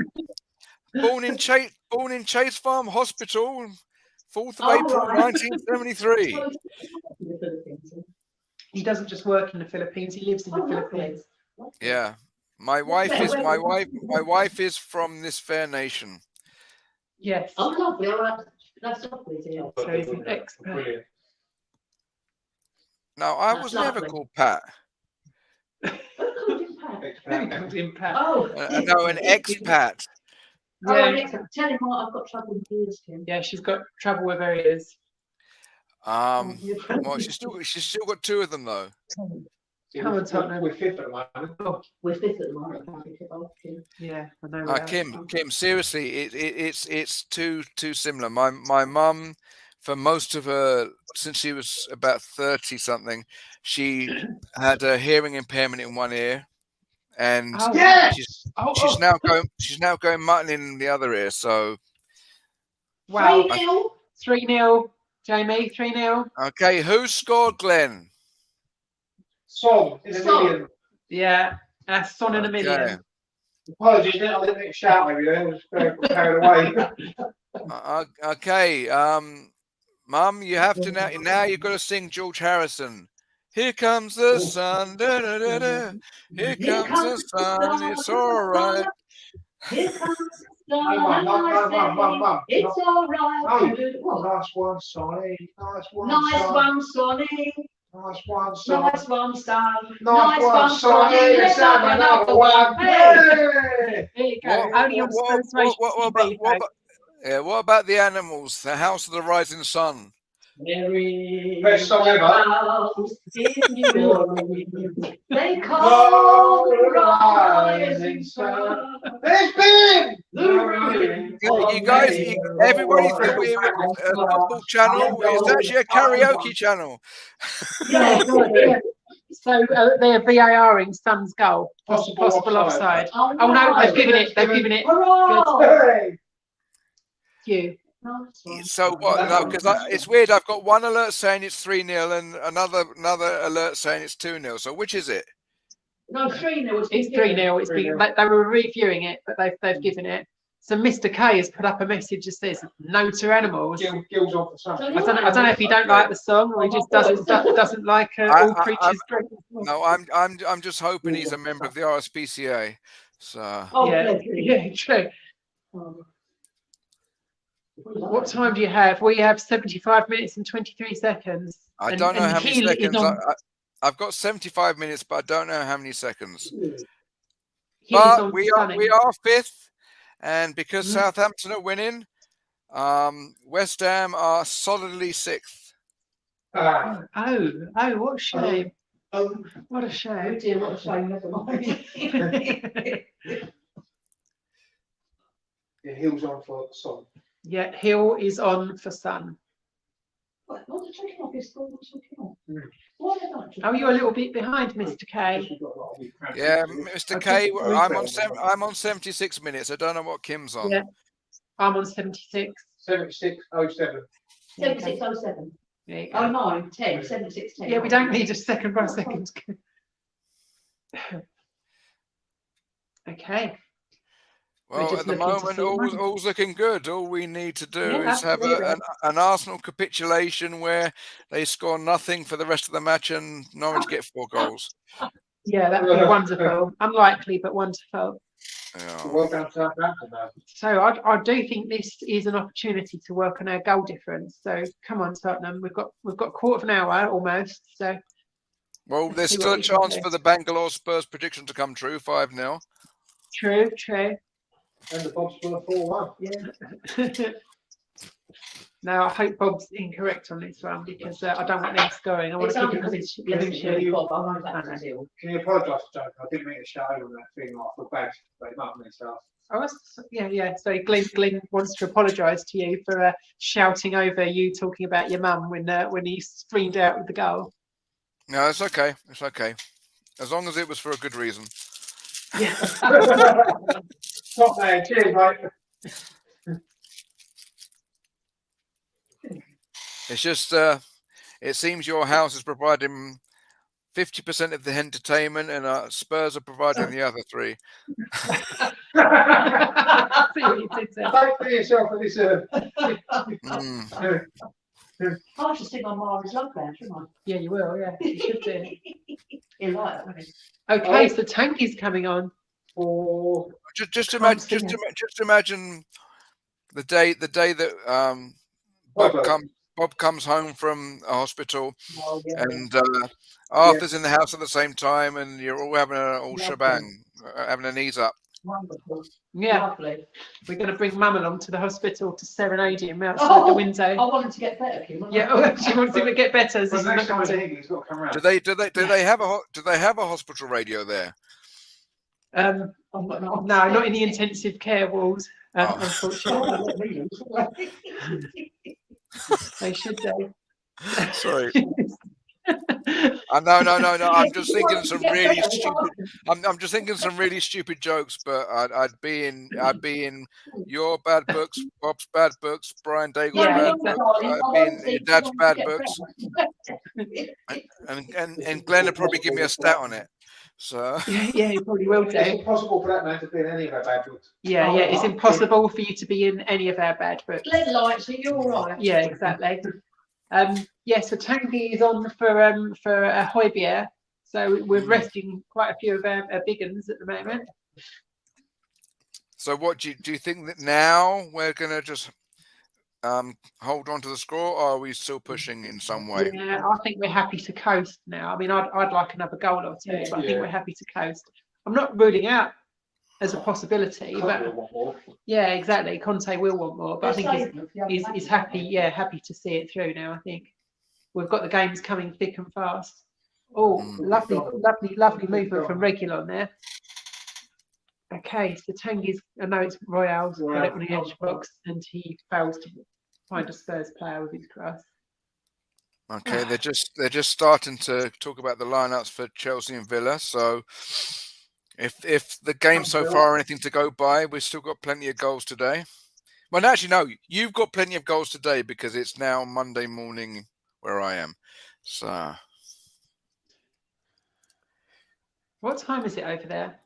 Born in Chase Farm Hospital, 4th of April, 1973. He doesn't just work in the Philippines; he lives in the Philippines. Yeah, My wife is from this fair nation. Yes. Oh, lovely. All right. That's lovely, dear. So he's an expert. Brilliant. No, I That's was never lovely. called Pat. Who called him Pat? Oh, No, an expat. oh, Yeah, Alexa, tell him what I've got trouble with ears, Kim. yeah, she's got trouble with her ears. Well, she's still got 2 of them though. Come on, Tottenham. We're fifth at the moment. We're fifth at the moment. I think, Yeah, I know. we are. Kim, seriously, it's too similar. My mum, for most of her, since she was about 30 something, she had a hearing impairment in one ear, and Oh, Yes! she's now going mutton in the other ear. So wow. 3-0. 3-0, Jamie. 3-0. okay, who scored, Glenn? Song in a million. Yeah, that's Son in a Million. Okay. Apologies, I didn't make a shout maybe there. I was very carried away. Okay, Mum, you have to now. You've got to sing George Harrison. Here comes the sun. Da, da, da, da. Here comes the sun. It's all right. Here comes the Mum, sun. It's all right. Nice one, Sonny. Nice one, Nice Son. one, Sonny. Nice one, Son. Nice one, son. Nice one, Sonny. Let's have another one. Hey. There you go. Only on Spurs Nation TV, folks. What about the animals? The House of the Rising Sun. Best song ever. They call the rising sun. There's been You guys, everybody thought we were a football channel. It's actually a karaoke channel. Yeah, yeah. So they're VARing Sun's goal. Possible offside. Oh no, they've given it. They've given it. Good. You. So what? No, because it's weird. I've got one alert saying it's 3-0 and another alert saying it's 2-0. So which is it? No, 3-0. It's 3-0. It's been, they were reviewing it, but they've given it. So Mr. K has put up a message that says no to animals. Gills off the sun. I don't know if he don't like the song or he just doesn't like all creatures. No, I'm just hoping he's a member of the RSPCA. So yeah, true. What time do you have? We have 75 minutes and 23 seconds. I don't know how many seconds. I've got 75 minutes, but I don't know how many seconds. But we are fifth, and because Southampton are winning, West Ham are solidly sixth. Oh, what a shame! What a shame! Dear, what a shame. Never mind. Yeah, Hill's on for the song. Yeah, Hill is on for Sun. What are you talking about? Oh, you're a little bit behind, Mr. K. Yeah, Mr. K. I'm on 76 minutes. I don't know what Kim's on. Yeah, I'm on 76. 76:07. 76:07. Oh, 9, 10, 76, 10. Yeah, we don't need a second by second. Okay. Well, at the moment, all's looking good. All we need to do is have an Arsenal capitulation where they score nothing for the rest of the match and Norwich get 4 goals. Yeah, that would be wonderful. Unlikely, but wonderful. Yeah. Well done, Southampton, though. So I do think this is an opportunity to work on our goal difference. So come on, Tottenham. We've got a quarter of an hour almost. So well, there's still a chance for the Bangalore Spurs prediction to come true. 5-0. True. And the Bob's for a 4-1. Yeah. Now I hope Bob's incorrect on this one because I don't want them scoring. I want to keep it clean sheet. Can you apologise to Joe? I didn't mean to shout over on that thing. I feel bad. They might have myself. Oh, yeah. So Glenn wants to apologise to you for shouting over you talking about your mum when he screamed out with the goal. No, it's okay. It's okay. As long as it was for a good reason. Yeah. Top man. Cheers, mate. It's just, it seems your house is providing 50% of the entertainment and Spurs are providing the other 3. I see what you did there. Thank for yourself for this. I should sing on Mari's Love Band, shouldn't I? Yeah, you will. Yeah, you should do. He'll like that, won't he? Okay, so Tanky's coming on. or Just come imagine, see us. just imagine the day that Bob Bob, comes home from a hospital, Oh, yeah. and Arthur's in the house at the same time, and you're all having an all Lovely. shebang, having a knees up. Wonderful. Yeah, Lovely. we're going to bring Mum along to the hospital to serenade him outside the window. I want him to get better, Kim. Yeah, oh, she wants him to get better. So well, she's next not time going I to. he's got to come round. Do they have a hospital radio there? No, not in the intensive care wards, Oh. unfortunately. They should do. Sorry. No. I'm just thinking some really stupid. I'm just thinking some really stupid jokes, but I'd be in your bad books, Bob's bad books, Brian Daigle's bad books. I'd be in your dad's bad books, and Glenn would probably give me a stat on it. So Yeah, you probably will do. It's impossible for that man to be in any of our bad books. Yeah, it's impossible for you to be in any of our bad books. Glenn likes you, you're all right. Yeah, exactly. So Tanguy is on for a Hoybier, so we're resting quite a few of our big uns at the moment. So what do you think that now we're gonna just hold on to the score, or are we still pushing in some way? Yeah, I think we're happy to coast now. I mean, I'd like another goal or two, but I think we're happy to coast. I'm not ruling out as a possibility, but yeah, exactly. Conte will want more, but I think he's happy to see it through now. I think we've got the games coming thick and fast. Oh, lovely movement from Regulon there. Okay, so Tanguy's, I know it's Royale's got it on the edge box, and he fails to find a Spurs player with his cross. Okay, they're just starting to talk about the lineups for Chelsea and Villa. So if the game so far are anything to go by, we've still got plenty of goals today. Well, actually, no, you've got plenty of goals today because it's now Monday morning where I am. So What time is it over there?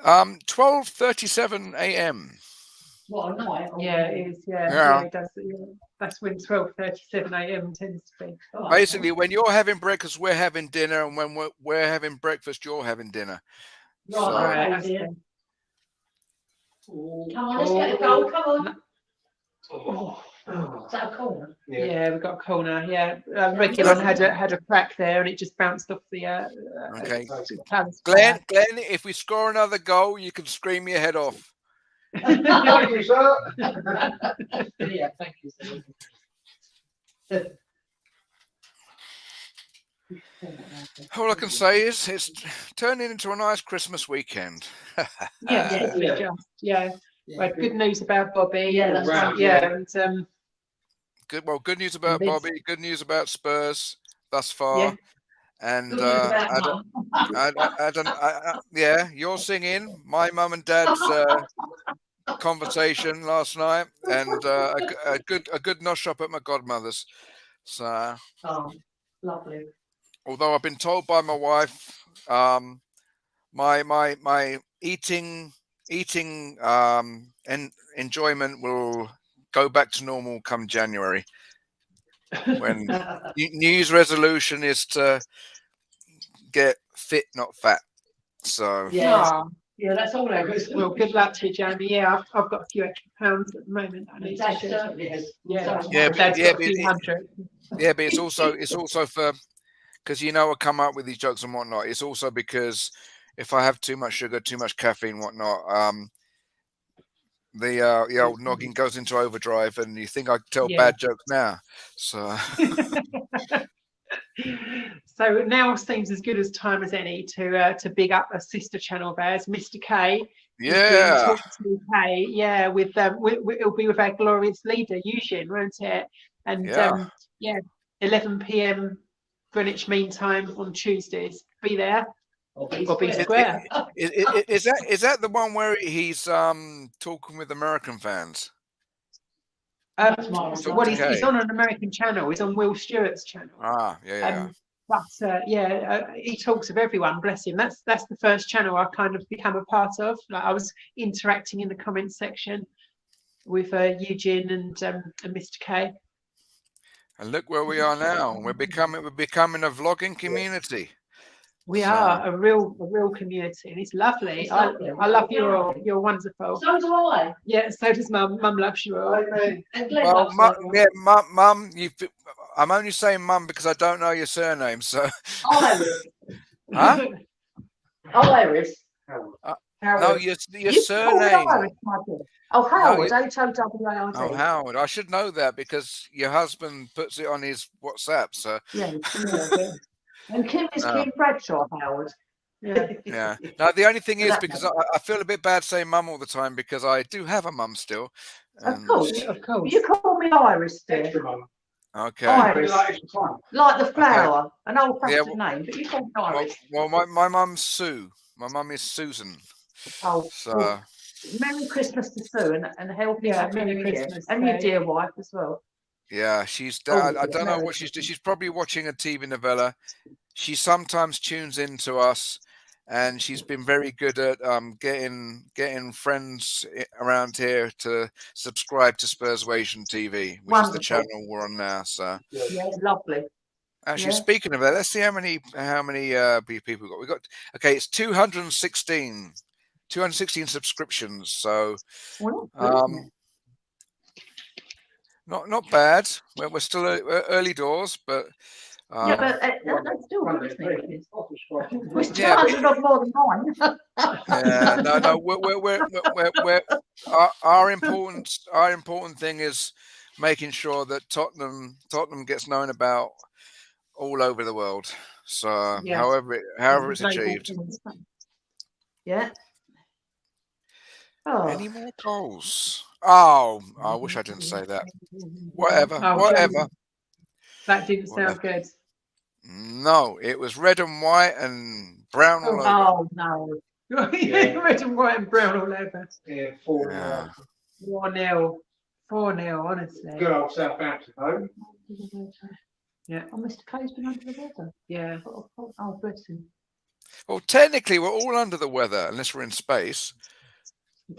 12:37 a.m. What a night. Yeah, it is. Yeah, Yeah. it does. Yeah. That's when 12:37 a.m. tends to be. Oh, Basically, when you're having breakfast, we're having dinner, and when we're having breakfast, you're having dinner. Right, So- Right, okay, I see. dear. Come on, let's get a goal. Come on. Is that a corner? Yeah, we've got a corner. Yeah, Regulon had a crack there, and it just bounced off the. Okay. Palace Glenn, if we score another goal, you can scream your head off. Thank you, sir. Yeah, thank you. Sir. All I can say is it's turning into a nice Christmas weekend. Yeah. We had good news about Bobby. Yeah, that's right. Yeah, and Good news about Liz. Bobby. Good news about Spurs thus far. Yeah. And Good news about Mum. you're singing my mum and dad's conversation last night, and a good nosh up at my godmother's. So, Oh, lovely. although I've been told by my wife, my eating and enjoyment will go back to normal come January, when New Year's resolution is to get fit, not fat. So Yeah, that's all there is. well, good luck to you, Jamie. Yeah, I've got a few extra pounds at the moment. I need Dad to certainly has. Yeah, Yeah, Dad's yeah, got a few hundred. yeah, but it's also for, because I come up with these jokes and whatnot. It's also because if I have too much sugar, too much caffeine, whatnot, the old noggin goes into overdrive, and you think I tell Yeah. bad jokes now. So So now seems as good as time as any to big up a sister channel of ours, Mr. K. yeah, Talk to K. Yeah, with it'll be with our glorious leader Eugene, won't it? And Yeah. 11 p.m. Greenwich Mean Time on Tuesdays. Be there. Or be Or be square. square. is that the one where he's talking with American fans? That's Marlon So what Okay. he's on an American channel. He's on Will Stewart's channel. Yeah. But he talks of everyone. Bless him. That's the first channel I kind of become a part of. Like I was interacting in the comments section with Eugene and Mr. K. And look where we are now. We're becoming a vlogging community. We So- are a real community, and it's lovely. I love you all. You're wonderful. So do I. Yeah, so does Mum. Mum loves you all. And Glenn Well, loves everyone. yeah, mum, I'm only saying mum because I don't know your surname. So, Iris. huh? Iris. No, Howard. your You called surname. Iris, my dear. Oh, No, Howard. you- H-O-W-A-R-D. Oh, Howard. I should know that because your husband puts it on his WhatsApp. So, Yeah. Yeah. And Kim is no. Kim Bradshaw, Howard. Yeah. Yeah. No, the only thing So is that because makes- I feel a bit bad saying mum all the time because I do have a mum still. Of And, course. Of course. You call me Iris, dear. Extra mum. okay. Iris. Like the flower. An Yeah, old-fashioned name, but you call me Iris. Well, my mum's Sue. My mum is Susan. Oh, So, well, Merry Christmas to Sue and healthy Yeah, Happy Merry New Year. Christmas, And your Sue. dear wife as well. yeah, she's. Oh, I don't know no. what she's doing. She's probably watching a TV novella. She sometimes tunes in to us, and she's been very good at getting friends around here to subscribe to Spurswation TV, which is the Wonderful. channel we're on now. So, Yeah, lovely. actually, Yeah. speaking of that, let's see how many people we got. We got okay. It's 216 subscriptions. So, Well, that's good, isn't it? not bad. We're still early doors, but. Yeah, but that's still good, isn't it? We're still Yeah, but- 100 odd more than mine. Yeah, no. We're our important thing is making sure that Tottenham gets known about all over the world. So Yes. however it's achieved. Yeah. Oh. Any more goals? Oh, I wish I didn't say that. Whatever. Oh, Whatever. That didn't Whatever. sound good. No, it was red and white and brown all over. Oh, no. Red and white and brown all over. Yeah, 4-0. Yeah. 4-0. 4-0, honestly. Good old Southampton home. Yeah. Oh, Mr. K's been under the weather. Yeah. Oh, bless him. Well, technically, we're all under the weather unless we're in space. See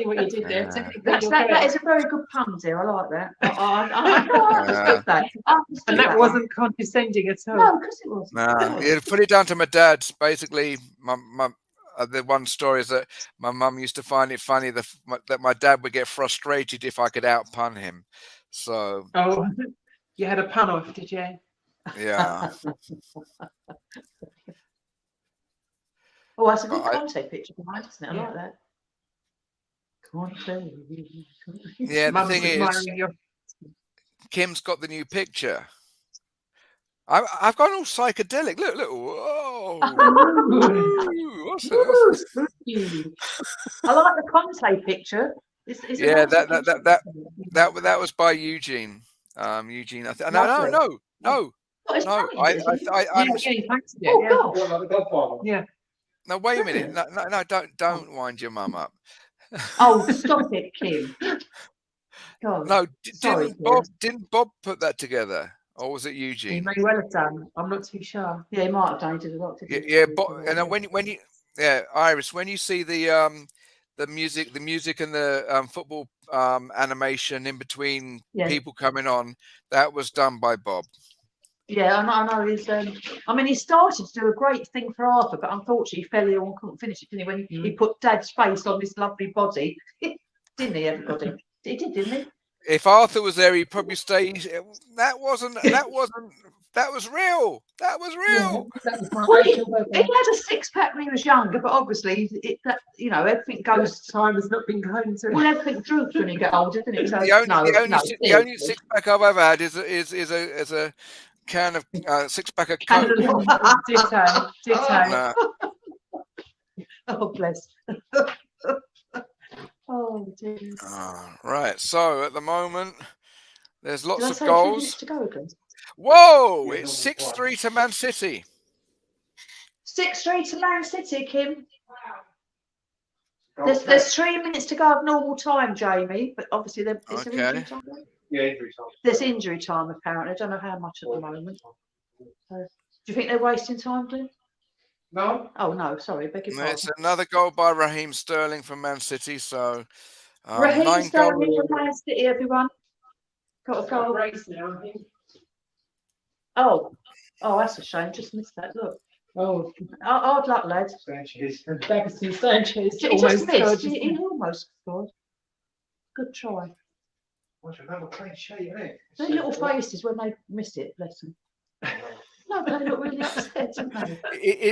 what you did there. Yeah. Technically, That you're is a very good pun, dear. I like that. I Yeah. understood that. I understood and that one. wasn't condescending at all. No, because it wasn't. Nah, you put it down to my dad. Basically, the one story is that my mum used to find it funny that my dad would get frustrated if I could outpun him. So Oh, you had a pun off, did you? yeah, Oh, that's a good But I- Conte picture behind, isn't it? I Yeah. like that. Conte. yeah. The Mum's thing is, admiring your- Kim's got the new picture. I've gone all psychedelic. Look. Whoa. Ooh, what's that? Ooh, spooky. I like the Conte picture. It's a Yeah, nice picture. that was by Eugene. Eugene. No. Oh, it's No, funny, I isn't it? I'm Yeah, he fancied it. Oh, Yeah. God. What, like the Godfather? Yeah. no. Wait a minute. No. Don't wind your mum up. Oh, stop it, Kim. God. No, Sorry, didn't Bob put that together, or was it He Eugene? may well have done. I'm not too sure. Yeah, he might have done. He did a lot. didn't he? Yeah, Bob. And then when you Iris, when you see the music and the football animation in between Yeah. people coming on, that was done by Bob. Yeah, I know. He's. I mean, he started to do a great thing for Arthur, but unfortunately, he fell ill and couldn't finish it. Didn't he? When he put Dad's face on this lovely body, didn't he? Everybody, he did, didn't he? If Arthur was there, he'd probably say that was real. That was real. That was my Well, he actual weather. had a six-pack when he was younger, but obviously, everything goes. Time has not been kind to Well, everything droops when you get older, doesn't it? So, The only seriously. six pack I've ever had is a can of six pack of Coke. Ditto. Nah. Oh, bless. Oh, dear. Right. So at the moment, there's lots Did I of say 2 minutes goals. to go again? Whoa! It's 6-3 to Man City. 6-3 to Man City, Kim. There's 3 minutes to go of normal time, Jamie, but obviously is there Okay. injury time? Yeah, injury time. There's injury time apparently. I don't know how much at the moment. So, do you think they're wasting time, Glenn? No? Oh no, sorry, beg your It's pardon. another goal by Raheem Sterling from Man City. So Raheem 9 Sterling goals. from Man City, everyone. Got a goal. Race now, I think. Oh, Oh, that's a shame. Just missed that. Look. Oh, Hard luck, lad. Sanchez Sanchez He almost just missed. scored. He almost scored. Good try. What's another clean sheet, isn't it? Their little faces when they miss it, bless them. No, but they look really upset, don't they?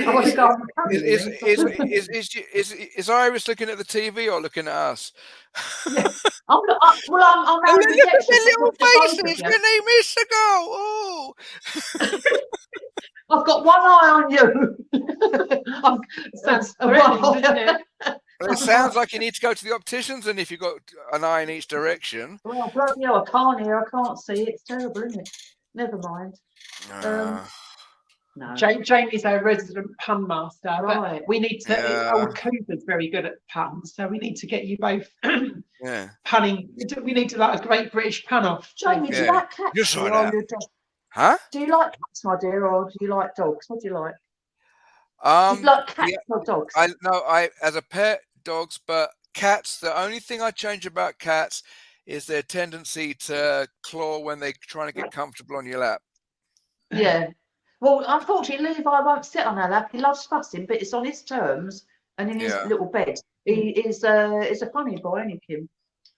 I want to go on the Is Iris looking at the TV or looking at us? Yeah. I'm And Aaron then look at Dexter, their little both of faces you. when they miss a goal. Oh, I've got one eye on you. Sounds threatening, doesn't it? well, it sounds like you need to go to the opticians, and if you've got an eye in each direction. Well, bloody hell, I can't hear, I can't see. It's terrible, isn't it? Never mind. No. Jamie's our resident pun master, Right. but we need to. Yeah. Old Cooper's very good at puns, so we need to get you both Yeah. punning. We need to like a Great British pun off. Jamie, do you Yeah. like cats? Yes, I or know. are you a dog? Huh? Do you like cats, my dear, or do you like dogs? What do you like? Do you Um, like cats yeah, or dogs? I as a pet dogs, but cats. The only thing I change about cats is their tendency to claw when they're trying to get comfortable on your lap. Yeah. Well, unfortunately, Levi won't sit on our lap. He loves fussing, but it's on his terms and in his Yeah. little bed. He is a funny boy, isn't he, Kim?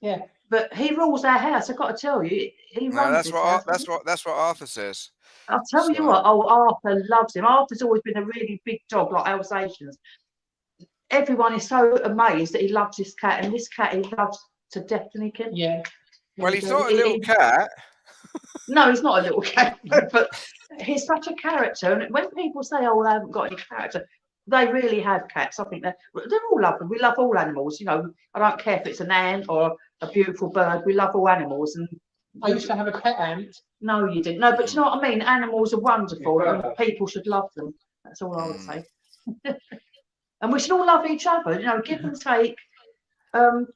Yeah. But he rules our house. I've got to tell you, he No, runs that's this what house. that's what Arthur says. I'll tell you So- what. Oh, Arthur loves him. Arthur's always been a really big dog, like Alsatians. Everyone is so amazed that he loves this cat, and this cat he loves to death, and he can. Yeah. Well, he's And, not a little cat. No, he's not a little cat, but he's such a character. And when people say, "Oh, they haven't got any character," they really have cats. I think they're all lovely. We love all animals. You know, I don't care if it's an ant or a beautiful bird. We love all animals. And I used to have a pet ant. no, you didn't. No, but you know what I mean. Animals are wonderful, and people should love them. That's all I would say. And we should all love each other. You know, give and take.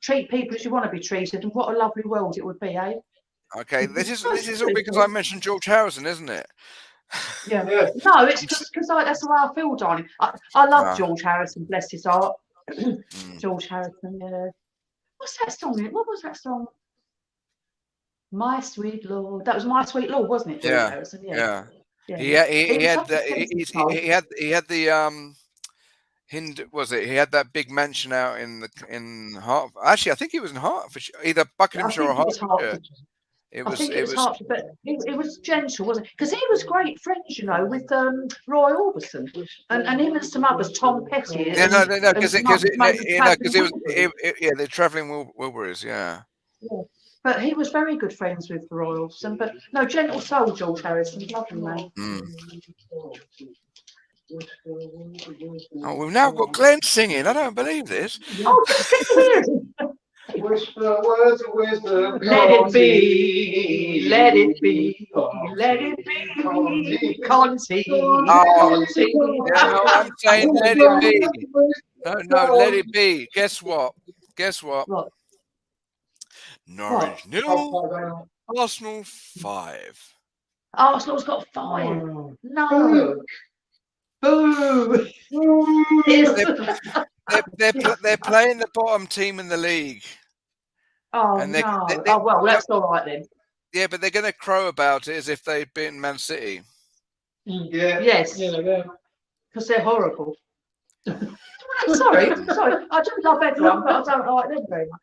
Treat people as you want to be treated, and what a lovely world it would be, eh? Okay, this is all because I mentioned George Harrison, isn't it? Yeah. No, it's just because that's the way I feel, darling. I love Ah. George Harrison, bless his heart. Mm. George Harrison, yeah. What's that song? What was that song? My Sweet Lord. That was My Sweet Lord, wasn't it, George Yeah, Harrison? yeah. Yeah. He was had such a sensitive he had the was it? He had that big mansion out in Hart. Actually, I think he was in Hertfordshire, either I Buckinghamshire or think it was Hertfordshire. Hertfordshire. It I was think it was Hertfordshire, but it was gentle, wasn't it? Because he was great friends, you know, with Roy Orbison and him and some others, Tom Petty. yeah, no, because and it maybe you know because Travelling Wilburys. yeah, they're traveling Wilburys, yeah. Yeah. But he was very good friends with Roy Orbison. But no, gentle soul, George Harrison, lovely man. Mm. Oh, we've now got Glenn singing. I don't believe this. Oh, can you hear him? Whisper words of wisdom. Let it be, let it be, let it be, Conti. Oh, yeah, no, I'm saying let it be. No, let it be. Guess what? What? Norwich 0, Arsenal 5. Arsenal's got 5. No. Boo. They're playing the bottom team in the league. Oh, And no. they- Oh, well, that's all right then. Yeah, but they're going to crow about it as if they've been Man City. Yeah. Yes, Yeah. because they're horrible. sorry. I do love everyone, but I don't like them very much.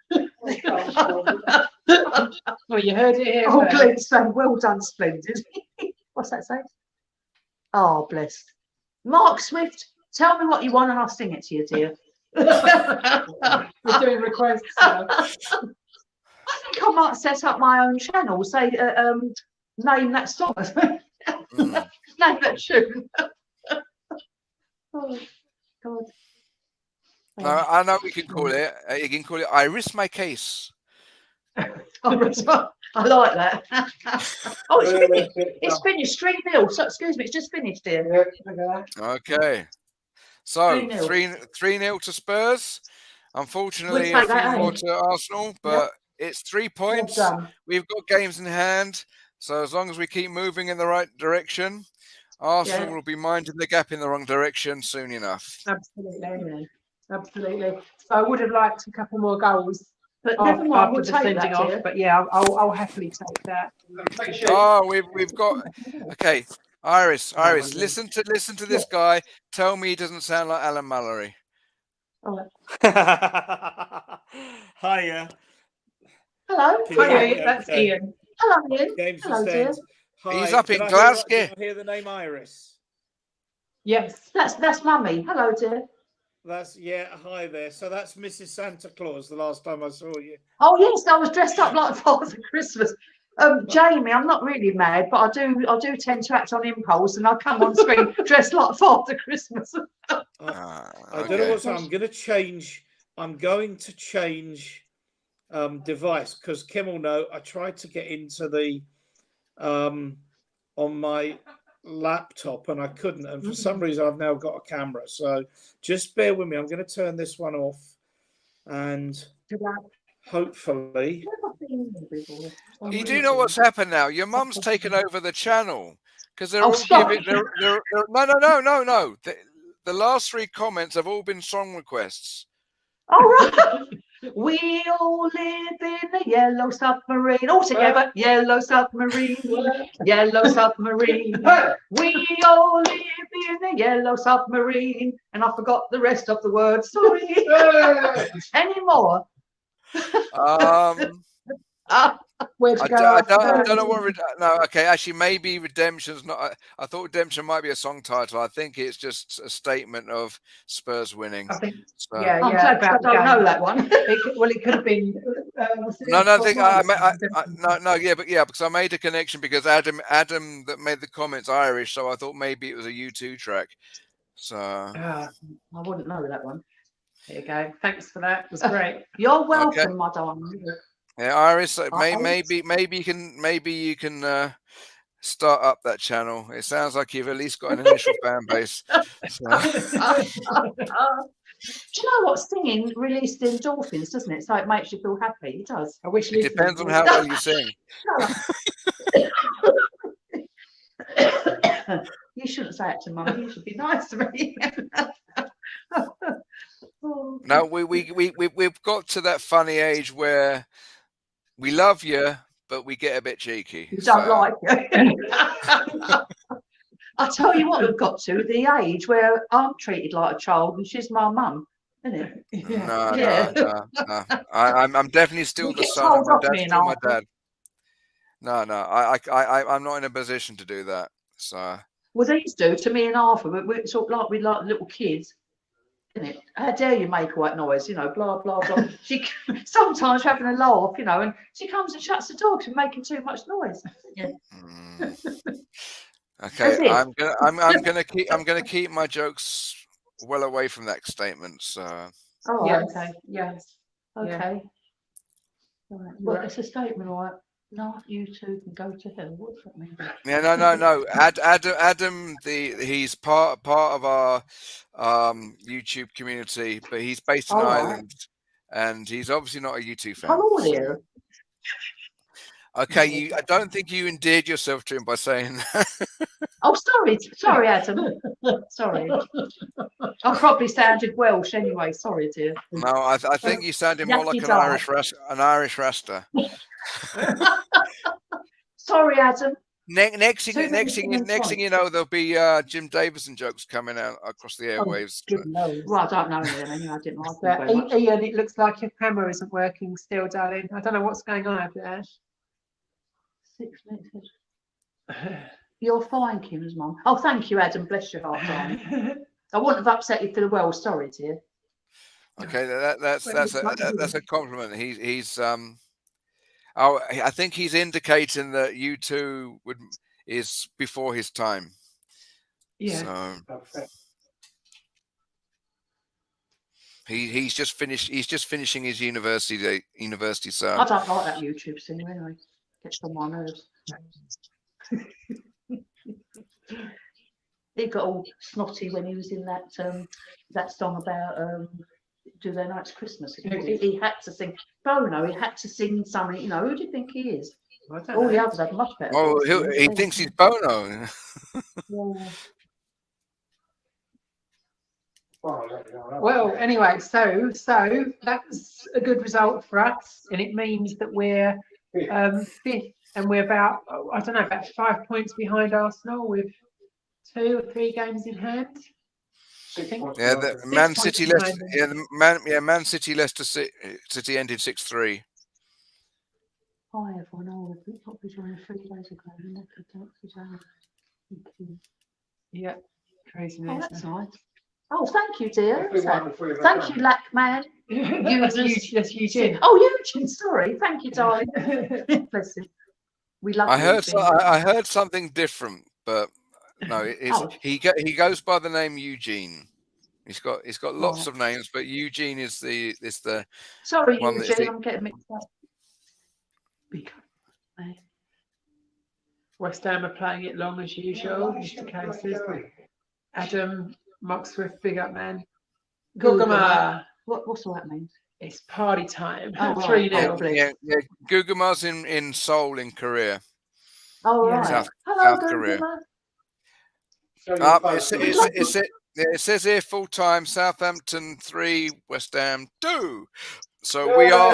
Well, you heard it here. Oh, first. Glenn's saying, well done, splendid. What's that saying? Oh, blessed. Mark Swift, tell me what you want and I'll sing it to you, dear. We're doing requests. Now. I think I might set up my own channel, say, name that song. Mm. Name that tune. Oh, God. No, I know we can call it. You can call it I Risk My Case. I like that. Oh, it's finished. It's finished. 3-0. So, excuse me, it's just finished, dear. Okay. So 3-0. 3-0 to Spurs. Unfortunately, We'll a take that, few more eh? to Arsenal, but it's 3 points. Well done. We've got games in hand. So as long as we keep moving in the right direction, Arsenal will be minding the gap in the wrong direction soon enough. Absolutely. Absolutely. So I would have liked a couple more goals. But never mind, we'll after the take sending that, off, dear. but yeah, I'll happily take that. Oh, we've got okay. Iris, No, listen to this guy. Tell me he doesn't sound like Alan Mallory. oh, Hiya. Hello. Can you hi, hear me that's okay? Ian. Hello, Ian. James Hello, just dear. said, hi. He's up Did in I Glasgow. Did I hear the name Iris? Yes. That's Mummy. Hello, dear. That's, yeah, hi there. So that's Mrs. Santa Claus the last time I saw you. Oh yes, I was dressed up like Father Christmas. Jamie, I'm not really mad, but I do tend to act on impulse, and I come on screen dressed like Father Christmas. I don't know Okay. what's. I'm going to change. I'm going to change device because Kim will know. I tried to get into the on my laptop and I couldn't, and for some reason I've now got a camera. So just bear with me. I'm going to turn this one off, and hopefully. You do know what's happened now? Your mum's taken over the channel because they're Oh, all sorry. giving. No. The last 3 comments have all been song requests. All right. We all live in a yellow submarine. All together, yellow submarine, yellow submarine. We all live in a yellow submarine. And I forgot the rest of the words. Sorry. Any more? Where'd you I go? don't know what. No, okay. Actually, maybe Redemption's not. I thought Redemption might be a song title. I think it's just a statement of Spurs winning. I think, So. yeah, I'm glad I don't know that one. Well, it could have been. No, I think because I made a connection because Adam that made the comments Irish, so I thought maybe it was a U2 track. So I wouldn't know that one. There you go. Thanks for that. It was great. You're welcome, Okay. my darling. yeah, Iris, maybe you can start up that channel. It sounds like you've at least got an initial fan base. So. Do you know what? Singing releases endorphins, doesn't it? So it makes you feel happy. It does. I wish It depends on how well you sing. You shouldn't say it to Mum. You should be nice to me. No, we've got to that funny age where we love you, but we get a bit cheeky. You don't like it. I tell you what, we've got to the age where I'm treated like a child and she's my mum, isn't it? No. I'm definitely still You the get son, and told my off dad's me and still my after. dad. No, I'm not in a position to do that. So. Well, these do to me and Arthur, but we're sort of like we're like little kids, isn't it? How dare you make all that noise, you know, blah, blah, blah. She sometimes having a laugh, you know, and she comes and shuts the door because we're making too much noise. Yeah. Okay, I'm gonna keep my jokes well away from that statement. So. Oh, Yes. okay. Yes. Okay. Right. Well, it's a statement, all right. No, you two can go to hell. What's that mean? Yeah, no. Adam, he's part of our YouTube community, but he's based in Ireland, and he's obviously not a U2 fan. Hello there. Okay, I don't think you endeared yourself to him by saying that. Oh, sorry, Adam. Sorry. I probably sounded Welsh anyway. Sorry, dear. No, I think you sounded more like Yucky an Irish Rasta. Sorry, Adam. Next thing you know, there'll be Jim Davison jokes coming out across the airwaves. Well, I don't know them anyway. I didn't like them very much. Ian, it looks like your camera isn't working still, darling. I don't know what's going on over there. 6 minutes. You're fine, Kim's mum. Oh, thank you, Adam. Bless your heart, darling. I wouldn't have upset you for the world. Sorry, dear. Okay, that's a compliment. He's I think he's indicating that U2 is before his time. Yeah. So he's just finishing his university. So I don't like that YouTube thing anyway. Gets on my nerves. He got all snotty when he was in that song about Do They Know It's Christmas. He had to sing Bono. He had to sing something. You know, who do you think he is? All the others had much better. Oh, he thinks he's Bono. Yeah. Well, anyway, so that's a good result for us, and it means that we're 5th, and we're about 5 points behind Arsenal with 2 or 3 games in hand. I think. Yeah, the 6 Man points City, behind Leicester. them. Man City, Leicester City ended 6-3. Hi everyone, oh, we got this on 3 days ago. And they could talk to Jane. Thank you. Yeah, Oh, craziness. that's nice. Oh, thank you, dear. Hopefully one will free of Thank that. you, Lack Man. That's Eugene. Oh, Eugene, sorry. Thank you, darling. Bless him. We love I you. heard Eugene. I heard something different, but no, Oh. he goes by the name Eugene. He's got lots Right. of names, but Eugene is the Sorry, one that's Eugene, I'm getting mixed up. Big man. West Ham are playing it long as usual, just in cases. Adam Moxworth, big up man. Gugama. What's all that mean? It's party time. Oh, right. 3-0. yeah. Gugama's in Seoul in Korea. Oh, Yeah. right. Hello, South Korea. Gugama. Show your face. It says here full time Southampton 3, West Ham 2. So we are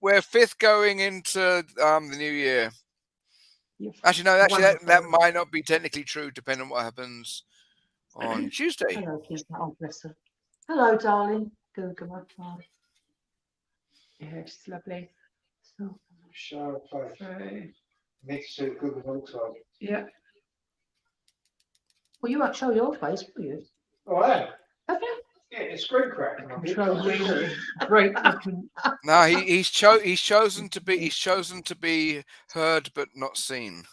we're fifth going into the new year. Actually, no. Actually, that might not be technically true, depending on what happens on Tuesday. Hello, Kim. Oh, bless her. Hello, darling. Gugama. Oh. Yeah, it's lovely. So, Show your face. So, Need to see the Google looks like. yeah. well, you won't show your face, will you? Oh, I am. Have you? Yeah, it's screen crack. Control green. Great looking. No, he's chosen to be heard but not seen.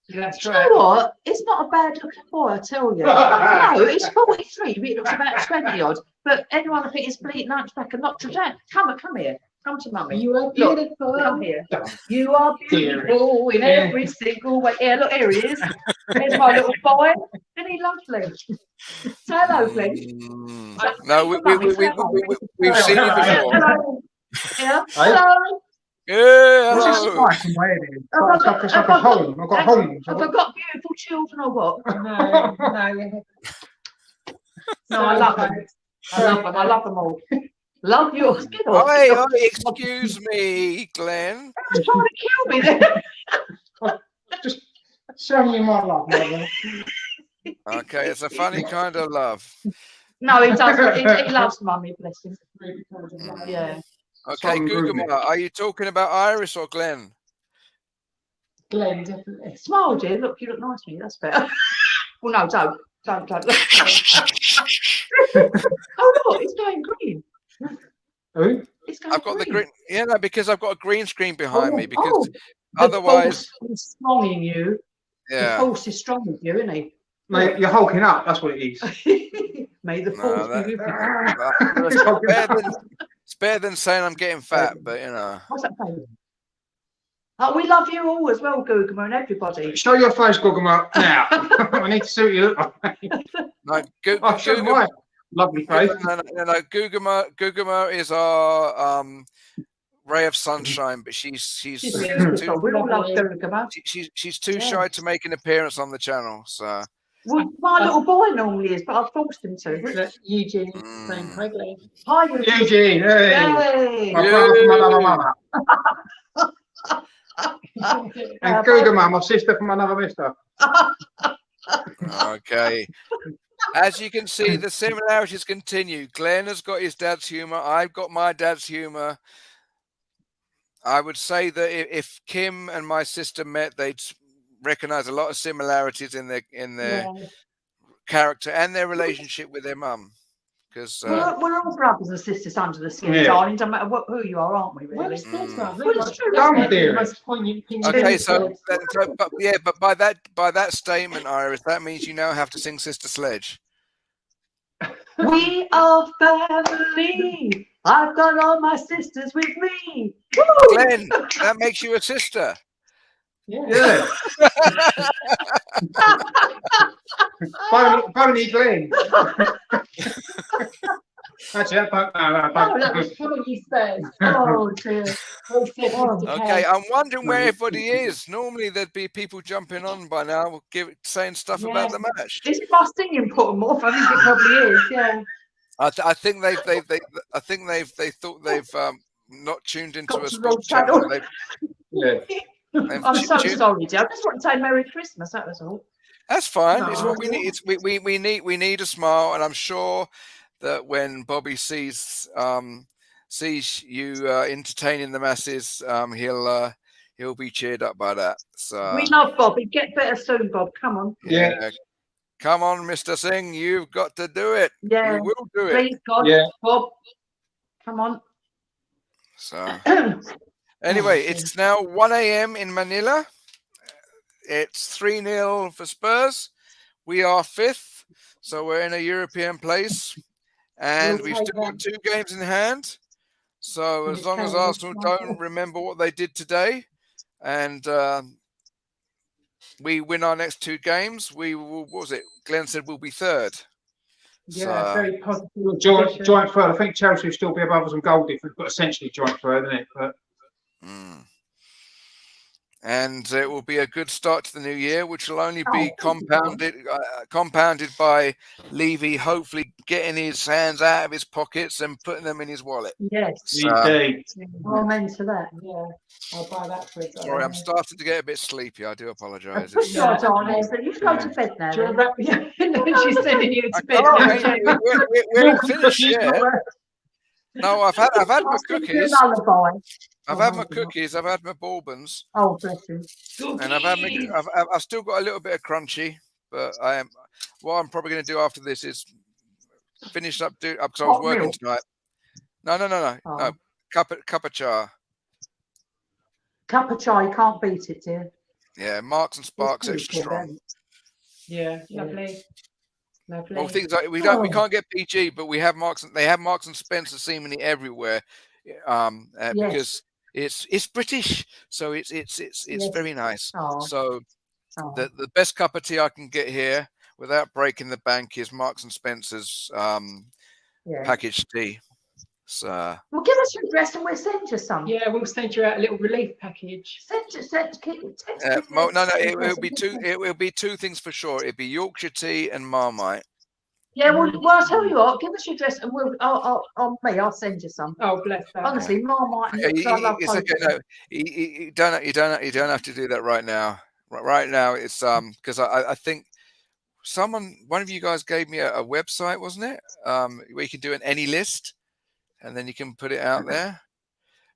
That's Do you right. know what? It's not a bad looking boy, I tell you. No, he's 43. He looks about 20 odd. But anyone I think is bleeding hunchback and not today. Come here. Come to mummy. You are Look, beautiful. come here. You are beautiful in every single way. Yeah, look, here he is. There's my little boy. Isn't he lovely? Say hello, Glenn. No, we've seen you before. Hello. Yeah. Hello. Yeah. What's this Hello. spice and weird? It's like a home. I've got homes. Have I got beautiful children or what? No. No, I love them. I love them all. Love yours. Get off. Oh, excuse me, Glenn. You're trying to kill me then. Just show me my love, mother. Okay, it's a funny kind of love. No, he doesn't. He loves mummy, bless him. Yeah. Okay, Gugama, are you talking about Iris or Glenn? Glenn, definitely. Smile, dear. Look, you look nice to me. That's better. Well, no, don't. Oh, look, it's going green. Who? It's going I've got green. the green. Yeah, no, because I've got a green screen behind me. Because the otherwise, force is strong in you. yeah. The force is strong with you, isn't Mate, you're hulking up. That's what it is. he? May the No, force that- be with you. It's better than saying I'm getting fat, but you know. What's that saying? Oh, we love you all as well, Gugama, and everybody. Show your face, Gugama. Now. I need to see what you look like. No, Oh, show my lovely face. No, Gugama is our ray of sunshine, but she's beautiful. We all love Gugama. she's too shy to make an appearance on the channel. So Well, my little boy normally is, but I've forced him to. Eugene saying hi, Glenn. Hi, Eugene. Eugene, hey. Hey. My brother from another mother. And Gugama, my sister from another mister. okay. As you can see, the similarities continue. Glenn has got his dad's humor. I've got my dad's humor. I would say that if Kim and my sister met, they'd recognize a lot of similarities in their character and their relationship with their mum. Because we're all brothers and sisters under the skin, Yeah. darling. Don't matter who you are, aren't we? Well, Really? it's good, man. Well, it's true. Don't That's do the it. most poignant thing. okay, but by that statement, Iris, that means you now have to sing Sister Sledge. We are family. I've got all my sisters with me. Woo! Glenn, that makes you a sister. Yeah. Boney Glenn. Actually, that don't. Oh, that was probably Spurs. Oh dear. Okay, I'm wondering where everybody is. Normally there'd be people jumping on by now, saying stuff about the match. Is it my singing put them off? I think it probably is, yeah. I think they thought they've not tuned into Got a to the wrong sports channel. channel. Yeah. I'm so sorry, dear. I just want to say Merry Christmas. That was all. That's fine. No, It's what we need. We need a smile, and I'm sure that when Bobby sees you entertaining the masses, he'll be cheered up by that. So we love Bobby. Get better soon, Bob. Come on. yeah. Come on, Mr. Singh, you've got to do it. Yeah. You will do it. Please, God. Yeah. Bob. Come on. So anyway, it's now 1 a.m. in Manila. It's 3-0 for Spurs. We are 5th, so we're in a European place, and we've still got 2 games in hand. So as long as Arsenal don't remember what they did today, and we win our next 2 games, we will. What was it? Glenn said we'll be 3rd. Yeah, very positive. Joint third. I think Chelsea will still be above us on goal difference, but essentially joint third, isn't it? But and it will be a good start to the new year, which will only be compounded by Levy hopefully getting his hands out of his pockets and putting them in his wallet. Yes, indeed. Amen to that. Yeah, I'll buy that for it. Sorry, I'm starting to get a bit sleepy. I do apologise. Yeah, darling, you go to bed now. She's sending you to bed. We're finished yet. No, I've had my cookies. I've had my cookies. I've had my bourbons. Oh, bless you. And I've still got a little bit of crunchy, but what I'm probably going to do after this is finish up because I was working tonight. No. Cup of chai. Cup of chai, you can't beat it, dear. Yeah, Marks and Sparks extra strong. Yeah, lovely. Lovely. Well, things like we can't get PG, but we have Marks. They have Marks and Spencer seemingly everywhere, because it's British, so it's very nice. So the best cup of tea I can get here without breaking the bank is Marks and Spencer's packaged tea. So well, give us your address and we'll send you some. Yeah, we'll send you out a little relief package. It will be 2 things for sure. It'll be Yorkshire tea and Marmite. Yeah, well, I'll tell you what. Give us your address and I'll send you some. Oh, bless that. Honestly, Marmite. It's okay. No, you don't have to do that right now. Right now, it's because I think one of you guys gave me a website, wasn't it? Where you can do an any list. And then you can put it out there.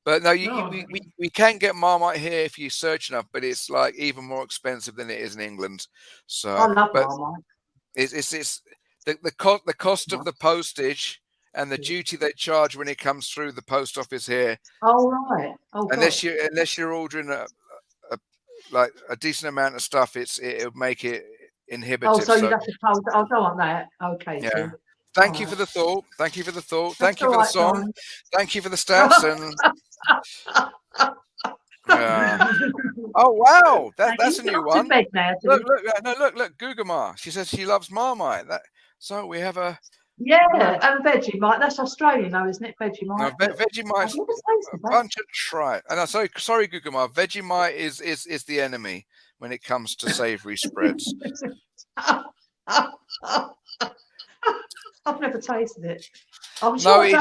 But no, we can get Marmite here if you search enough, but it's like even more expensive than it is in England. So I love Marmite. It's the cost of the postage and the duty they charge when it comes through the post office here. Oh right. Oh, unless you're ordering a decent amount of stuff, it'll make it inhibitive. Oh, so you'd have to post. I'll go on that. Okay. Yeah. So. Thank you for the thought. Thank you for the thought. Thank you for the song. Darling. Thank you for the stats. And oh wow, that's a new one. Look, Gugamar. She says she loves Marmite. So we have a and Vegemite. That's Australian, though, isn't it? Vegemite. No, Vegemite's a bunch of tripe. And sorry, Gugamar. Vegemite is the enemy when it comes to savoury spreads. I've never tasted it. I'm sure it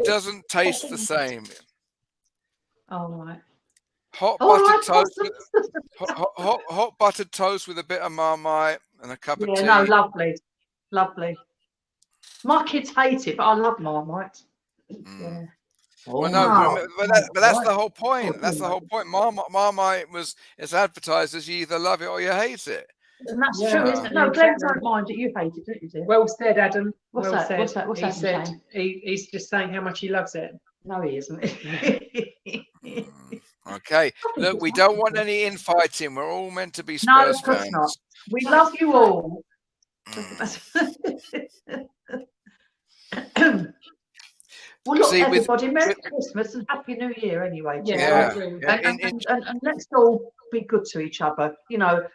doesn't taste the same. Oh right. Hot buttered toast with a bit of Marmite and a cup of tea. Yeah, no, lovely. My kids hate it, but I love Marmite. Yeah. Well, no, but that's the whole point. That's the whole point. Marmite it's advertised as you either love it or you hate it. And that's true, isn't it? No, Glenn don't mind it. You hate it, don't you, dear? Well said, Adam. What's that? He said he's just saying how much he loves it. No, he isn't. Okay. Look, we don't want any infighting. We're all meant to be Spurs fans. Not. We love you all. Well, look, everybody, Merry Christmas and Happy New Year anyway. Yeah. And let's all be good to each other. You know,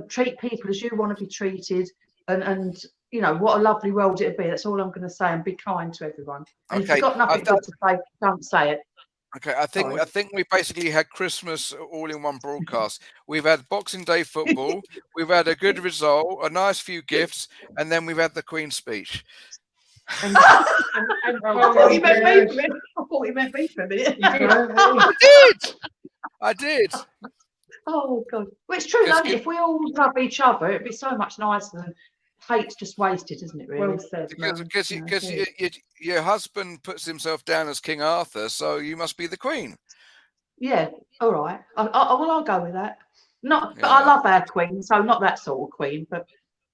treat people as you want to be treated, and you know what a lovely world it'd be. That's all I'm going to say, and be kind to everyone. And if you've got nothing good to say, don't say it. Okay, I think we basically had Christmas all in one broadcast. We've had Boxing Day football, we've had a good result, a nice few gifts, and then we've had the Queen's speech. I thought you meant me for a minute. I did. I did. Oh God. Well, it's true, 'Cause isn't it? If we all love each other, it'd be so much nicer than hate's just wasted, isn't it? Really. Well said, Mum. Because your husband puts himself down as King Arthur, so you must be the Queen. Yeah. All right. Well, I'll go with that. Not, but Yeah. I love our Queen, so not that sort of Queen, but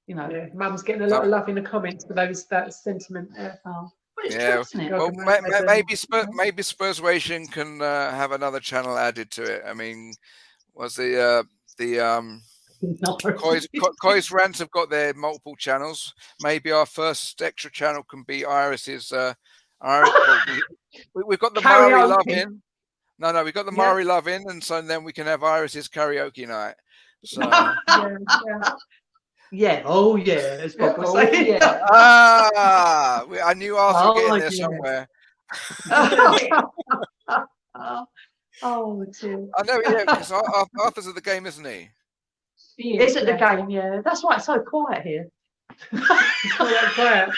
you know. Yeah, Mum's getting a lot of love in the comments for that sentiment there. Oh, well, it's Yeah. true, isn't it? Well, Adam. maybe Spurswation can have another channel added to it. I mean, was the No. Coy's Rants have got their multiple channels. Maybe our first extra channel can be Iris's. We've got the Murray Karaoke. Love in. No, we've got the Yeah. Murray Love in, and so then we can have Iris's karaoke night. So Yeah. Oh yeah. As Bob was saying. Yeah. I knew Arthur would get in there yeah. somewhere. Oh dear. I know, yeah, because Arthur's at the game, isn't he? He Is it the game? Yeah. That's why it's so quiet here. Quiet.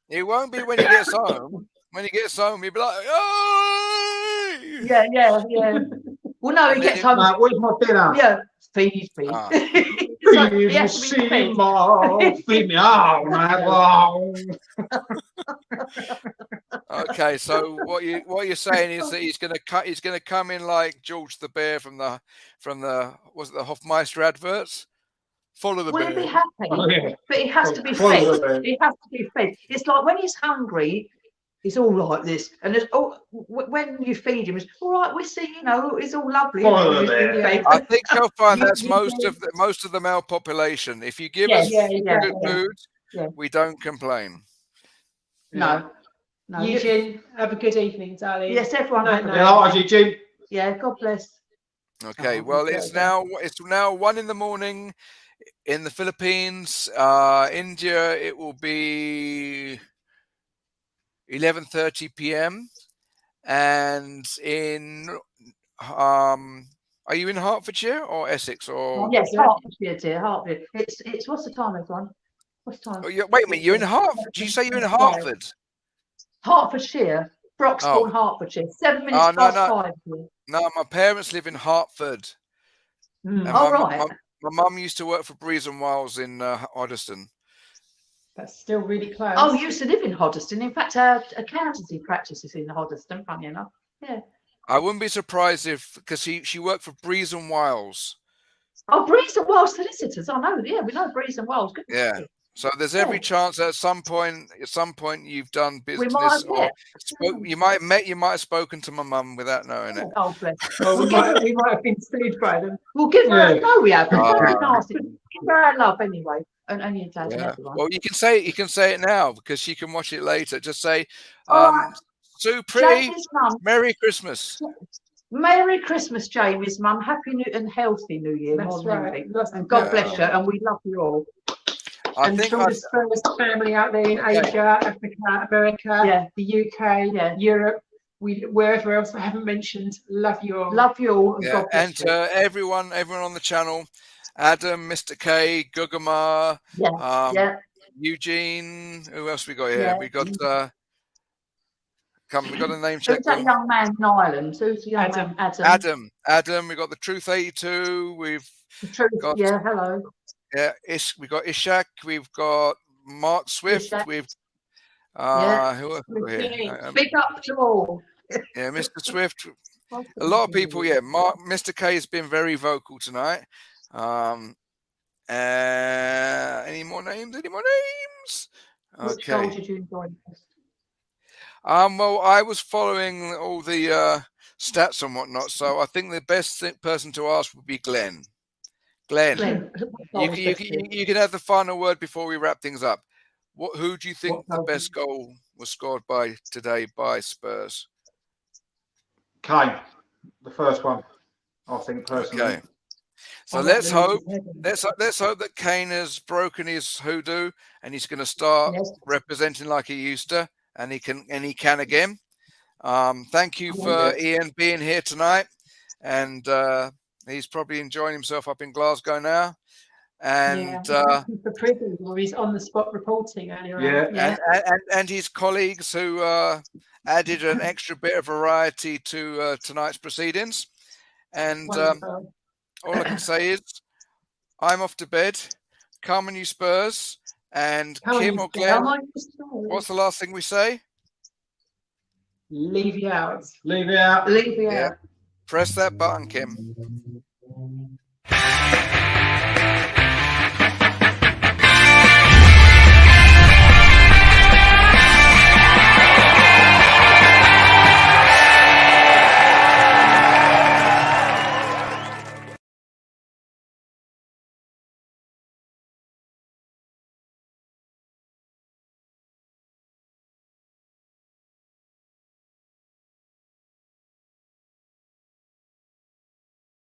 He won't be when he gets home. When he gets home, he'll be like, "Oh!" Yeah. Well, no, he And gets then home. Where's my dinner? Yeah. Feed. Ah. So he has to be fed. Feed me all night long. Okay, so what you're saying is that he's gonna come in like George the Bear from the was it the Hofmeister adverts? Follow the Will he be bear. happy? Oh, yeah. But he has to be Follow the fed. bear. He has to be fed. It's like when he's hungry, he's all like this, and there's when you feed him, it's all right. We see, it's all lovely. Follow isn't the it? bear. I think you'll find You- that's you most of the male population. If you give Yes, us yeah, good food, yeah. we don't complain. No. Eugene, have a good evening, darling. Yes, everyone. No, have a no. good Yeah, evening. Jim. Yeah, God bless. Okay, Oh, well okay. it's now 1 a.m. in the Philippines. India, it will be 11:30 p.m. and in are you in Hertfordshire or Essex or? Yes, Hertfordshire, dear, Hertfordshire. It's what's the time, everyone? What's the time? Oh, wait a minute, you're in Hertford. Did you say you're in Hertford? Hertfordshire, Broxbourne, Hertfordshire. 7 minutes past 5. Here. No, my parents live in Hertford. And Oh, right. My mum used to work for Breeze and Wiles in Hoddesdon. That's still really close. Oh, you used to live in Hoddesdon. In fact, our accountancy practice is in Hoddesdon, funny enough. Yeah. I wouldn't be surprised because she worked for Breeze and Wiles. Oh, Breeze and Wiles solicitors. I know. Yeah, we know Breeze and Wiles. Good. Yeah. So there's every chance that at some point you've done business, or you might have spoken to my mum without knowing it. Oh, bless. Well, we might have been sued by them. We'll give her. No, we haven't. Ah. Nasty. Give her our love anyway, and your dad and everyone. Well, you can say it now because she can watch it later. Just say, Right. Sue Pretty, Jamie's mum. Merry Christmas. Merry Christmas, Jamie's mum. Happy New and healthy New Year. That's more than right. anything. And God bless you, and we love you all. And to all the Spurs family out there in Asia, Africa, America, the UK, Europe, wherever else I haven't mentioned, love you all. Love you all. And God bless And you. everyone on the channel, Adam, Mr. K, Gugama, Eugene. Who else we got here? Yeah. We got we got a name check. Who's that young man in Ireland? Who's the young man? Adam. We got the Truth 82. We've got hello. Yeah, we got Ishak. We've got Mark Swift. Ishak. We've who else we got here? Big up to all. Yeah, Mr. Swift. A lot of people. Yeah, Mr. K has been very vocal tonight. Any more names? Which goal did you enjoy most? Well, I was following all the stats and whatnot, so I think the best person to ask would be Glenn. Glenn, you can have the final word before we wrap things up. Who do you think the best goal was scored by today by Spurs? Kane, the first one, I think personally. Okay. So let's hope that Kane has broken his hoodoo and he's going to start representing like he used to, and he can again. Thank you for Ian being here tonight, and he's probably enjoying himself up in Glasgow now. And he's on the spot reporting earlier on. And his colleagues who added an extra bit of variety to tonight's proceedings. And Wonderful. all I can say is I'm off to bed. Come on, you Spurs. And Come on, Kim you or Spurs. Glenn, what's the last thing we say? Leave you out. Leave it out. Leave it Yeah. out. Press that button, Kim.